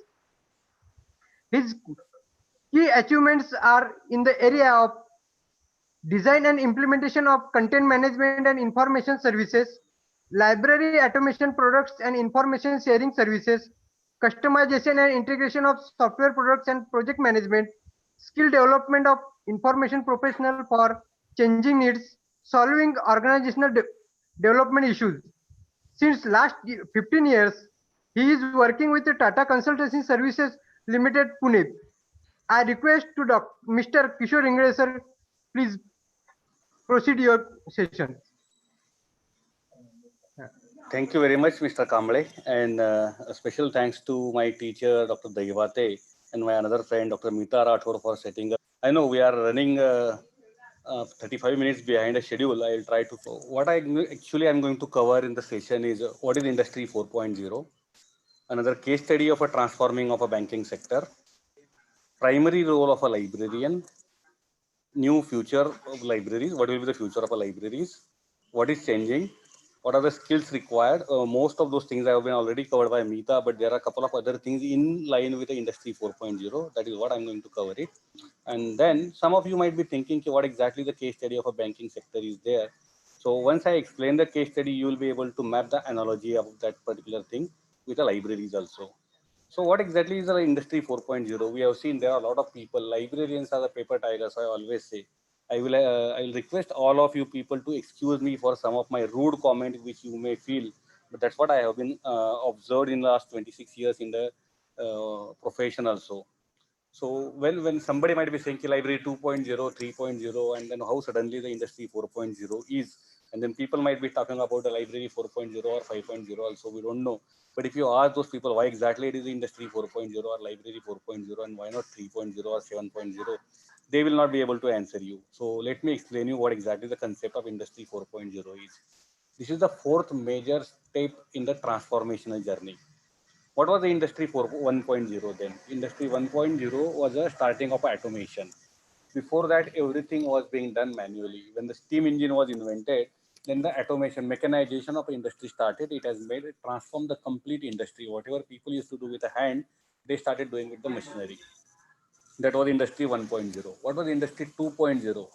His key achievements are in the area of design and implementation of content management and information services, library automation products and information sharing services, customization and integration of software products and project management, skill development of information professional for changing needs, solving organizational development issues. Since last 15 years, he is working with the Tata Consultancy Services Limited, Pune. I request to Mr. Kishore Ingale, sir, please proceed your session. Thank you very much, Mr. Kamble, and a special thanks to my teacher, Dr. Daivate, and my another friend, Dr. Mita Rathod, for setting up. I know we are running 35 minutes behind a schedule. I'll try to. What I'm going to cover in the session is what is Industry 4.0, another case study of a transforming of a banking sector, primary role of a librarian, new future of libraries. What will be the future of a libraries? What is changing? What are the skills required? Most of those things have been already covered by Meeta, but there are a couple of other things in line with the Industry 4.0. That is what I'm going to cover it. And then some of you might be thinking what exactly the case study of a banking sector is there. So once I explain the case study, you will be able to map the analogy of that particular thing with the libraries also. So what exactly is the Industry 4.0? We have seen there are a lot of people, librarians are the paper tigers, I always say. I'll request all of you people to excuse me for some of my rude comments which you may feel, but that's what I have been observed in the last 26 years in the profession also. So when somebody might be saying library 2.0, 3.0, and then how suddenly the industry 4.0 is, and then people might be talking about the library 4.0 or 5.0 also, we don't know. But if you ask those people why exactly it is industry 4.0 or library 4.0 and why not 3.0 or 7.0, they will not be able to answer you. So let me explain you what exactly the concept of industry 4.0 is. This is the fourth major step in the transformational journey. What was the industry 1.0 then? Industry 1.0 was a starting of automation. Before that, everything was being done manually. When the steam engine was invented, then the automation, mechanization of industry started. It has made it transform the complete industry. Whatever people used to do with the hand, they started doing with the machinery. That was industry 1.0. What was industry 2.0?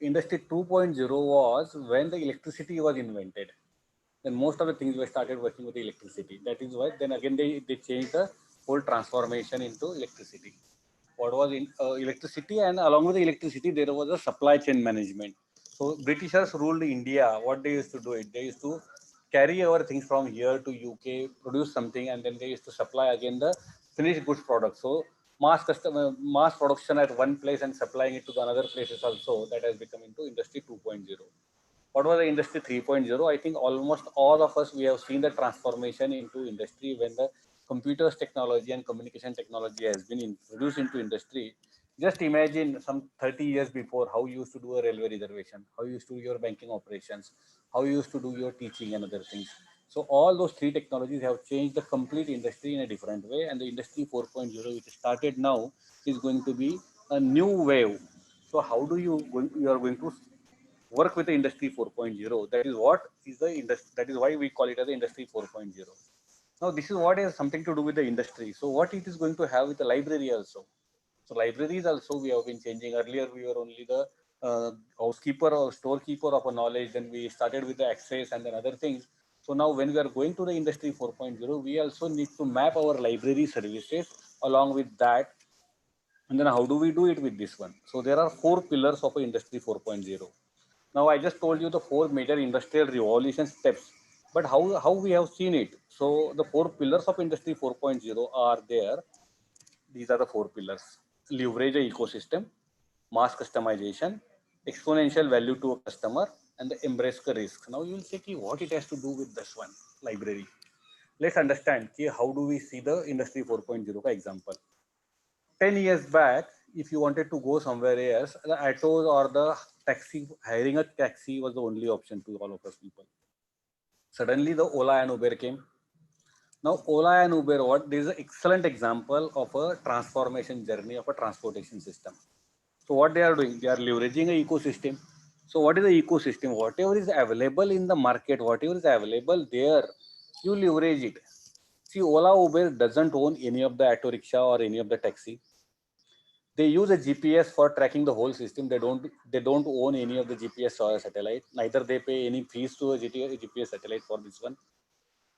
Industry 2.0 was when the electricity was invented. Then most of the things were started working with the electricity. That is why then again they changed the whole transformation into electricity. What was in electricity, and along with the electricity there was a supply chain management. So Britishers ruled India. What they used to do it, they used to carry our things from here to UK, produce something, and then they used to supply again the finished goods product. So mass production at one place and supplying it to the another places also, that has become into industry 2.0. What was the industry 3.0? I think almost all of us, we have seen the transformation into industry when the computers technology and communication technology has been introduced into industry. Just imagine some 30 years before how you used to do a railway reservation, how you used to do your banking operations, how you used to do your teaching and other things. So all those three technologies have changed the complete industry in a different way, and the industry 4.0, which started now, is going to be a new wave. So how do you are going to work with the industry 4.0? That is what is the industry, that is why we call it as the industry 4.0. Now this is what has something to do with the industry. So what it is going to have with the library also. So libraries also we have been changing. Earlier we were only the housekeeper or storekeeper of a knowledge, then we started with the access and then other things. So now when we are going to the industry 4.0, we also need to map our library services along with that. And then how do we do it with this one? So there are four pillars of a industry 4.0. Now I just told you the four major industrial revolution steps, but how we have seen it. So the four pillars of industry 4.0 are there. These are the four pillars: leverage a ecosystem, mass customization, exponential value to a customer, and the embrace the risk. Now you will say what it has to do with this one, library. Let's understand how do we see the industry 4.0 example. 10 years back, if you wanted to go somewhere else, the autos or the taxi, hiring a taxi was the only option to all of us people. Suddenly the Ola and Uber came. Now Ola and Uber, what? This is an excellent example of a transformation journey of a transportation system. So what they are doing, they are leveraging an ecosystem. So what is the ecosystem? Whatever is available in the market, whatever is available there, you leverage it. See, Ola Uber doesn't own any of the auto rickshaw or any of the taxi. They use a GPS for tracking the whole system. They don't own any of the GPS or satellite. Neither they pay any fees to a GPS satellite for this one.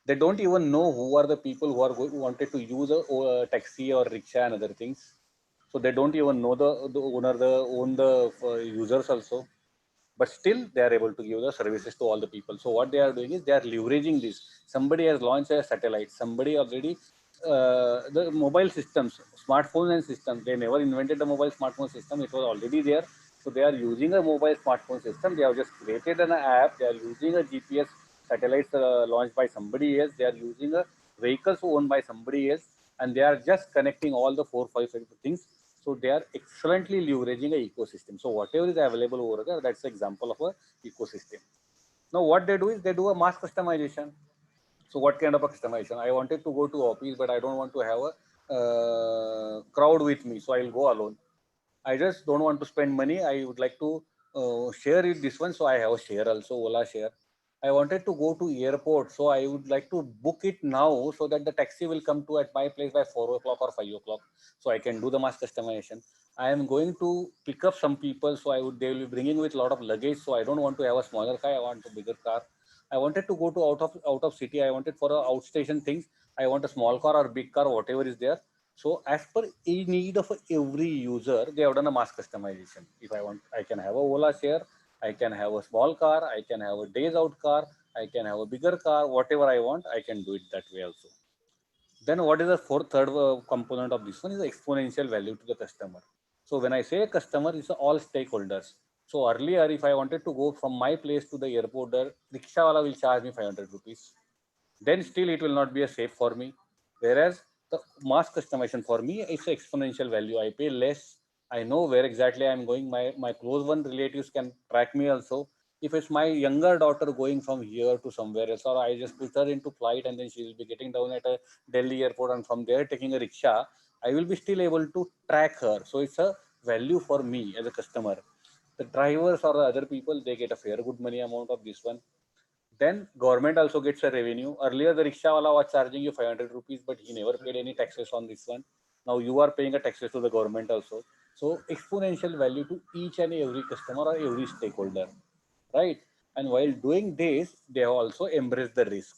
They don't even know who are the people who wanted to use a taxi or rickshaw and other things. So they don't even know the users also. But still they are able to give the services to all the people. So what they are doing is they are leveraging this. Somebody has launched a satellite. Somebody already the mobile systems, smartphones and systems. They never invented the mobile smartphone system. It was already there. So they are using a mobile smartphone system. They have just created an app. They are using a GPS satellites launched by somebody else. They are using a vehicles owned by somebody else, and they are just connecting all the 4, 5 things. So they are excellently leveraging an ecosystem. So whatever is available over there, that's an example of a ecosystem. Now what they do is they do a mass customization. So what kind of a customization? I wanted to go to office, but I don't want to have a crowd with me, so I'll go alone. I just don't want to spend money. I would like to share it this one, so I have a share also, Ola share. I wanted to go to airport, so I would like to book it now so that the taxi will come to at my place by 4 o'clock or 5 o'clock, so I can do the mass customization. I am going to pick up some people, so they will be bringing with a lot of luggage, so I don't want to have a smaller car. I want a bigger car. I wanted to go to out of city. I wanted for outstation things. I want a small car or big car, whatever is there. So as per a need of every user, they have done a mass customization. If I want, I can have a Ola share, I can have a small car, I can have a days out car, I can have a bigger car, whatever I want, I can do it that way also. Then what is the third component of this one is the exponential value to the customer. So when I say customer, it's all stakeholders. So earlier, if I wanted to go from my place to the airport, the rickshaw wala will charge me 500 rupees. Then still it will not be a safe for me. Whereas the mass customization for me, it's an exponential value. I pay less. I know where exactly I'm going. My close one relatives can track me also. If it's my younger daughter going from here to somewhere else, or I just put her into flight and then she will be getting down at a Delhi airport and from there taking a rickshaw, I will be still able to track her. So it's a value for me as a customer. The drivers or the other people, they get a fair good money amount of this one. Then government also gets a revenue. Earlier, the rickshaw wala was charging you 500 rupees, but he never paid any taxes on this one. Now you are paying a taxes to the government also. So exponential value to each and every customer or every stakeholder, right? And while doing this, they have also embraced the risk.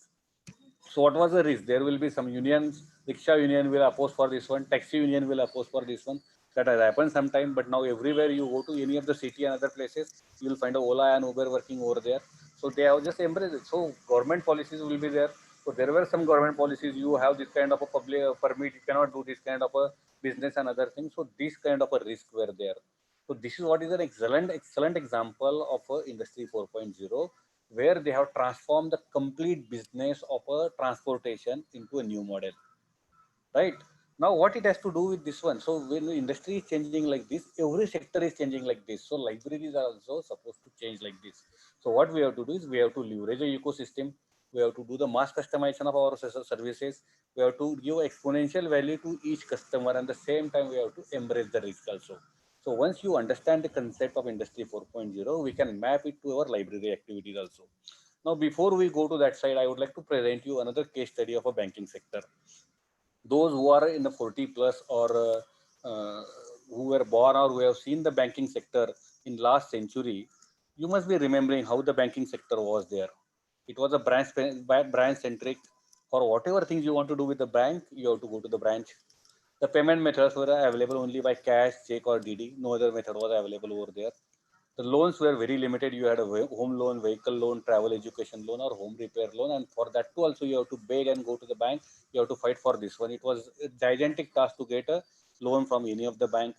So what was the risk? There will be some unions, rickshaw union will oppose for this one, taxi union will oppose for this one. That has happened sometime, but now everywhere you go to any of the city and other places, you will find a Ola and Uber working over there. So they have just embraced it. So government policies will be there. So there were some government policies. You have this kind of a public permit. You cannot do this kind of a business and other things. So this kind of a risk were there. So this is what is an excellent example of Industry 4.0, where they have transformed the complete business of a transportation into a new model, right? Now what it has to do with this one? So when the industry is changing like this, every sector is changing like this. So libraries are also supposed to change like this. So what we have to do is we have to leverage a ecosystem. We have to do the mass customization of our services. We have to give exponential value to each customer, and at the same time we have to embrace the risk also. So once you understand the concept of Industry 4.0, we can map it to our library activities also. Now, before we go to that side, I would like to present you another case study of a banking sector. Those who are in the 40 plus or who were born or who have seen the banking sector in last century, you must be remembering how the banking sector was there. It was a branch centric. For whatever things you want to do with the bank, you have to go to the branch. The payment methods were available only by cash, check, or DD. No other method was available over there. The loans were very limited. You had a home loan, vehicle loan, travel education loan, or home repair loan. And for that too also you have to beg and go to the bank. You have to fight for this one. It was a gigantic task to get a loan from any of the bank.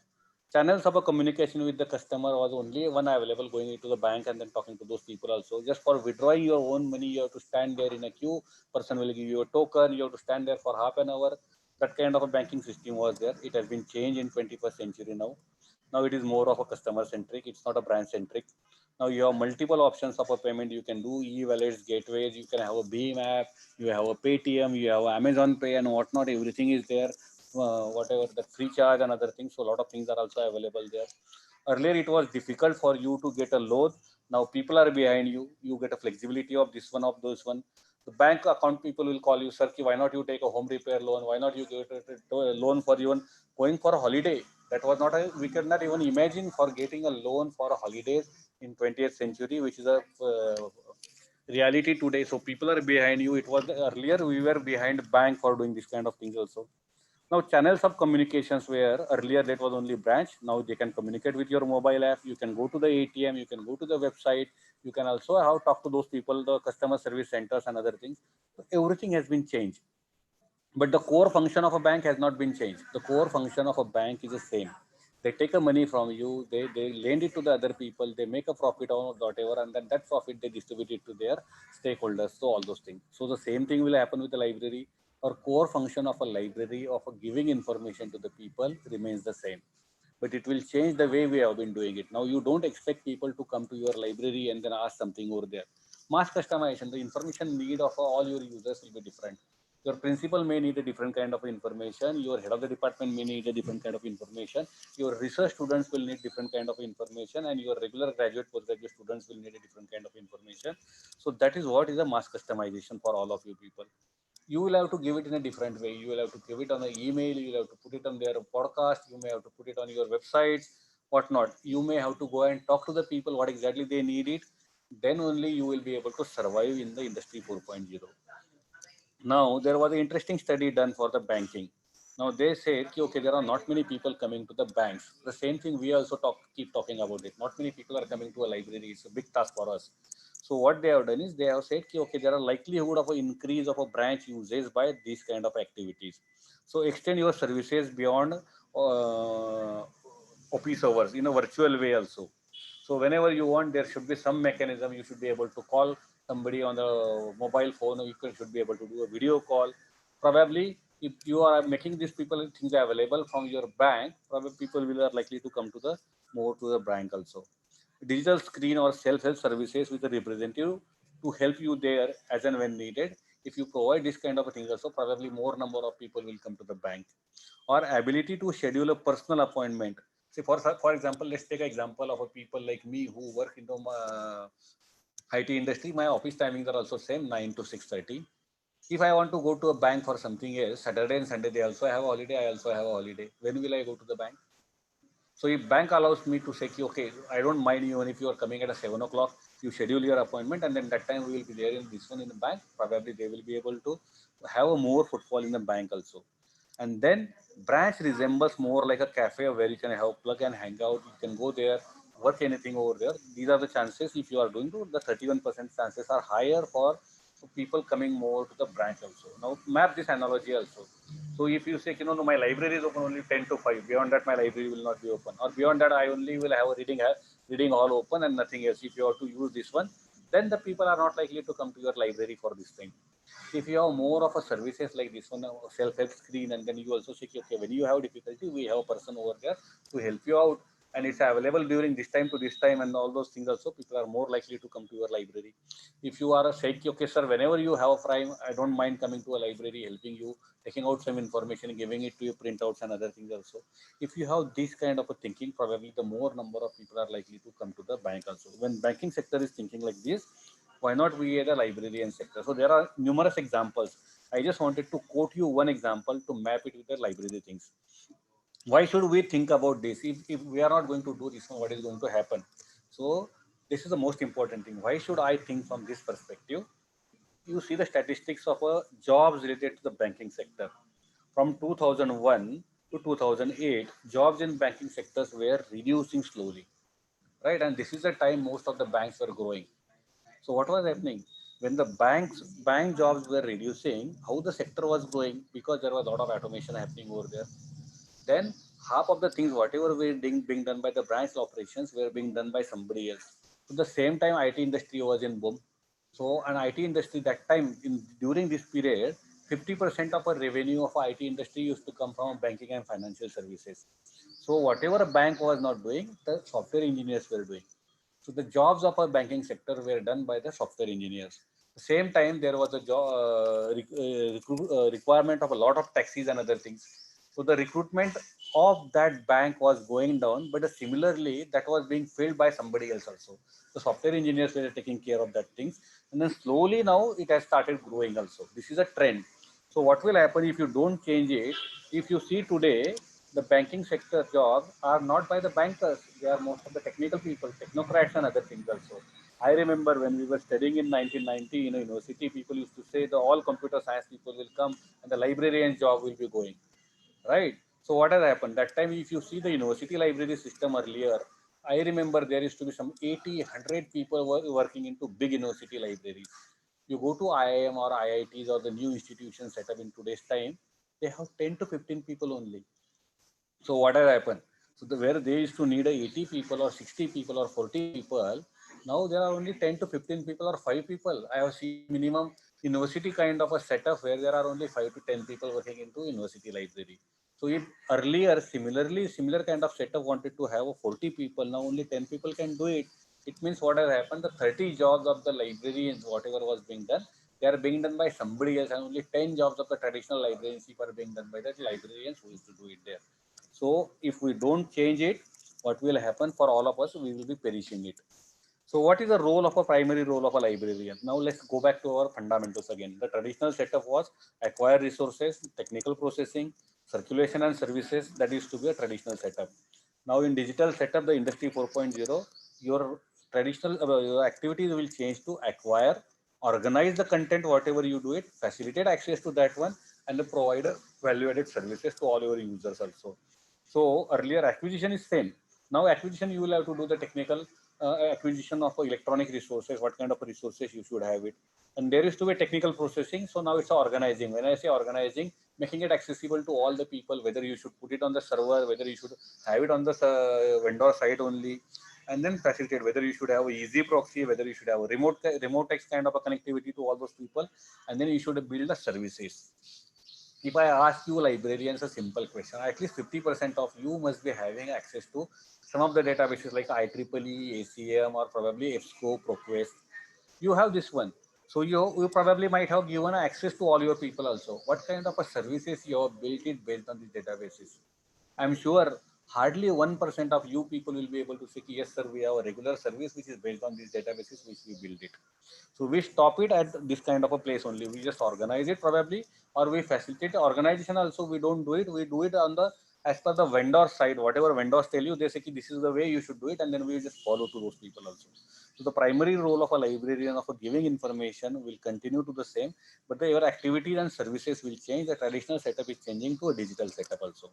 Channels of a communication with the customer was only one available, going into the bank and then talking to those people also. Just for withdrawing your own money, you have to stand there in a queue. Person will give you a token. You have to stand there for half an hour. That kind of a banking system was there. It has been changed in 21st century now. Now it is more of a customer centric. It's not a brand centric. Now you have multiple options of a payment. You can do e-wallets, gateways. You can have a Beam app. You have a Paytm. You have Amazon Pay and whatnot. Everything is there. Whatever the free charge and other things. So a lot of things are also available there. Earlier it was difficult for you to get a loan. Now people are behind you. You get a flexibility of this one, of those one. The bank account people will call you, sir, why not you take a home repair loan? Why not you get a loan for even going for a holiday? That was not we could not even imagine for getting a loan for a holidays in 20th century, which is a reality today. So people are behind you. It was earlier we were behind bank for doing this kind of things also. Now channels of communications where earlier that was only branch. Now they can communicate with your mobile app. You can go to the ATM. You can go to the website. You can also have talk to those people, the customer service centers and other things. So everything has been changed. But the core function of a bank has not been changed. The core function of a bank is the same. They take a money from you, they lend it to the other people, they make a profit on whatever, and then that profit they distribute it to their stakeholders. So all those things. So the same thing will happen with the library. Or core function of a library of a giving information to the people remains the same. But it will change the way we have been doing it. Now you don't expect people to come to your library and then ask something over there. Mass customization, the information need of all your users will be different. Your principal may need a different kind of information. Your head of the department may need a different kind of information. Your research students will need different kind of information, and your regular graduate, postgraduate students will need a different kind of information. So that is what is a mass customization for all of you people. You will have to give it in a different way. You will have to give it on the email. You will have to put it on their podcast. You may have to put it on your websites, whatnot. You may have to go and talk to the people what exactly they need it. Then only you will be able to survive in the industry 4.0. Now, there was an interesting study done for the banking. Now they said, okay, there are not many people coming to the banks. The same thing we also keep talking about it. Not many people are coming to a library. It's a big task for us. So what they have done is they have said, okay, there are likelihood of an increase of a branch usage by these kind of activities. So extend your services beyond office hours in a virtual way also. So whenever you want, there should be some mechanism. You should be able to call somebody on the mobile phone, or should be able to do a video call. Probably, if you are making these people things available from your bank, probably people will are likely to come to the more to the bank also. Digital screen or self-help services with a representative to help you there as and when needed. If you provide this kind of a thing also, probably more number of people will come to the bank. Or ability to schedule a personal appointment. See, for example, let's take an example of a people like me who work in the IT industry. My office timings are also same, 9 to 6:30. If I want to go to a bank for something else, Saturday and Sunday they also have a holiday, I also have a holiday. When will I go to the bank? So if bank allows me to say, okay, I don't mind you, and if you are coming at a 7 o'clock, you schedule your appointment, and then that time we will be there in this one in the bank. Probably they will be able to have a more footfall in the bank also. And then branch resembles more like a cafe where you can have plug and hang out. You can go there, work anything over there. These are the chances. If you are doing to the 31% chances are higher for people coming more to the branch also. Now map this analogy also. So if you say, no, my library is open only 10 to 5. Beyond that, my library will not be open. Or beyond that, I only will have a reading hall open and nothing else. If you have to use this one, then the people are not likely to come to your library for this thing. If you have more of a services like this one, self-help screen, and then you also say, okay, when you have difficulty, we have a person over there to help you out, and it's available during this time to this time, and all those things also, people are more likely to come to your library. If you are a say, okay, sir, whenever you have a prime, I don't mind coming to a library, helping you, taking out some information, giving it to your printouts and other things also. If you have this kind of a thinking, probably the more number of people are likely to come to the bank also. When banking sector is thinking like this, why not we at a librarian sector? So there are numerous examples. I just wanted to quote you one example to map it with the library things. Why should we think about this? If we are not going to do this, what is going to happen? So this is the most important thing. Why should I think from this perspective? You see the statistics of jobs related to the banking sector. From 2001 to 2008, jobs in banking sectors were reducing slowly, right? And this is the time most of the banks were growing. So what was happening when the bank jobs were reducing? How the sector was growing, because there was a lot of automation happening over there. Then half of the things whatever were being done by the branch operations were being done by somebody else. So the same time IT industry was in boom. So an IT industry that time during this period, 50% of our revenue of IT industry used to come from banking and financial services. So whatever a bank was not doing, the software engineers were doing. So the jobs of our banking sector were done by the software engineers. At the same time, there was a requirement of a lot of taxis and other things. So the recruitment of that bank was going down, but similarly, that was being filled by somebody else also. The software engineers were taking care of that things. And then slowly now it has started growing also. This is a trend. So what will happen if you don't change it? If you see today, the banking sector jobs are not by the bankers. They are most of the technical people, technocrats and other things also. I remember when we were studying in 1990 in a university, people used to say the all computer science people will come and the librarian job will be going, right? So what has happened? That time, if you see the university library system earlier, I remember there used to be some 80, 100 people working into big university libraries. You go to IIM or IITs or the new institutions set up in today's time, they have 10 to 15 people only. So what has happened? So where they used to need 80 people or 60 people or 40 people, now there are only 10 to 15 people or 5 people. I have seen minimum university kind of a setup where there are only 5 to 10 people working into university library. So if earlier similar kind of setup wanted to have 40 people, now only 10 people can do it. It means what has happened, the 30 jobs of the librarians, whatever was being done, they are being done by somebody else, and only 10 jobs of the traditional librarianship are being done by the librarians who used to do it there. So if we don't change it, what will happen for all of us? We will be perishing it. So what is the role of a primary role of a librarian? Now let's go back to our fundamentals again. The traditional setup was acquire resources, technical processing, circulation and services. That used to be a traditional setup. Now in digital setup, the industry 4.0, your traditional your activities will change to acquire, organize the content, whatever you do it, facilitate access to that one, and provide value-added services to all your users also. So earlier acquisition is same. Now acquisition, you will have to do the technical acquisition of electronic resources, what kind of resources you should have it. And there is to be technical processing. So now it's organizing. When I say organizing, making it accessible to all the people, whether you should put it on the server, whether you should have it on the vendor side only, and then facilitate whether you should have a easy proxy, whether you should have a remote text kind of a connectivity to all those people, and then you should build the services. If I ask you librarians a simple question, at least 50% of you must be having access to some of the databases like IEEE, ACM, or probably EBSCO, ProQuest. You have this one. So you probably might have given access to all your people also. What kind of a services you have built it based on these databases? I'm sure hardly 1% of you people will be able to say, yes, sir, we have a regular service which is based on these databases which we build it. So we stop it at this kind of a place only. We just organize it probably, or we facilitate organization also. We don't do it. We do it on the as per the vendor side. Whatever vendors tell you, they say this is the way you should do it, and then we just follow to those people also. So the primary role of a librarian of giving information will continue to the same, but your activities and services will change. The traditional setup is changing to a digital setup also.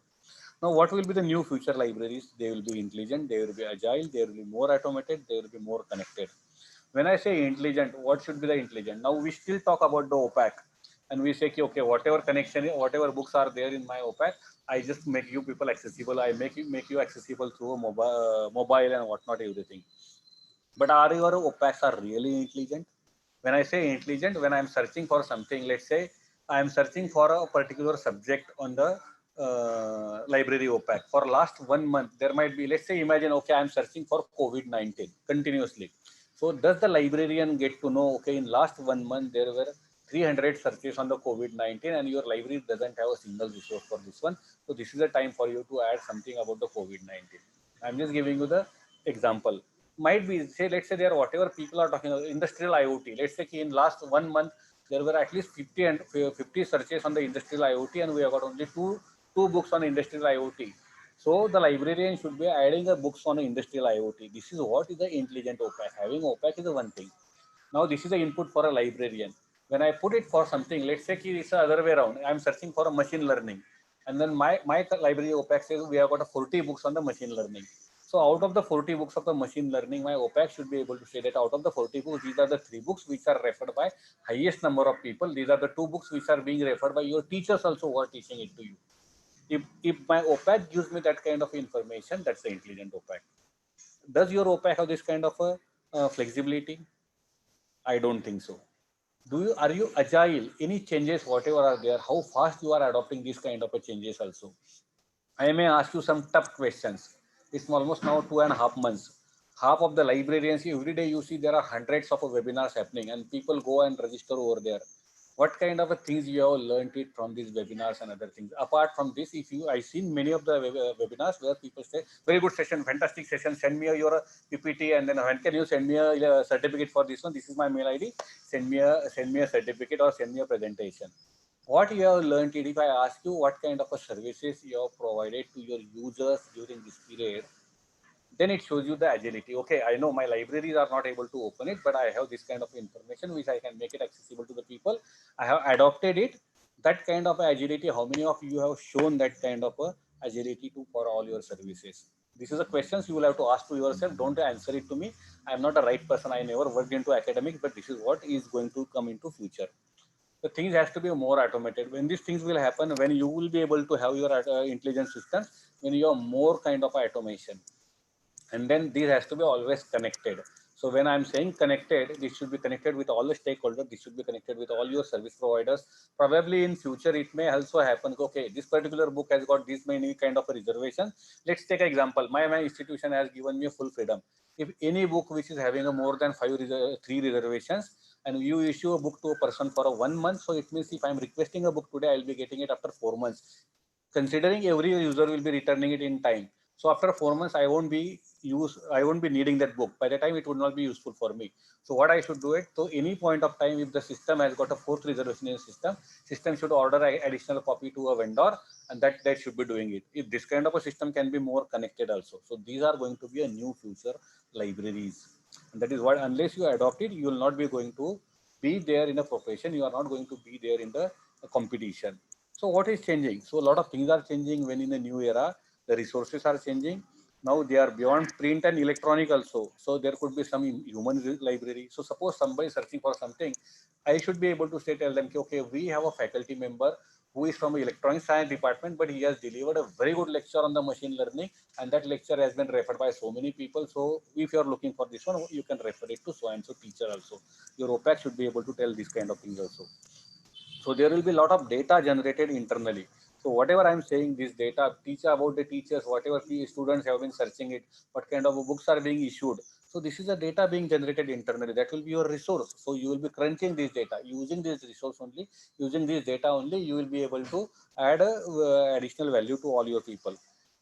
Now, what will be the new future libraries? They will be intelligent, they will be agile, they will be more automated, they will be more connected. When I say intelligent, what should be the intelligent? Now we still talk about the OPAC, and we say, okay, whatever connection, whatever books are there in my OPAC, I just make you people accessible. I make you accessible through a mobile and whatnot, everything. But are your OPACs are really intelligent? When I say intelligent, when I'm searching for something, let's say I'm searching for a particular subject on the library OPAC. For last 1 month, there might be, let's say, imagine, okay, I'm searching for COVID-19 continuously. So does the librarian get to know, okay, in last 1 month, there were 300 searches on the COVID-19 and your library doesn't have a single resource for this one. So this is a time for you to add something about the COVID-19. I'm just giving you the example. Might be, say, let's say there, whatever people are talking about, industrial IoT. Let's say in last 1 month, there were at least 50 searches on the industrial IoT and we have got only two books on industrial IoT. So the librarian should be adding a books on industrial IoT. This is what is the intelligent OPAC. Having OPAC is the one thing. Now this is the input for a librarian. When I put it for something, let's say it's the other way around. I'm searching for a machine learning. And then my library OPAC says we have got a 40 books on the machine learning. So out of the 40 books of the machine learning, my OPAC should be able to say that out of the 40 books, these are the 3 books which are referred by highest number of people. These are the 2 books which are being referred by your teachers also who are teaching it to you. If my OPAC gives me that kind of information, that's the intelligent OPAC. Does your OPAC have this kind of a flexibility? I don't think so. Are you agile? Any changes, whatever are there, how fast you are adopting these kind of changes also? I may ask you some tough questions. It's almost now 2.5 months. Half of the librarians, every day you see there are hundreds of webinars happening and people go and register over there. What kind of things you have learned it from these webinars and other things? Apart from this, I've seen many of the webinars where people say, very good session, fantastic session, send me your PPT and then when can you send me a certificate for this one? This is my mail ID. Send me a certificate or send me a presentation. What you have learned it, if I ask you what kind of services you have provided to your users during this period, then it shows you the agility. Okay, I know my libraries are not able to open it, but I have this kind of information which I can make it accessible to the people. I have adopted it. That kind of agility, how many of you have shown that kind of agility for all your services? This is a question you will have to ask to yourself. Don't answer it to me. I am not a right person. I never worked into academics, but this is what is going to come into future. The things has to be more automated. When these things will happen, when you will be able to have your intelligence systems, when you have more kind of automation. And then these has to be always connected. So when I'm saying connected, this should be connected with all the stakeholders. This should be connected with all your service providers. Probably in future, it may also happen. Okay, this particular book has got this many kind of a reservation. Let's take an example. My institution has given me full freedom. If any book which is having a more than 3 reservations, and you issue a book to a person for 1 month, so it means if I'm requesting a book today, I'll be getting it after 4 months. Considering every user will be returning it in time. So after 4 months, I won't be needing that book. By the time it would not be useful for me. So what I should do it, so any point of time, if the system has got a 4th reservation system should order an additional copy to a vendor, and that should be doing it. If this kind of a system can be more connected also. So these are going to be a new future libraries. And that is what, unless you adopt it, you will not be going to be there in a profession. You are not going to be there in the competition. So what is changing? So a lot of things are changing when in the new era, the resources are changing. Now they are beyond print and electronic also. So there could be some human library. So suppose somebody is searching for something, I should be able to say, tell them, okay, we have a faculty member who is from electronic science department, but he has delivered a very good lecture on the machine learning, and that lecture has been referred by so many people. So if you are looking for this one, you can refer it to so and so teacher also. Your OPAC should be able to tell this kind of things also. So there will be a lot of data generated internally. So whatever I'm saying, this data, teach about the teachers, whatever the students have been searching it, what kind of books are being issued. So this is a data being generated internally. That will be your resource. So you will be crunching this data, using this resource only, using this data only, you will be able to add additional value to all your people.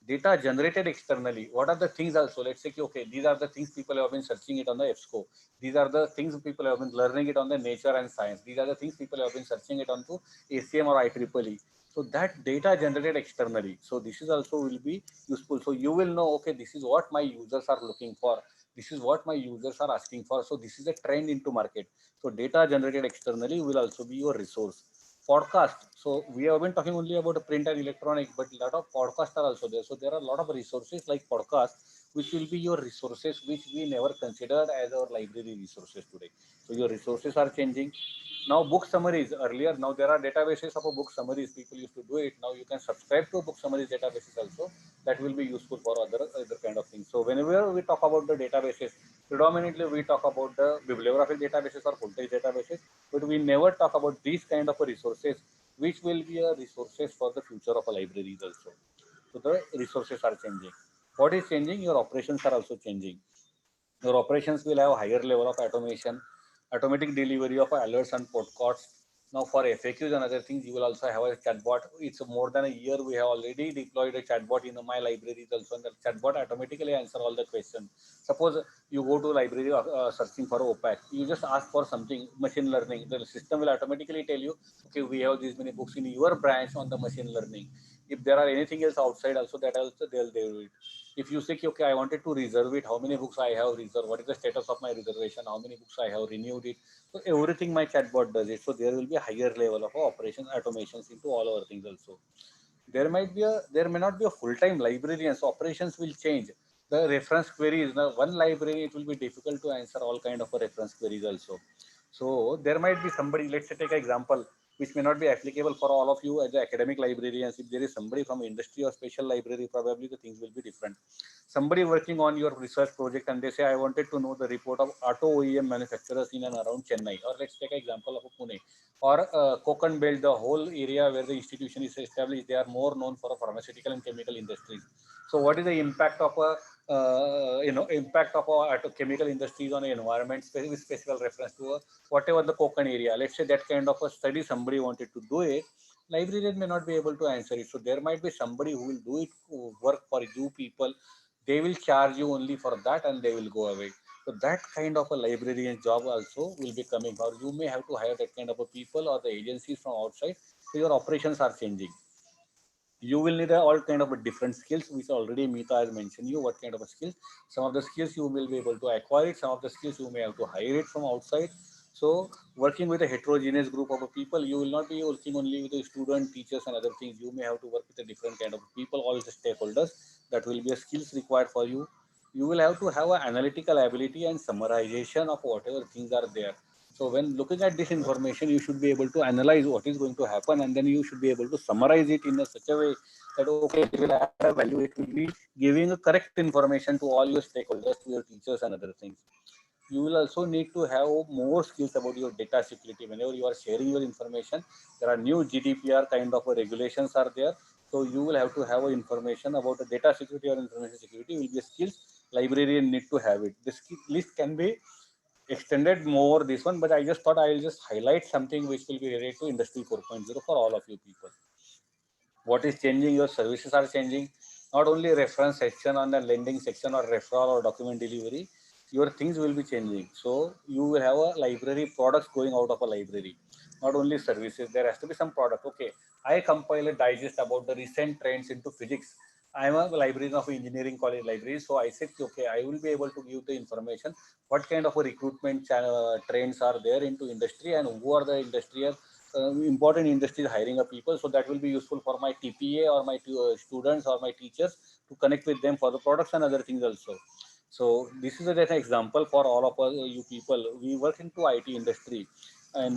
Data generated externally. What are the things also? Let's say, okay, these are the things people have been searching it on the EBSCO. These are the things people have been learning it on the nature and science. These are the things people have been searching it onto ACM or IEEE. So that data generated externally. So this is also will be useful. So you will know, okay, this is what my users are looking for. This is what my users are asking for. So this is a trend into market. So data generated externally will also be your resource. Podcast. So we have been talking only about print and electronic, but a lot of podcasts are also there. So there are a lot of resources like podcast, which will be your resources, which we never considered as our library resources today. So your resources are changing. Now book summaries earlier, now there are databases of a book summaries. People used to do it. Now you can subscribe to book summaries databases also. That will be useful for other kind of things. So whenever we talk about the databases, predominantly we talk about the bibliographic databases or voltage databases, but we never talk about these kind of resources, which will be a resources for the future of a library also. So the resources are changing. What is changing? Your operations are also changing. Your operations will have higher level of automation, automatic delivery of alerts and podcasts. Now for FAQs and other things, you will also have a chatbot. It's more than a year. We have already deployed a chatbot in my libraries also, and the chatbot automatically answer all the questions. Suppose you go to library searching for OPAC, you just ask for something, machine learning. The system will automatically tell you, okay, we have these many books in your branch on the machine learning. If there are anything else outside also, that also they'll do it. If you say, okay, I wanted to reserve it, how many books I have reserved, what is the status of my reservation, how many books I have renewed it. So everything my chatbot does it. So there will be a higher level of operations, automations into all our things also. There may not be a full-time librarian, so operations will change. The reference queries, now one library, it will be difficult to answer all kind of reference queries also. So there might be somebody, let's say take an example, which may not be applicable for all of you as the academic librarians. If there is somebody from industry or special library, probably the things will be different. Somebody working on your research project and they say, I wanted to know the report of auto OEM manufacturers in and around Chennai, or let's take an example of Pune, or Konkan belt, the whole area where the institution is established, they are more known for pharmaceutical and chemical industries. So what is the impact of a impact of chemical industries on the environment with special reference to whatever the Konkan area? Let's say that kind of a study somebody wanted to do it, librarian may not be able to answer it. So there might be somebody who will do it, work for you people. They will charge you only for that and they will go away. So that kind of a librarian job also will be coming, or you may have to hire that kind of a people or the agencies from outside. So your operations are changing. You will need all kind of different skills, which already Meeta has mentioned you what kind of a skills. Some of the skills you will be able to acquire it, some of the skills you may have to hire it from outside. So working with a heterogeneous group of people, you will not be working only with the student, teachers and other things. You may have to work with a different kind of people, all the stakeholders. That will be a skills required for you. You will have to have an analytical ability and summarization of whatever things are there. So when looking at this information, you should be able to analyze what is going to happen, and then you should be able to summarize it in such a way that, okay, it will add a value. It will be giving a correct information to all your stakeholders, to your teachers and other things. You will also need to have more skills about your data security. Whenever you are sharing your information, there are new GDPR kind of regulations are there. So you will have to have information about the data security or information security will be a skills librarian need to have it. This list can be extended more this one, but I just thought I'll just highlight something which will be related to Industry 4.0 for all of you people. What is changing? Your services are changing. Not only reference section on the lending section or referral or document delivery, your things will be changing. So you will have a library products going out of a library. Not only services, there has to be some product. Okay, I compile a digest about the recent trends into physics. I am a librarian of engineering college library, so I said, okay, I will be able to give the information what kind of a recruitment trends are there into industry and who are the industrial important industries hiring a people, so that will be useful for my TPA or my students or my teachers to connect with them for the products and other things also. So this is an example for all of us, you people. We work into IT industry, and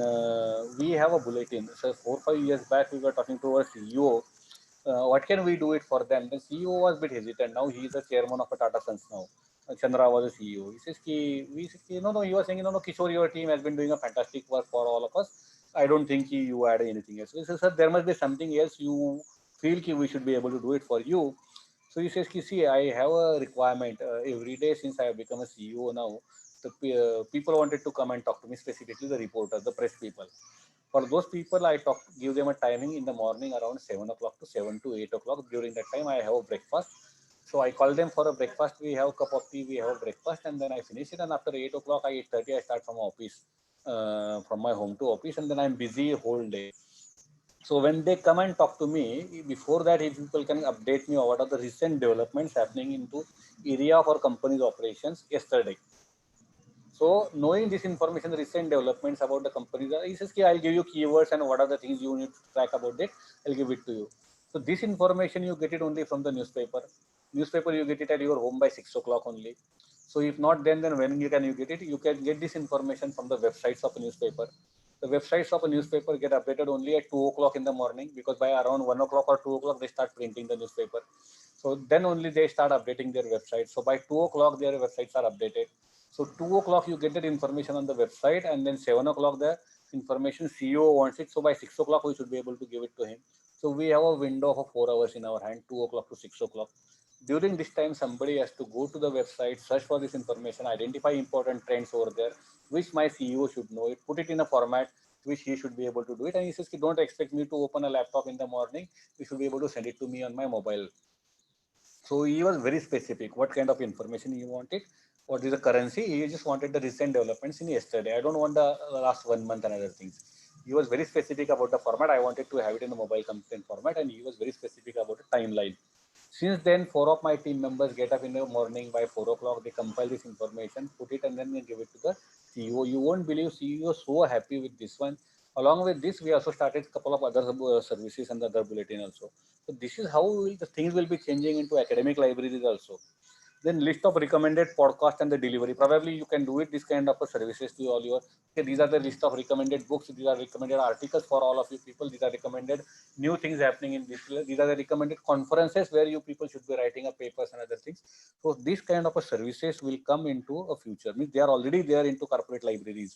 we have a bulletin. So 4-5 years back, we were talking to our CEO. What can we do it for them? The CEO was a bit hesitant. Now he is the chairman of a Tata Sons now. Chandra was the CEO. He says, no, he was saying, no, Kishore, your team has been doing a fantastic work for all of us. I don't think you add anything else. He says, sir, there must be something else you feel we should be able to do it for you. So he says, see, I have a requirement every day since I have become a CEO now. The people wanted to come and talk to me, specifically the reporters, the press people. For those people, I give them a timing in the morning around 7 o'clock to 7 to 8 o'clock. During that time, I have a breakfast. So I call them for a breakfast. We have a cup of tea, we have a breakfast, and then I finish it. And after 8 o'clock, 8:30, I start from office, from my home to office, and then I'm busy whole day. So when they come and talk to me, before that, if people can update me what are the recent developments happening into area of our company's operations yesterday. So knowing this information, recent developments about the companies, he says, I'll give you keywords and what are the things you need to track about it, I'll give it to you. So this information, you get it only from the newspaper. Newspaper, you get it at your home by 6 o'clock only. So if not, then when you get it? You can get this information from the websites of a newspaper. The websites of a newspaper get updated only at 2 o'clock in the morning, because by around 1 o'clock or 2 o'clock, they start printing the newspaper. So then only they start updating their website. So by 2 o'clock, their websites are updated. So 2 o'clock, you get that information on the website, and then 7 o'clock, the information CEO wants it. So by 6 o'clock, we should be able to give it to him. So we have a window of 4 hours in our hand, 2 o'clock to 6 o'clock. During this time, somebody has to go to the website, search for this information, identify important trends over there, which my CEO should know it, put it in a format which he should be able to do it. And he says, don't expect me to open a laptop in the morning. You should be able to send it to me on my mobile. So he was very specific, what kind of information he wanted, what is the currency. He just wanted the recent developments in yesterday. I don't want the last 1 month and other things. He was very specific about the format. I wanted to have it in the mobile content format, and he was very specific about the timeline. Since then, 4 of my team members get up in the morning by 4 o'clock. They compile this information, put it, and then they give it to the CEO. You won't believe, CEO is so happy with this one. Along with this, we also started a couple of other services and the other bulletin also. So this is how the things will be changing into academic libraries also. Then list of recommended podcast and the delivery. Probably you can do it, this kind of a services to all your, okay, these are the list of recommended books, these are recommended articles for all of you people, these are recommended new things happening in this, these are the recommended conferences where you people should be writing up papers and other things. So this kind of a services will come into a future. Means they are already there into corporate libraries.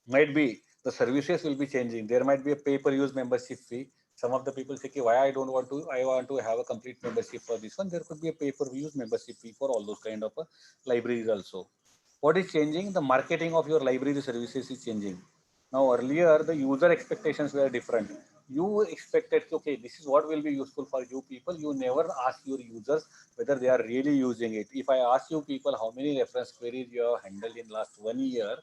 Might be the services will be changing. There might be a pay-per-use membership fee. Some of the people say, why I want to have a complete membership for this one. There could be a pay-per-use membership fee for all those kind of libraries also. What is changing? The marketing of your library services is changing. Now earlier, the user expectations were different. You expected, okay, this is what will be useful for you people. You never ask your users whether they are really using it. If I ask you people how many reference queries you have handled in last 1 year,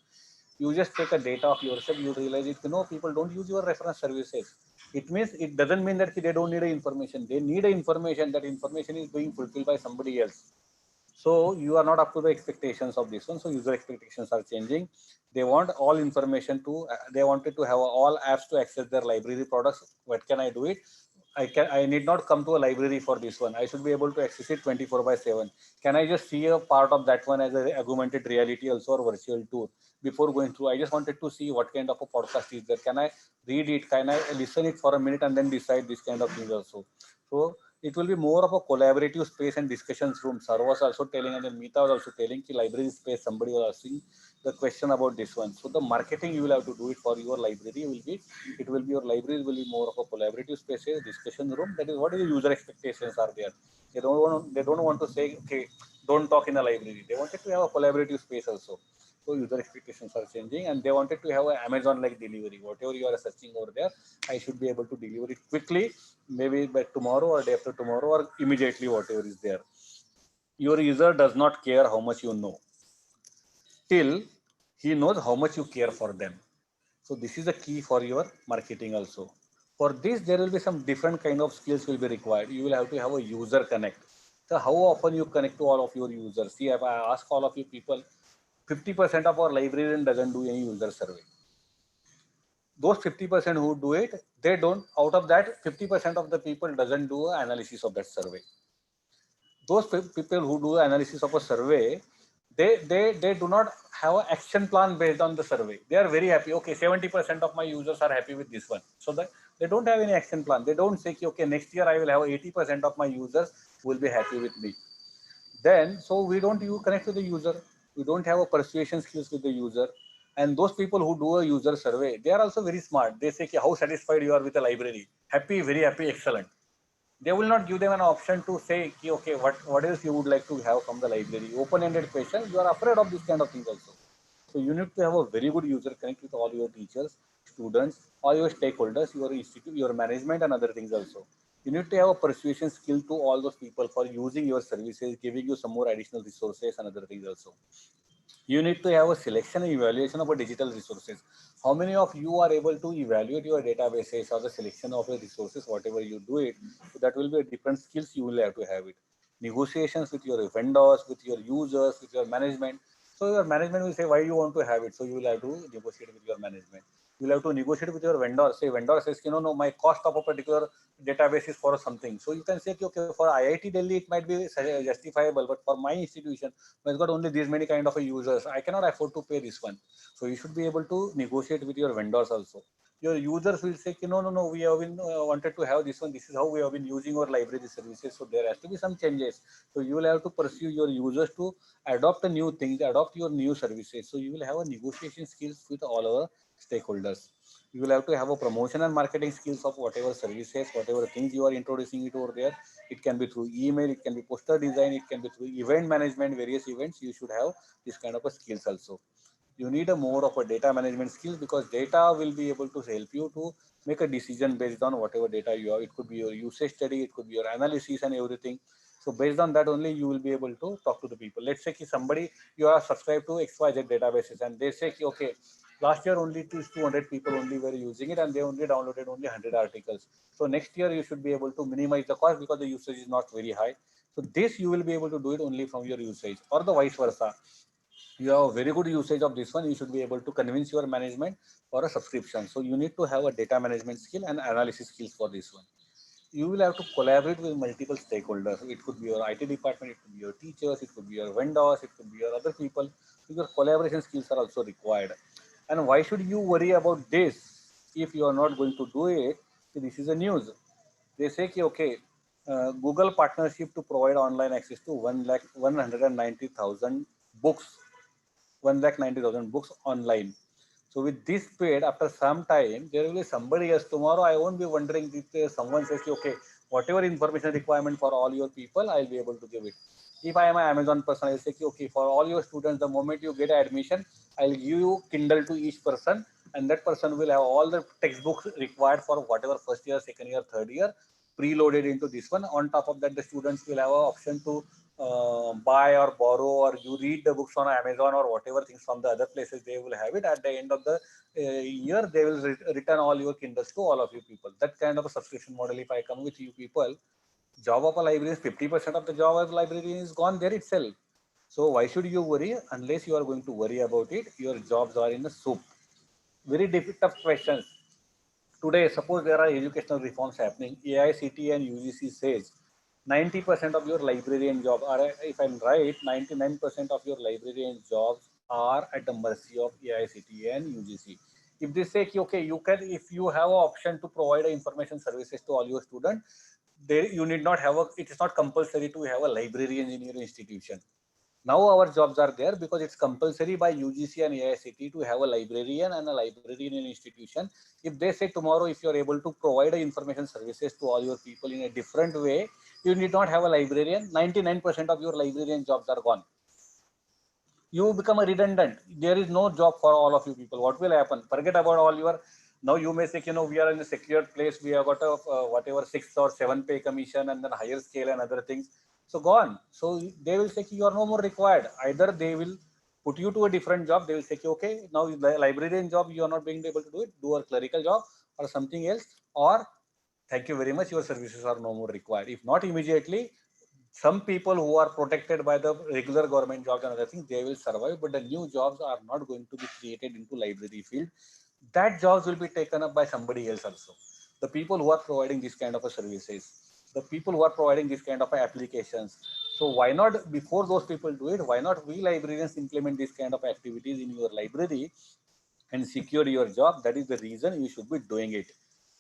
you just take a data of yourself, you realize it, people don't use your reference services. It means, it doesn't mean that they don't need information. They need information. That information is being fulfilled by somebody else. So you are not up to the expectations of this one. So user expectations are changing. They want all information to, they wanted to have all apps to access their library products. What can I do it? I need not come to a library for this one. I should be able to access it 24/7. Can I just see a part of that one as a augmented reality also, or virtual tour before going through? I just wanted to see what kind of a podcast is there. Can I read it? Can I listen it for a minute and then decide this kind of things also? So it will be more of a collaborative space and discussions room. Sir was also telling, and then Meeta was also telling, ki library space, somebody was asking the question about this one. So the marketing you will have to do it for your library will be, it will be, your library will be more of a collaborative space, discussion room. That is what is the user expectations are there. They don't want to say, okay, don't talk in a library. They wanted to have a collaborative space also. So user expectations are changing, and they wanted to have an Amazon-like delivery. Whatever you are searching over there, I should be able to deliver it quickly, maybe by tomorrow or day after tomorrow, or immediately, whatever is there. Your user does not care how much you know, till he knows how much you care for them. So this is the key for your marketing also. For this, there will be some different kind of skills will be required. You will have to have a user connect. So how often you connect to all of your users? See, if I ask all of you people, 50% of our librarian doesn't do any user survey. those 50% who do it, they don't, out of that 50% of the people doesn't do an analysis of that survey. Those people who do analysis of a survey, they do not have an action plan based on the survey. They are very happy. Okay, 70% of my users are happy with this one. So that they don't have any action plan. They don't say, okay, next year I will have 80% of my users will be happy with me. Then, so we don't connect with the user. We don't have a persuasion skills with the user. And those people who do a user survey, they are also very smart. They say, how satisfied you are with the library? Happy, very happy, excellent. They will not give them an option to say, okay, what else you would like to have from the library? Open-ended question. You are afraid of this kind of things also. So you need to have a very good user connect with all your teachers, students, all your stakeholders, your institute, your management, and other things also. You need to have a persuasion skill to all those people for using your services, giving you some more additional resources and other things also. You need to have a selection and evaluation of a digital resources. How many of you are able to evaluate your databases or the selection of the resources, whatever you do it? So that will be a different skills you will have to have it. Negotiations with your vendors, with your users, with your management. So your management will say why you want to have it. So you will have to negotiate with your management. You will have to negotiate with your vendor. Say vendor says, no, my cost of a particular database is for something. So you can say, okay, for IIT Delhi, it might be justifiable, but for my institution, it's got only this many kind of a users, I cannot afford to pay this one. So you should be able to negotiate with your vendors also. Your users will say, no, we have been wanted to have this one. This is how we have been using our library services. So there has to be some changes. So you will have to pursue your users to adopt the new things, adopt your new services. So you will have a negotiation skills with all our stakeholders. You will have to have a promotion and marketing skills of whatever services, whatever things you are introducing it over there. It can be through email, it can be poster design, it can be through event management, various events. You should have this kind of a skills also. You need a more of a data management skills because data will be able to help you to make a decision based on whatever data you have. It could be your usage study, it could be your analysis and everything. So based on that only you will be able to talk to the people. Let's say somebody, you are subscribed to XYZ databases and they say, okay, last year only 200 people only were using it and they only downloaded only 100 articles. So next year you should be able to minimize the cost because the usage is not very high. So this you will be able to do it only from your usage or the vice versa. You have a very good usage of this one, you should be able to convince your management for a subscription. So you need to have a data management skill and analysis skills for this one. You will have to collaborate with multiple stakeholders. It could be your IT department, it could be your teachers, it could be your vendors, it could be your other people. So your collaboration skills are also required. And why should you worry about this if you are not going to do it? So this is a news. They say, okay, Google partnership to provide online access to 190,000 books, 190,000 books online. So with this paid, after some time, there will be somebody else. Tomorrow, I won't be wondering if someone says, okay, whatever information requirement for all your people, I'll be able to give it. If I am an Amazon person, I'll say, okay, for all your students, the moment you get admission, I'll give you Kindle to each person, and that person will have all the textbooks required for whatever first year, second year, third year, preloaded into this one. On top of that, the students will have an option to buy or borrow, or you read the books on Amazon or whatever things from the other places, they will have it. At the end of the year, they will return all your Kindles to all of you people. That kind of a subscription model, if I come with you people, job of a librarian, 50% of the job of a librarian is gone there itself. So why should you worry? Unless you are going to worry about it, your jobs are in the soup. Very tough questions. Today, suppose there are educational reforms happening, AICT and UGC says 90% of your librarian job, or if I'm right, 99% of your librarian jobs are at the mercy of AICT and UGC. If they say, okay, you can, if you have an option to provide information services to all your students, you need not have it is not compulsory to have a librarian in your institution. Now our jobs are there because it's compulsory by UGC and AICT to have a librarian and a librarian in institution. If they say tomorrow, if you're able to provide information services to all your people in a different way, you need not have a librarian. 99% of your librarian jobs are gone. You become a redundant. There is no job for all of you people. What will happen? Forget about all your, now you may say, we are in a secured place. We have got a whatever 6 or 7 pay commission and then higher scale and other things. So gone. So they will say you are no more required. Either they will put you to a different job. They will say, okay, now the librarian job, you are not being able to do it. Do a clerical job or something else. Or thank you very much, your services are no more required. If not immediately, some people who are protected by the regular government jobs and other things, they will survive, but the new jobs are not going to be created into library field. that jobs will be taken up by somebody else also. The people who are providing this kind of a services, the people who are providing this kind of applications. So why not, before those people do it, why not we librarians implement this kind of activities in your library and secure your job? That is the reason you should be doing it.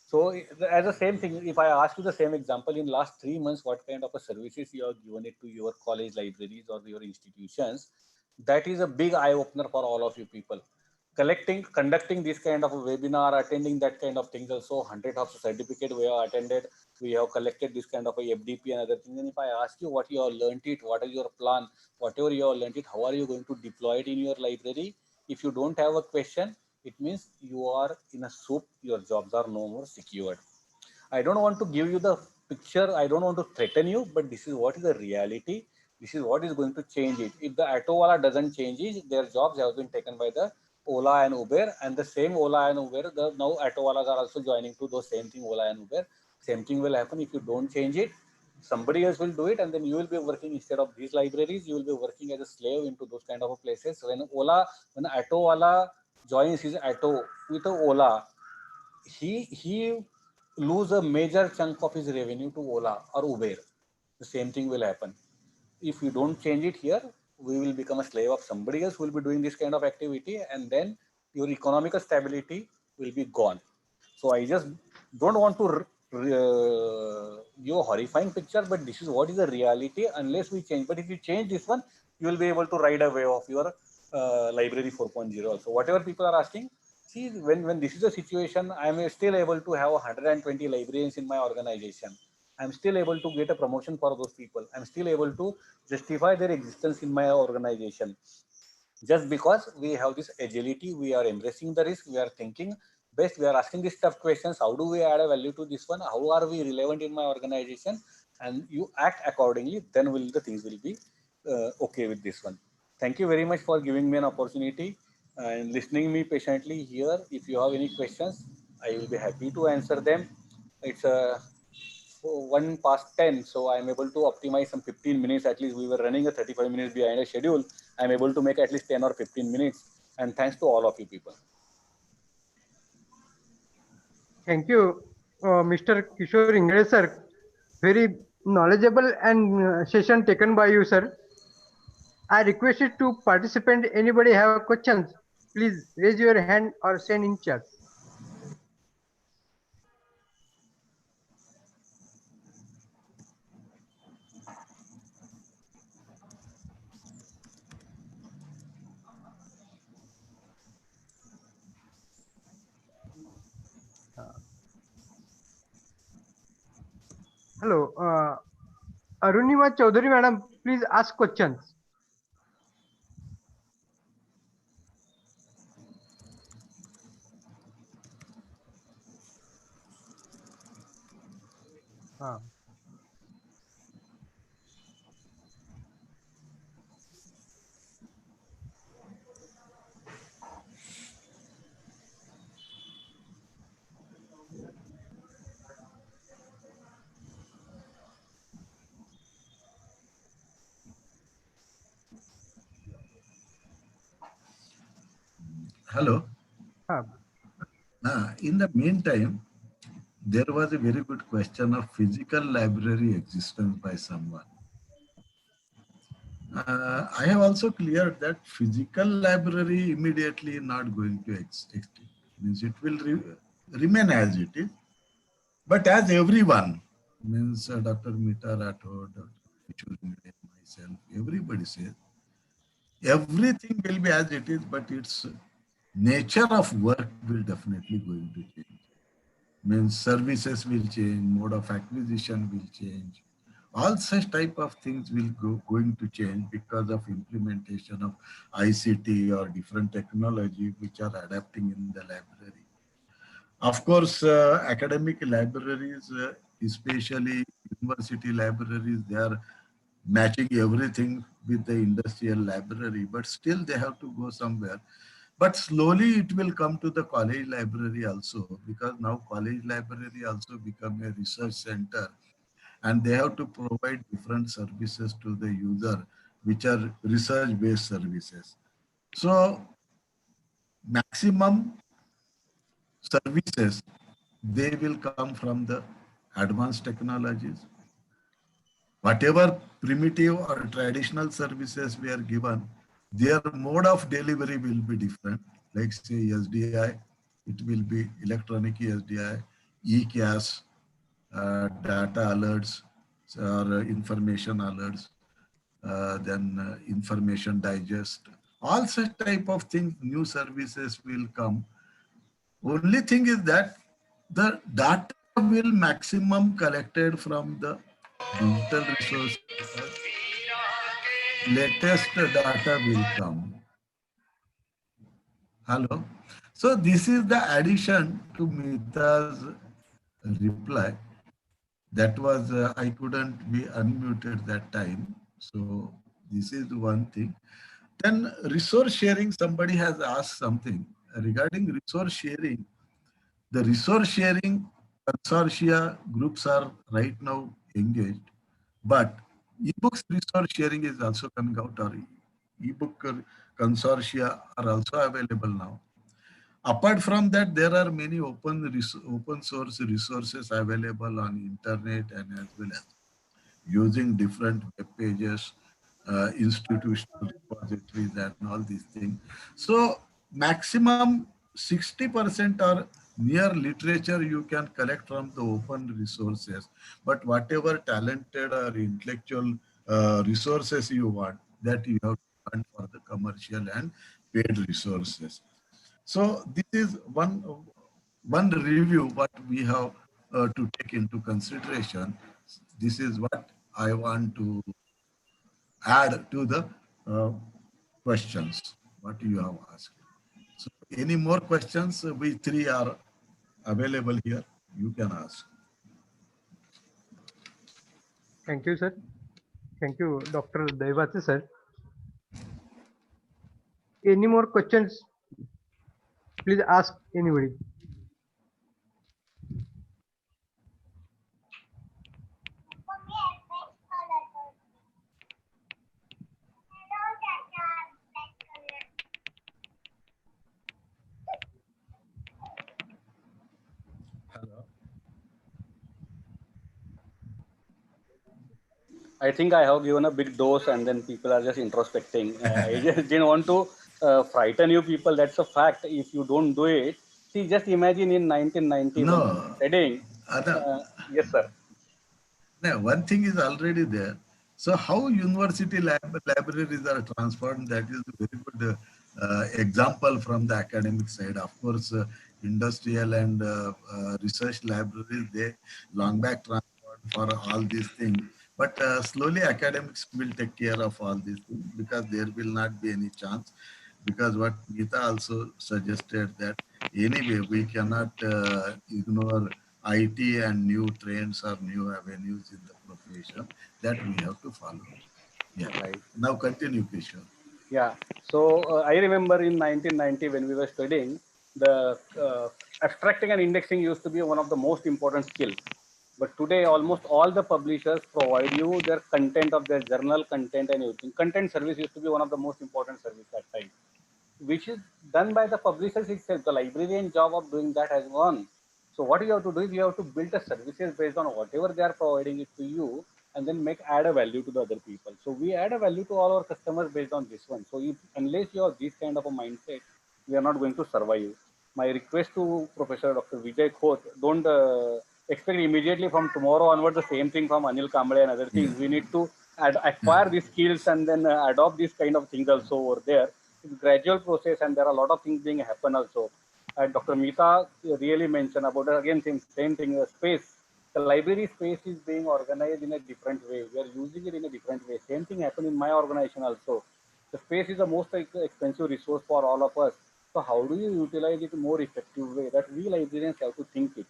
So as the same thing, if I ask you the same example, in last 3 months, what kind of a services you have given it to your college libraries or your institutions, that is a big eye opener for all of you people. Conducting this kind of a webinar, attending that kind of things, also hundreds of certificate we have attended, we have collected this kind of a FDP and other things. And if I ask you what you have learned it, what is your plan, whatever you have learned it, how are you going to deploy it in your library? If you don't have a question, it means you are in a soup, your jobs are no more secured. I don't want to give you the picture, I don't want to threaten you, but this is what is the reality. This is what is going to change it. If the auto wala doesn't change it, their jobs have been taken by the Ola and Uber, and the same Ola and Uber, now auto walas are also joining to those same thing, Ola and Uber. Same thing will happen if you don't change it. Somebody else will do it, and then you will be working instead of these libraries. You will be working as a slave into those kind of places. When auto wala joins his auto with a Ola, he lose a major chunk of his revenue to Ola or Uber. The same thing will happen. If you don't change it here, we will become a slave of somebody else who will be doing this kind of activity, and then your economical stability will be gone. So I just don't want to give a horrifying picture, but this is what is the reality unless we change. But if you change this one, you will be able to ride a wave of your library 4.0. So whatever people are asking, see, when this is a situation, I am still able to have 120 librarians in my organization. I'm still able to get a promotion for those people. I'm still able to justify their existence in my organization. Just because we have this agility, we are embracing the risk, we are thinking best, we are asking these tough questions. How do we add a value to this one? How are we relevant in my organization? And you act accordingly, then will the things will be okay with this one. Thank you very much for giving me an opportunity and listening me patiently here. If you have any questions, I will be happy to answer them. It's a 1 past 10, so I'm able to optimize some 15 minutes. At least we were running a 35 minutes behind a schedule. I'm able to make at least 10 or 15 minutes. And thanks to all of you people. Thank you, Mr. Kishore Ingre, sir. Very knowledgeable and session taken by you, sir. I requested to participant. Anybody have questions? Please raise your hand or send in chat. Hello, Arunima Chaudhary, madam, please ask questions. Hello. In the meantime, there was a very good question of physical library existence by someone. I have also cleared that physical library immediately not going to exist. Means it will remain as it is. But as everyone, means Dr. Mita Rathod, Dr. Kishore Ingre, myself, everybody says, everything will be as it is, but its nature of work will definitely going to change. Means services will change, mode of acquisition will change. All such type of things will going to change because of implementation of ICT or different technology which are adapting in the library. Of course, academic libraries, especially university libraries, they are matching everything with the industrial library, but still they have to go somewhere. But slowly it will come to the college library also, because now college library also become a research center, and they have to provide different services to the user, which are research-based services. So maximum services, they will come from the advanced technologies. Whatever primitive or traditional services we are given, their mode of delivery will be different. Like say SDI, it will be electronic SDI, e-CAS, data alerts or information alerts, then information digest. All such type of things, new services will come. Only thing is that the data will maximum collected from the digital resources. Latest data will come. Hello. So this is the addition to Mita's reply. That was, I couldn't be unmuted that time. So this is one thing. Then resource sharing, somebody has asked something regarding resource sharing. The resource sharing consortia groups are right now engaged, but ebooks resource sharing is also coming out, or ebook consortia are also available now. Apart from that, there are many open source resources available on internet and as well as using different web pages, institutional repositories and all these things. So maximum 60% or near literature you can collect from the open resources, but whatever talented or intellectual resources you want, that you have to fund for the commercial and paid resources. So this is one review what we have to take into consideration. This is what I want to add to the uh, questions what you have asked. So any more questions? We three are available here. You can ask. Thank you, sir. Thank you, Dr. Daivate, sir. Any more questions? Please ask anybody. Hello. I think I have given a big dose and then people are just introspecting. I just didn't want to frighten you people. That's a fact. If you don't do it, see, just imagine in 1990 when we were No, studying. Adam, Yes, sir. now, one thing is already there. So how university libraries are transformed, that is a very good example from the academic side. Of course, industrial and research libraries, they long back transformed for all these things. But slowly academics will take care of all these things because there will not be any chance. Because what Geeta also suggested that anyway, we cannot ignore IT and new trends or new avenues in the profession that we have to follow. Yeah. Right. Now continue, Kishore. Yeah. So I remember in 1990 when we were studying, the abstracting and indexing used to be one of the most important skills. But today, almost all the publishers provide you their content of their journal content and everything. Content service used to be one of the most important service at time, which is done by the publishers itself. The librarian job of doing that has gone. So what you have to do is you have to build the services based on whatever they are providing it to you, and then make add a value to the other people. So we add a value to all our customers based on this one. So if, unless you have this kind of a mindset, we are not going to survive. My request to Professor Dr. Vijay Khoth, don't expect immediately from tomorrow onward the same thing from Anil Kamble and other things. Yeah. We need to acquire these skills and then adopt these kind of things also over there. It's a gradual process and there are a lot of things being happen also. Dr. Mita really mentioned about, again, same thing, space. The library space is being organized in a different way. We are using it in a different way. Same thing happened in my organization also. The space is the most expensive resource for all of us. So how do you utilize it in a more effective way? That we librarians have to think it.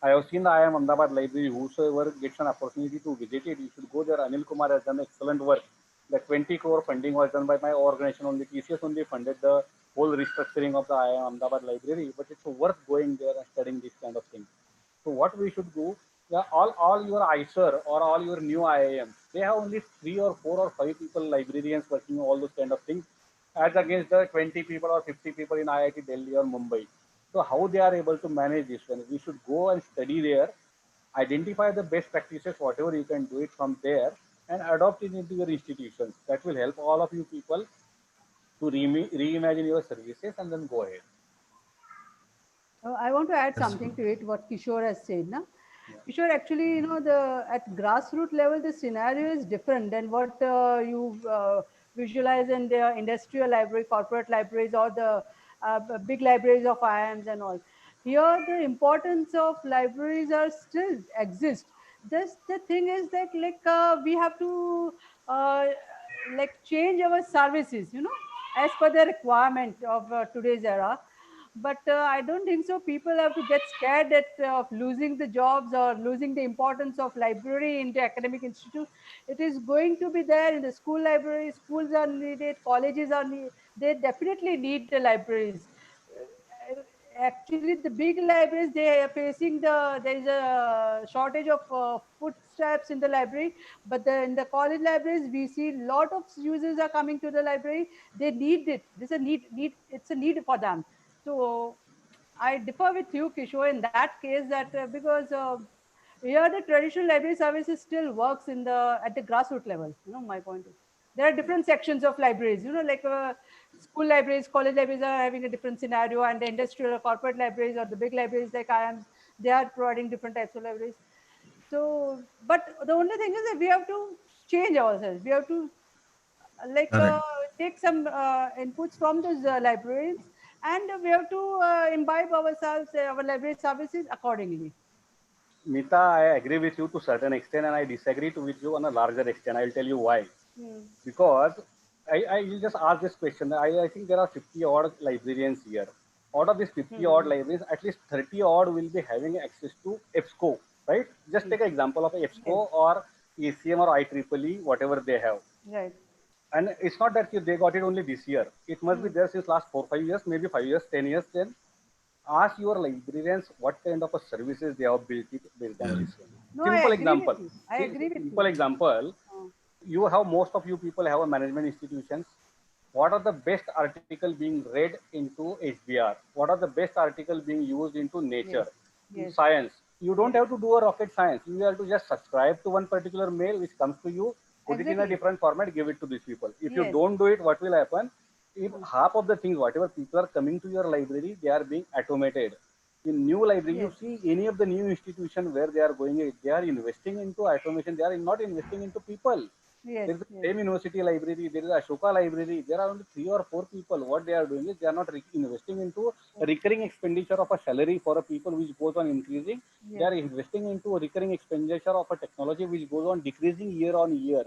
I have seen the IIM Ahmedabad library. Whosoever gets an opportunity to visit it, you should go there. Anil Kumar has done excellent work. The 20 crore funding was done by my organization only. TCS only funded the whole restructuring of the IIM Ahmedabad library. But it's worth going there and studying this kind of thing. So what we should do, all your ISER or all your new IIMs, they have only 3 or 4 or 5 people, librarians working on all those kind of things, as against the 20 people or 50 people in IIT Delhi or Mumbai. So how they are able to manage this one? We should go and study there, identify the best practices, whatever you can do it from there, and adopt it into your institutions. That will help all of you people to reimagine your services and then go ahead. I want to add That's something good. to it, what Kishore has said. Na? Yeah. Kishore, actually, at grassroots level, the scenario is different than what you visualize in the industrial library, corporate libraries, or the big libraries of IIMs and all. Here, the importance of libraries are still exist. This the thing is that we have to uh, change our services, as per the requirement of today's era. But I don't think so people have to get scared of losing the jobs or losing the importance of library in the academic institute. It is going to be there in the school library. Schools are needed, colleges are needed. They definitely need the libraries. Actually, the big libraries, they are facing there is a shortage of footsteps in the library. But in the college libraries, we see a lot of users are coming to the library. They need it. This is a need. It's a need for them. So I differ with you, Kishore, in that case, that because here the traditional library services still works at the grassroots level. My point is there are different sections of libraries. School libraries, college libraries are having a different scenario, and the industrial or corporate libraries or the big libraries like IIMs, they are providing different types of libraries. So, but the only thing is that we have to change ourselves. We have to Correct. take some inputs from those librarians, and we have to imbibe ourselves, our library services accordingly. Mita, I agree with you to certain extent, and I disagree with you on a larger extent. I'll tell you why. Hmm. Because I will just ask this question. I think there are 50 odd librarians here. Out of these 50 odd Hmm. libraries, at least 30 odd will be having access to EBSCO, right? Just take an example of Yes. EBSCO or ACM or IEEE, whatever they have. Right. And it's not that they got it only this year. It must be Hmm. there since last 4-5 years, maybe 5 years, 10 years. Then ask your librarians what kind of a services they have built it based on Yeah. this one. No, I Simple agree with example. you. I See, agree with simple you. example. Uh, You have most of you people have a management institutions. What are the best article being read into HBR? What are the best article being used into yes. nature, Yes. science? You don't Yes. have to do a rocket science. You have to just subscribe to one particular mail which comes to you, put it in a Exactly. different format, give it to these people. If you Yes. don't do it, what will happen? If Hmm. half of the things, whatever people are coming to your library, they are being automated. In new library, you Yes. see any of the new institution where they are going, they are investing into automation. They are not investing into people. Yes. There is the Yes. same university library, there is Ashoka library. There are only 3 or 4 people. What they are doing is they are not investing into a recurring expenditure of a salary for a people which goes on increasing. They Yes. are investing into a recurring expenditure of a technology which goes on decreasing year on year.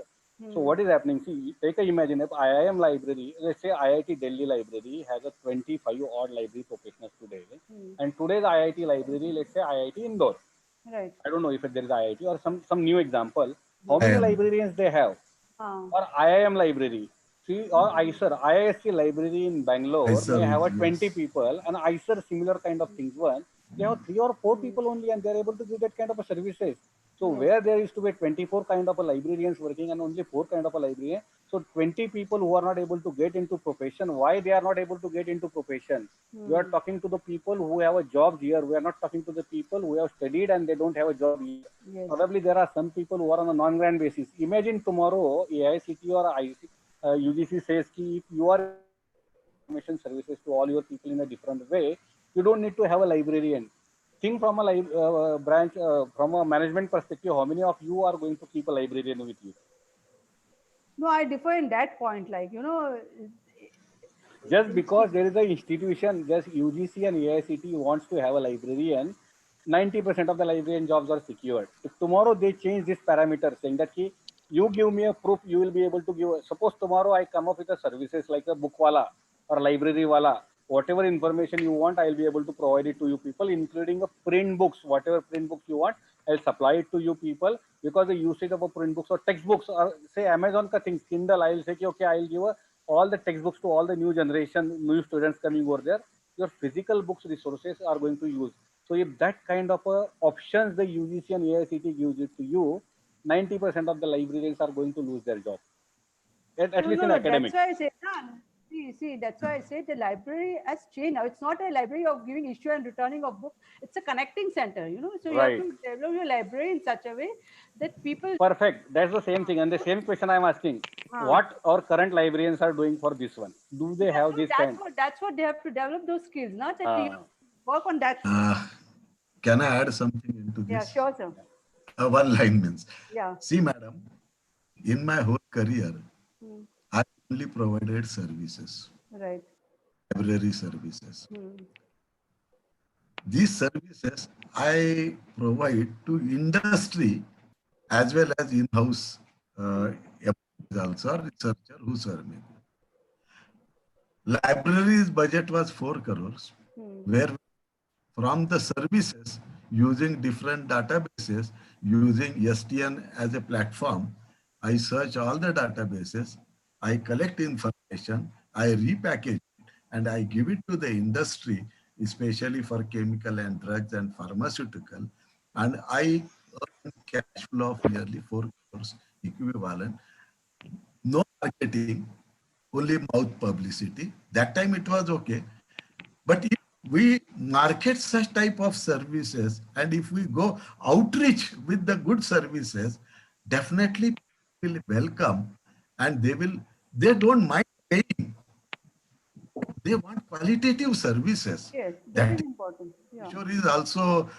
So Hmm. what is happening? See, take a imagine if IIM library, let's say IIT Delhi library has a 25 odd library professionals today, Hmm. and today's IIT library, let's say IIT Indore. Right. I don't know if there is IIT or some new example. How Yes. many I am. librarians they have? Uh, Or IIM library. See, or hmm. ISER, IISc library in I Bangalore may have serve, a 20 yes. people, and ISER similar kind of things. One, they have 3 or 4 Hmm. people only, and they're able to give that kind of a services. So Yes. where there is to be 24 kind of a librarians working and only 4 kind of a librarian, so 20 people who are not able to get into profession, why they are not able to get into profession? We are Hmm. talking to the people who have a job here. We are not talking to the people who have studied and they don't have a job here. Yes. Probably there are some people who are on a non-grant basis. Imagine tomorrow AICT or UGC says ki if you are information services to all your people in a different way, you don't need to have a librarian. Think from a branch, from a management perspective, how many of you are going to keep a librarian with you? No, I differ in that point. Just because Institute. there is an institution, just UGC and AICT wants to have a librarian, 90% of the librarian jobs are secured. If tomorrow they change this parameter saying that you give me a proof, you will be able to give. Suppose tomorrow I come up with a services like a book wala or library wala, whatever information you want, I'll be able to provide it to you people, including a print books, whatever print books you want, I'll supply it to you people because the usage of a print books or textbooks or say Amazon ka things, Kindle, I'll say okay, I'll give all the textbooks to all the new generation, new students coming over there. Your physical books resources are going to use. So if that kind of options the UGC and AICT gives it to you, 90% of the librarians are going to lose their job. At No, least no, in no. That's academics. why I say, no, See, that's why I said the library has changed now. It's not a library of giving issue and returning of books. It's a connecting center, you know. So you have Right. to develop your library in such a way that people. Perfect. That's the same thing. And the same question I'm asking. What our current librarians are doing for this one? Do they have this kind? That's what they have to develop those skills, not that you work on that. Can I add something into Yeah, this? sure, sir. One line means. Yeah. See, madam, in my whole career, Hmm. I only provided services, Right. library services. Hmm. These services I provide to industry as well as in-house also or researcher, whosoever may be. Library's budget was 4 crores, where from the services using different databases, using STN as a platform, I search all the databases, I collect information, I repackage it, and I give it to the industry, especially for chemical and drugs and pharmaceutical, and I earn cash flow of nearly 4 crores equivalent. No marketing, only mouth publicity. That time it was okay. But if we market such type of services and if we go outreach with the good services, definitely people will welcome and they don't mind paying. They want qualitative services. Yes, That that is important. Yeah. Kishore is also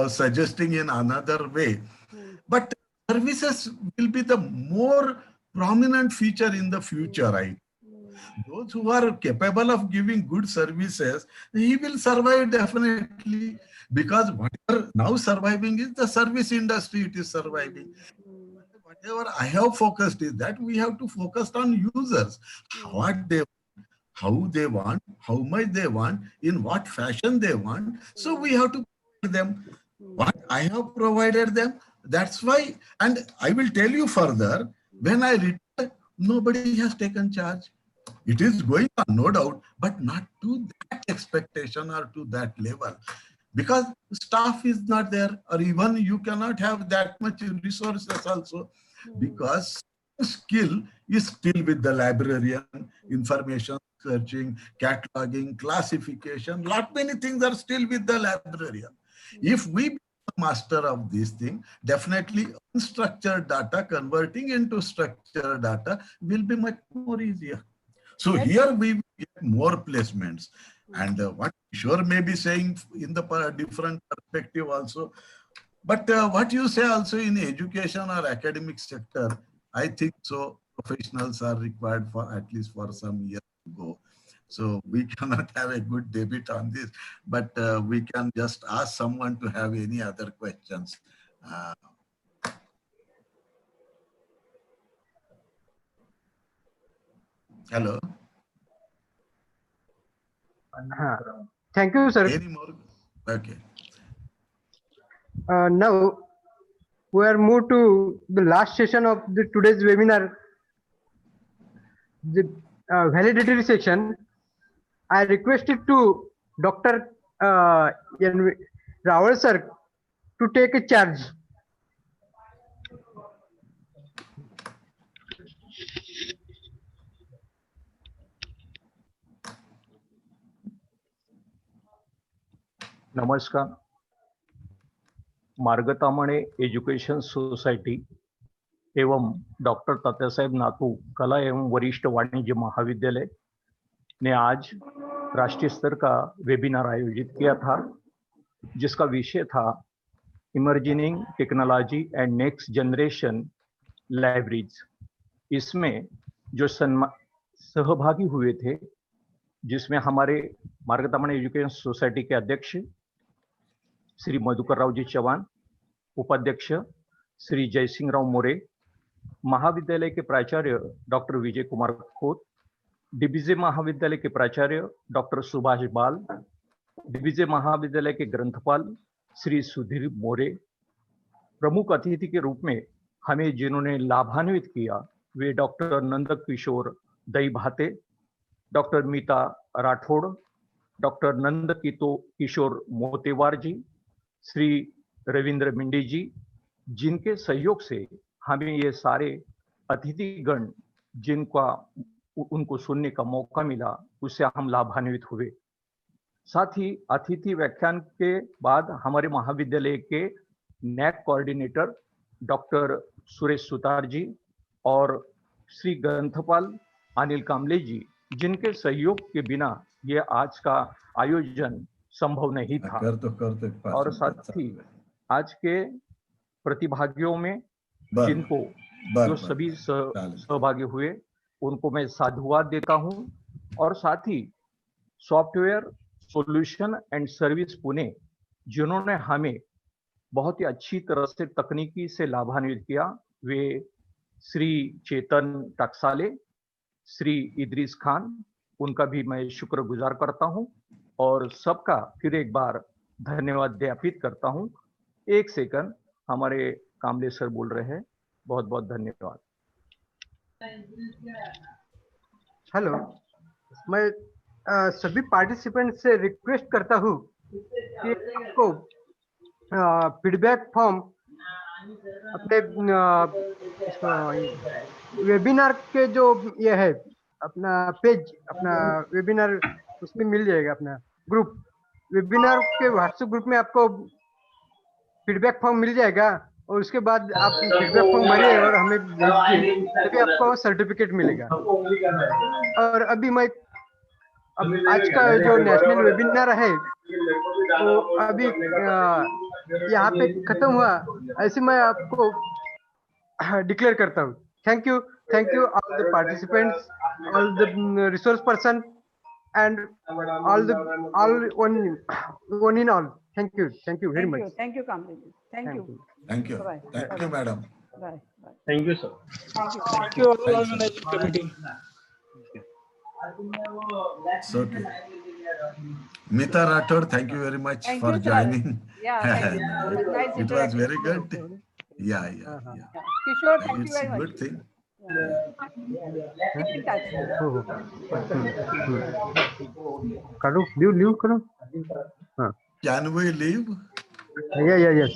suggesting in another way. But services will be the more prominent feature in the future, right? Those who are capable of giving good services, he will survive definitely, because whatever now surviving is the service industry, it is surviving. Whatever I have focused is that we have to focus on users, what they, how they want, how much they want, in what fashion they want. So we have to provide them what I have provided them. That's why, and I will tell you further, when I retired, nobody has taken charge. It is going on, no doubt, but not to that expectation or to that level, because staff is not there, or even you cannot have that much resources also, because skill is still with the librarian, information searching, cataloging, classification, lot many things are still with the librarian. If we become master of this thing, definitely unstructured data converting into structured data will be much more easier. So here we will get more placements. And what Kishore may be saying in the different perspective also. But what you say also in education or academic sector, I think so professionals are required for at least for some years to go. So we cannot have a good debate on this, but we can just ask someone to have any other questions. Hello. Thank you, sir. Any more? Okay. Now we are moved to the last session of the today's webinar, the validatory section. I requested to Dr. Rawal sir to take a charge. नमस्कार. मार्गतामणे education society एवं doctor Tatyasaheb Natu कला एवं वरिष्ठ वाणिज्य महाविद्यालय ने आज राष्ट्रीय स्तर का वेबिनार आयोजित किया था, जिसका विषय था emerging technology and next generation libraries. इसमें जो सहभागी हुए थे, जिसमें हमारे मार्गतामणे एजुकेशन सोसाइटी के अध्यक्ष श्री मधुकर राव जी चौहान, उपाध्यक्ष श्री जयसिंह राव मोरे, महाविद्यालय के प्राचार्य डॉक्टर विजय कुमार खोत, डीबीजे महाविद्यालय के प्राचार्य डॉक्टर सुभाष बाल, डीबीजे महाविद्यालय के ग्रंथपाल श्री सुधीर मोरे। प्रमुख अतिथि के रूप में हमें जिन्होंने लाभान्वित किया वे डॉक्टर नंद किशोर दईभाते, डॉक्टर मीता राठौड़, डॉक्टर नंद किशोर मोतेवार जी, श्री रविंद्र मिंडी जी, जिनके सहयोग से हमें ये सारे अतिथिगण जिनका उनको सुनने का मौका मिला, उससे हम लाभान्वित हुए। साथ ही अतिथि व्याख्यान के बाद हमारे महाविद्यालय के NAAC coordinator doctor Suresh Sutar ji और श्री ग्रंथपाल अनिल कामले जी, जिनके सहयोग के बिना ये आज का आयोजन संभव नहीं था। और साथ ही आज के प्रतिभागियों में जिनको जो सभी सहभागी हुए उनको मैं साधुवाद देता हूं। और साथ ही software solution and service Pune, जिन्होंने हमें बहुत ही अच्छी तरह से तकनीकी से लाभान्वित किया, वे श्री चेतन टकसाले, श्री इदरीस खान, उनका भी मैं शुक्रगुजार करता हूं और सबका फिर एक बार धन्यवाद ज्ञापित करता हूं। एक सेकंड, हमारे कामले सर बोल रहे हैं। बहुत बहुत धन्यवाद। हेलो, मैं सभी पार्टिसिपेंट से रिक्वेस्ट करता हूँ कि आपको फीडबैक फॉर्म अपने वेबिनार के जो ये है अपना पेज, अपना वेबिनार उसमें मिल जाएगा। अपना ग्रुप वेबिनार के व्हाट्सएप ग्रुप में आपको फीडबैक फॉर्म मिल जाएगा और उसके बाद आप फीडबैक फॉर्म भरिए और हमें भेजिए, तभी आपको सर्टिफिकेट मिलेगा। और अभी मैं आज का जो नेशनल वेबिनार है वो अभी यहाँ पे खत्म हुआ, ऐसे मैं आपको डिक्लेयर करता हूँ। Thank you all the participants, all the resource person and all one in all. Thank you very much. Thank you, Kamleji. Thank you. Thank you. Bye. Thank you, madam. Bye. Thank you, sir. Thank you. all organizing committee. So, okay. Mita Rathod, thank you very much Thank for you, sir. joining. Yeah, thank you. It was nice It was very interacting. good. Yeah. Kishore, thank you It's very a much. good thing. Keep in touch. करो, leave करो। हाँ। Can we leave? Yeah.